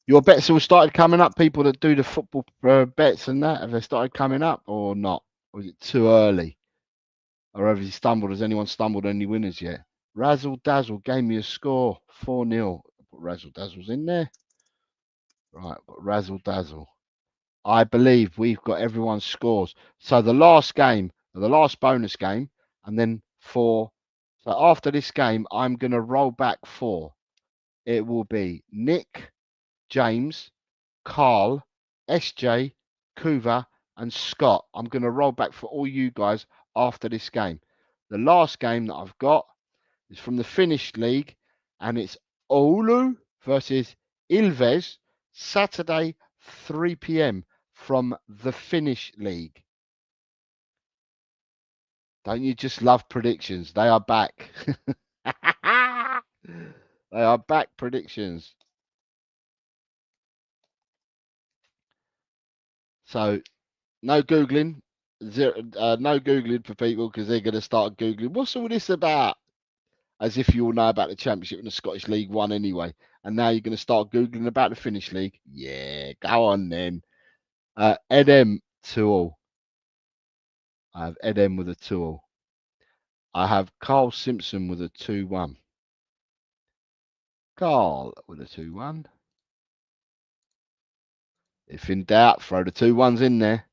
Your bets all started coming up. People that do the football bets and that, have they started coming up or not? Or is it too early? Or have you stumbled? Has anyone stumbled any winners yet? Razzle Dazzle gave me a score 4-0. Put Razzle Dazzle's in there. Right, got Razzle Dazzle. I believe we've got everyone's scores. So the last game, the last bonus game, and then so after this game, I'm going to roll back 4. It will be Nick, James, Carl, SJ, Kuva, and Scott. I'm going to roll back for all you guys after this game. The last game that I've got is from the Finnish league, and it's Oulu versus Ilves, Saturday, 3 p.m. from the Finnish league. Don't you just love predictions? They are back. They are back, predictions. So no Googling. No Googling for people because they're going to start Googling. What's all this about? As if you all know about the Championship and the Scottish League One anyway. And now you're going to start Googling about the Finnish League. Yeah, go on then. Ed M 2-2. I have Ed M with a 2-2. I have Carl Simpson with a 2-1. Carl with a 2-1. If in doubt, throw the 2-1s in there.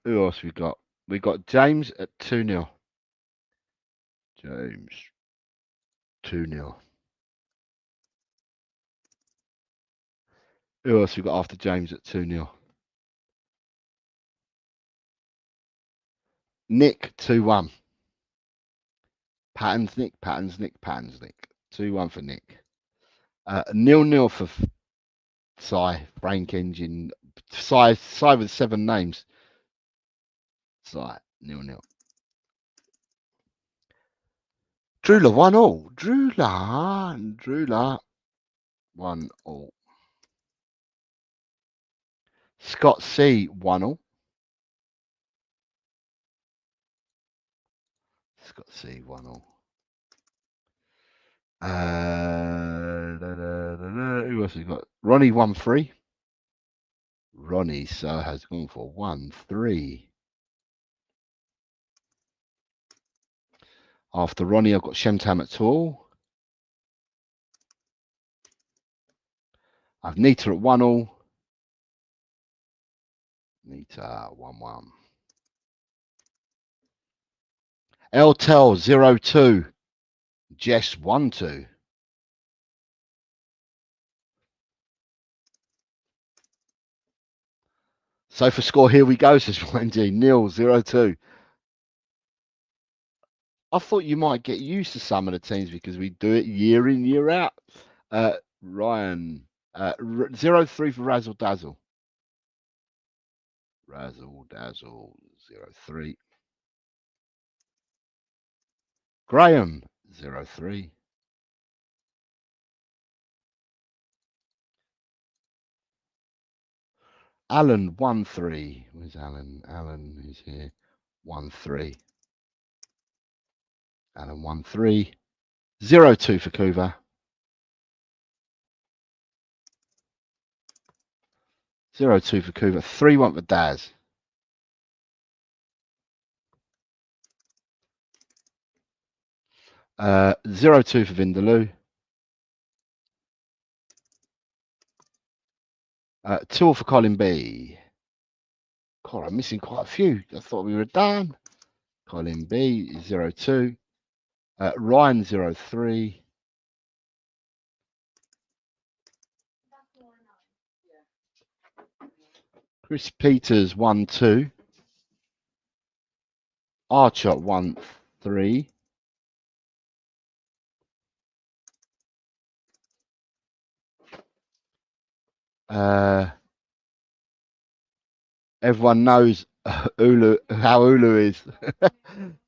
Who else we got? We got James at 2-0. James 2-0. Who else we got after James at 2-0? Nick 2-1. Patterns Nick. 2-1 for Nick. 0-0 for Sai, Frank Engine. Sai with 7 names. Sai, 0-0. Drula 1-all. Drula 1-all. Scott C 1-all. Scott C 1-all. Who else we got? Ronnie 1-3. Ronnie so has gone for 1-3. After Ronnie, I've got Shemtam at all. I've Nita at 1-all. Nita 1-1. Eltel 0-2. Jess 1-2. So for score, here we go, says Wendy. Neil 0-2. I thought you might get used to some of the teams because we do it year in, year out. Ryan 0-3 for Razzle Dazzle. Razzle Dazzle 0-3. Graham 0-3. Alan 1-3. Where's Alan? Alan is here. 1-3. Alan 1-3. 0-2 for Kuva. 0-2 for Kuva. 3-1 for Daz. 0-2 for Vindaloo. 2 for Colin B. God, I'm missing quite a few. I thought we were done. Colin B 0-2. Ryan 0-3. Chris Peters 1-2. Archer 1-3. Everyone knows Ulu, how Ulu is.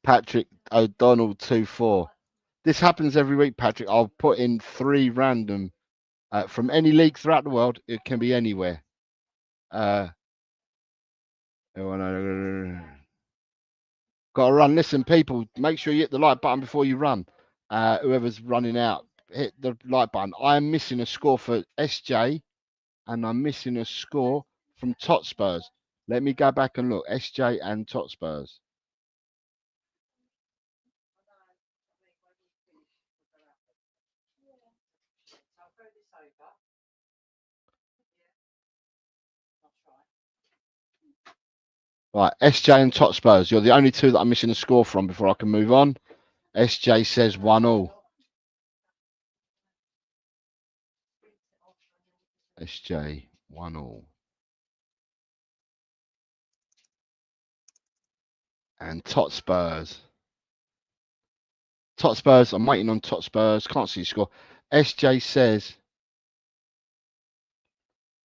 Patrick O'Donnell 2-4. This happens every week, Patrick. I'll put in 3 random from any league throughout the world. It can be anywhere. Got to run. Listen, people, make sure you hit the like button before you run. Whoever's running out, hit the like button. I am missing a score for SJ, and I'm missing a score from Totspurs. Let me go back and look. SJ and Totspurs. Right, SJ and Totspurs. You're the only 2 that I'm missing a score from before I can move on. SJ says 1-all. SJ 1-all. And Totspurs. Totspurs. I'm waiting on Totspurs. Can't see the score. SJ says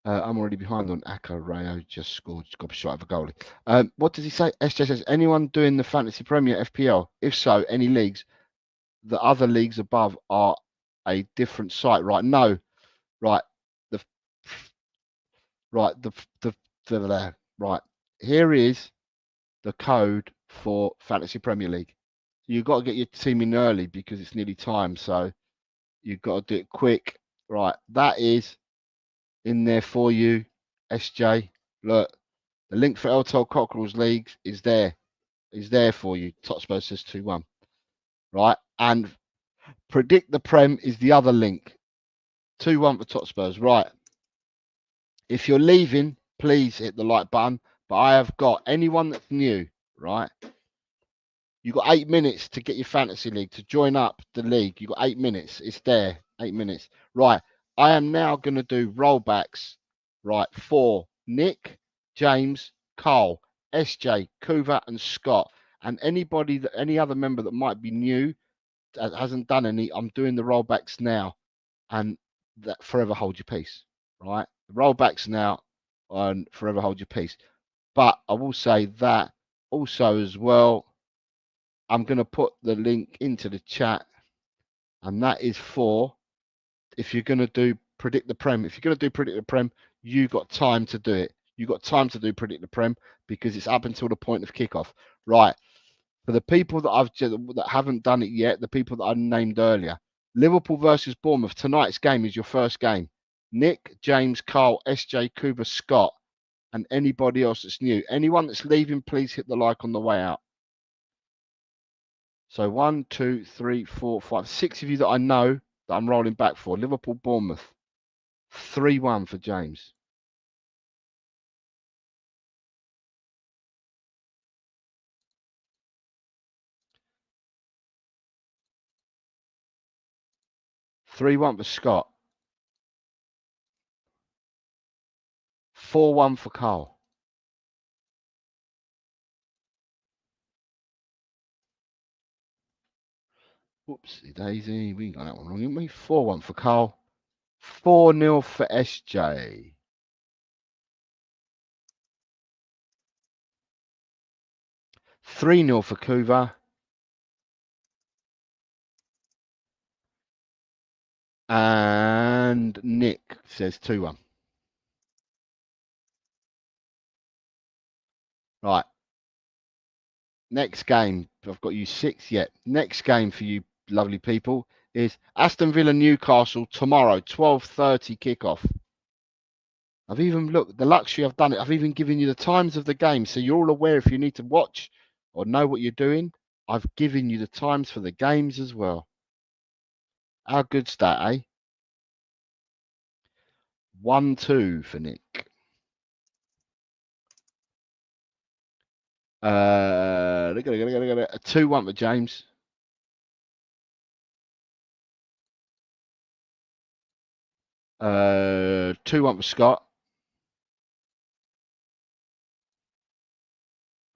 I'm already behind on Aka. Rayo just scored. Got a shot of a goalie. What does he say? SJ says, anyone doing the Fantasy Premier FPL? If so, any leagues? The other leagues above are a different site, right? No, right. Right. Right. Here is the code for Fantasy Premier League. You've got to get your team in early because it's nearly time. So you've got to do it quick. Right. That is in there for you, SJ. Look, the link for LTL Cockerels Leagues is there. Is there for you. Totspur says 2-1. Right. And Predict the Prem is the other link. 2-1 for Totspurs. Right. If you're leaving, please hit the like button. But I have got anyone that's new, right? You've got 8 minutes to get your fantasy league, to join up the league. You've got 8 minutes. It's there. 8 minutes. Right. I am now going to do rollbacks, right, for Nick, James, Carl, SJ, Kuva, and Scott. And anybody that any other member that might be new, hasn't done any, I'm doing the rollbacks now, and that forever hold your peace, right? The rollbacks now and forever hold your peace. But I will say that also as well, I'm going to put the link into the chat, and that is for if you're going to do predict the prem. If you're going to do predict the prem, you got time to do it. You got time to do predict the prem because it's up until the point of kickoff, right? For the people that haven't done it yet, the people that I named earlier, Liverpool versus Bournemouth. Tonight's game is your first game. Nick, James, Carl, SJ, Cooper, Scott, and anybody else that's new. Anyone that's leaving, please hit the like on the way out. So 1, 2, 3, 4, 5, 6 of you that I know that I'm rolling back for. Liverpool, Bournemouth. 3-1 for James. $3-1 for Scott. 4-1 for Carl. Whoopsie daisy. We got that one wrong, didn't we? 4-1 for Carl. 4-0 for SJ. 3-0 for Kuva. And Nick says 2-1. Right. Next game. I've got you 6 yet. Next game for you lovely people is Aston Villa Newcastle tomorrow, 12:30 kickoff. I've even looked the luxury I've done it. I've even given you the times of the game, so you're all aware if you need to watch or know what you're doing. I've given you the times for the games as well. How good's that, eh? 1-2 for Nick. 2-1 for James. 2-1 for Scott.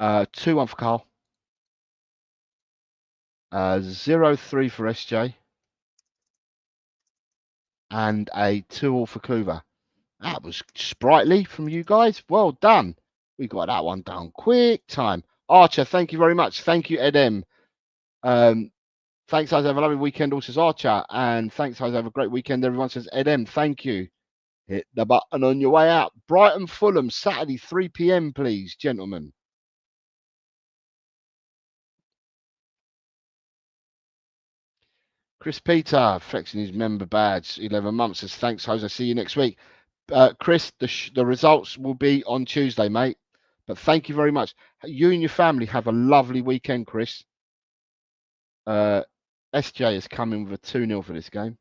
2-1 for Carl. 0-3 for SJ. And a 2-all for Kuva. That was sprightly from you guys. Well done. We got that one done quick time. Archer, thank you very much. Thank you, Edem. Thanks, guys. Have a lovely weekend. Also, says Archer. And thanks, guys. Have a great weekend. Everyone says Edem. Thank you. Hit the button on your way out. Brighton Fulham, Saturday, 3 p.m., please, gentlemen. Chris Peter, flexing his member badge, 11 months, says thanks, Jose. See you next week. Chris, the results will be on Tuesday, mate. But thank you very much. You and your family have a lovely weekend, Chris. SJ is coming with a 2-0 for this game.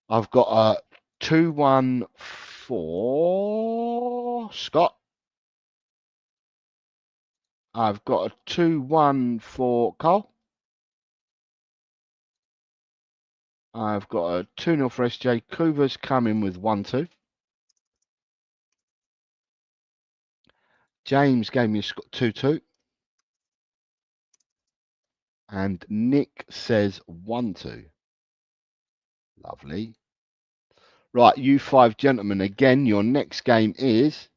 I've got a 2-1 for Scott. I've got a 2-1 for Carl. I've got a 2-0 for SJ. Kuva's coming with 1-2. James gave me a 2-2. And Nick says 1-2. Lovely. Right, you 5 gentlemen. Again, your next game is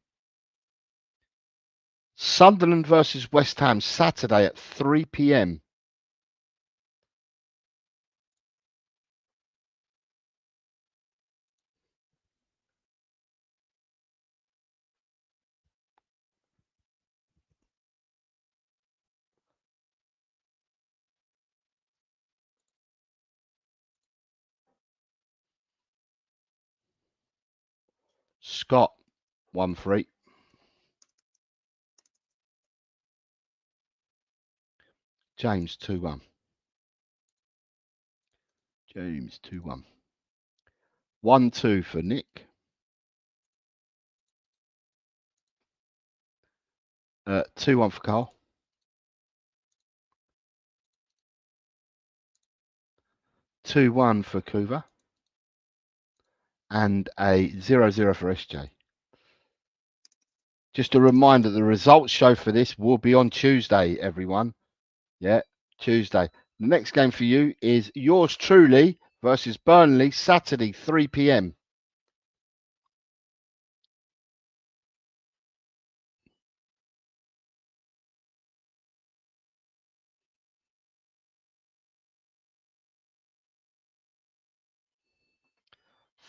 Sunderland versus West Ham, Saturday at 3 p.m. Scott, 1-3. James, 2-1. James, 2-1. 1-2 for Nick. 2-1 for Carl. 2-1 for Kuva. And a 0-0 for SJ. Just a reminder, the results show for this will be on Tuesday, everyone. Yeah, Tuesday. The next game for you is yours truly versus Burnley, Saturday, 3 p.m.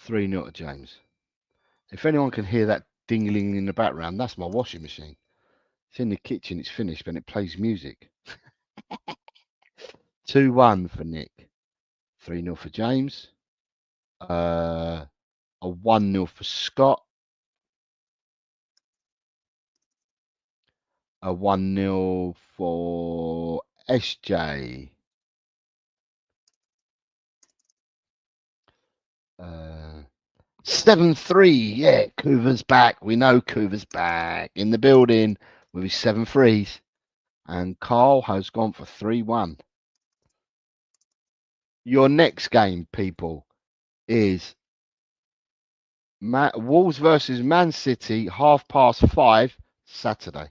Three 0 to James. If anyone can hear that dingling in the background, that's my washing machine. It's in the kitchen, it's finished, and it plays music. 2-1 for Nick. 3-0 for James. A 1-0 for Scott. A 1-0 for SJ. 7-3. Yeah, Coover's back. We know Coover's back in the building with his 7 threes. And Carl has gone for 3-1. Your next game, people, is Wolves versus Man City, 5:30 Saturday.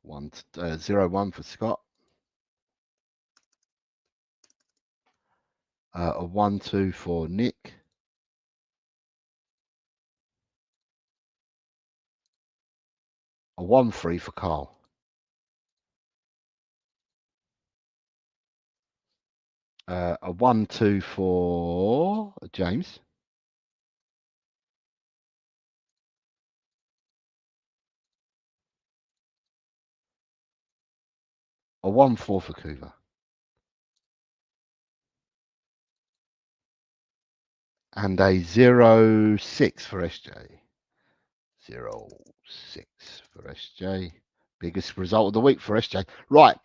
One 0-1 for Scott. A 1-2 for Nick. A 1-3 for Carl. A 1-2 for James. A 1-4 for Coover. And a 0-6 for SJ. 0-6 for SJ. Biggest result of the week for SJ. Right.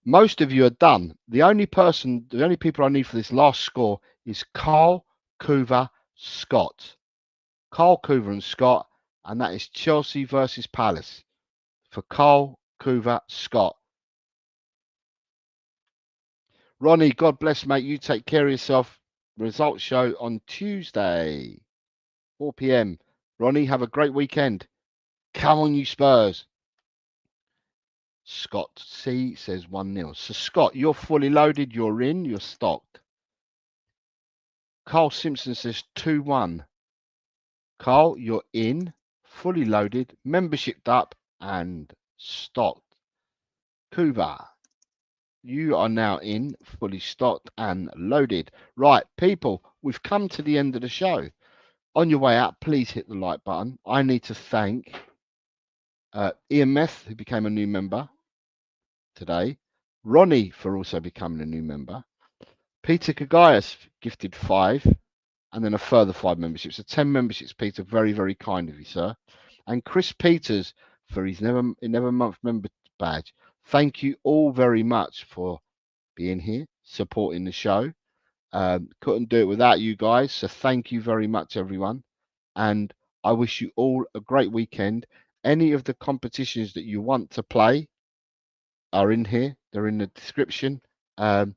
Most of you are done. The only people I need for this last score is Carl, Coover, Scott. Carl, Coover, and Scott. And that is Chelsea versus Palace. For Carl, Coover, Scott. Ronnie, God bless, mate. You take care of yourself. Results show on Tuesday, 4 p.m. Ronnie, have a great weekend. Come on, you Spurs. Scott C says 1-0. So, Scott, you're fully loaded. You're in. You're stocked. Carl Simpson says 2-1. Carl, you're in. Fully loaded. Membershiped up and stocked. Kuva, you are now in, fully stocked and loaded. Right, people, we've come to the end of the show. On your way out, please hit the like button. I need to thank Ian Meth, who became a new member today. Ronnie, for also becoming a new member. Peter Kagaias gifted 5, and then a further 5 memberships. So 10 memberships, Peter. Very, very kind of you, sir. And Chris Peters for his never month member badge. Thank you all very much for being here, supporting the show. Couldn't do it without you guys. So thank you very much, everyone. And I wish you all a great weekend. Any of the competitions that you want to play are in here. They're in the description. And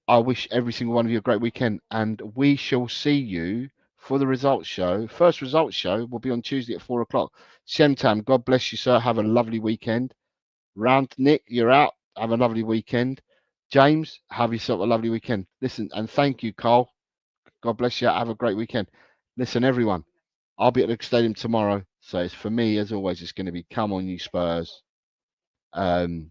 I wish every single one of you a great weekend. And we shall see you for the results show. First results show will be on Tuesday at 4 o'clock. Shemtam, God bless you, sir. Have a lovely weekend. Round Nick, you're out. Have a lovely weekend. James, have yourself a lovely weekend. Listen, and thank you, Carl. God bless you. Have a great weekend. Listen, everyone, I'll be at the stadium tomorrow. So it's for me, as always, it's going to be come on, you Spurs. Cooper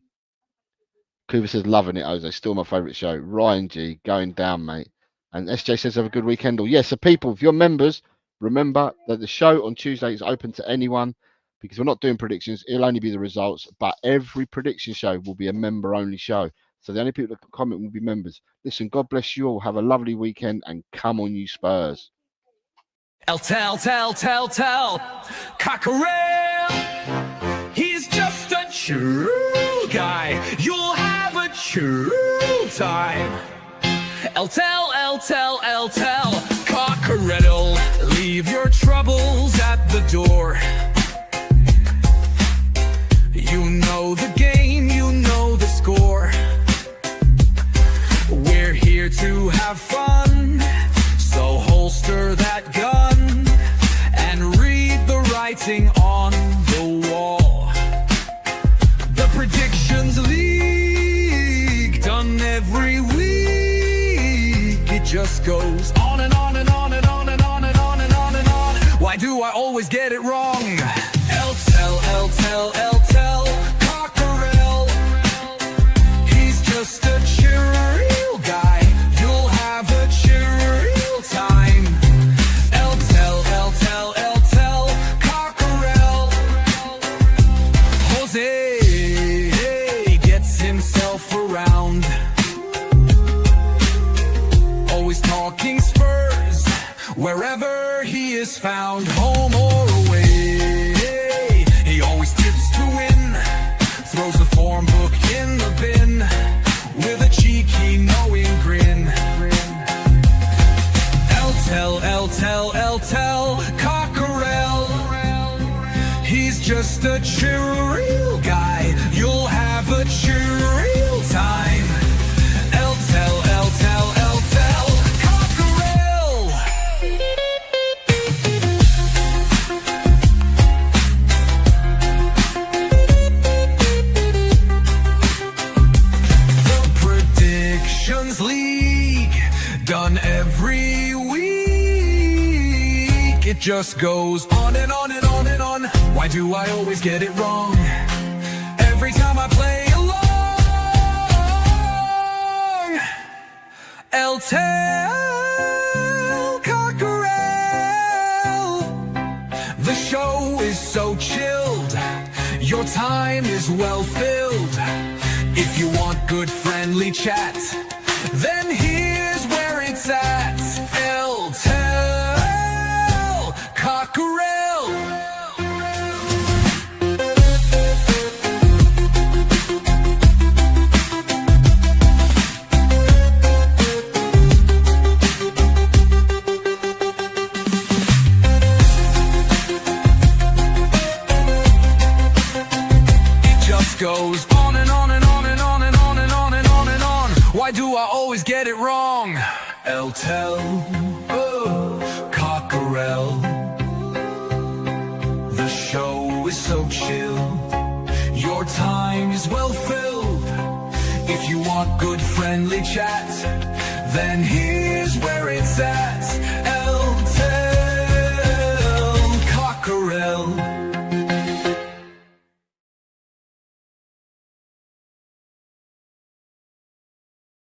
says, loving it, Jose. Still my favourite show. Ryan G, going down, mate. And SJ says, have a good weekend. Yes, so people, if you're members, remember that the show on Tuesday is open to anyone because we're not doing predictions. It'll only be the results. But every prediction show will be a member-only show. So the only people that can comment will be members. Listen, God bless you all. Have a lovely weekend and come on, you Spurs. Tell, Cockerel, he's just a true guy. You'll have a true time. Tell, Cockerel, leave your troubles at the door. You know the game. wherever he is found, home or away. He always tips to win, throws the form book in the bin, with a cheeky knowing grin. El-tel, cockerel, he's just a chill guy, you'll have a chill time. El-tel, cockerel. The Predictions League, done every week. It just goes on and on and on and on. Why do I always get it wrong? Every time I play along. El-tel, cockerel, the show is so chilled, your time is well filled. If you want good friendly chat, then here's where it's at. El-tel, cockerel. It just goes on and on and on and on and on and on and on and on. Why do I always get it wrong? El-tel, cockerel, the show is so chill, your time is well filled. If you want good friendly chat, then here's where it's at.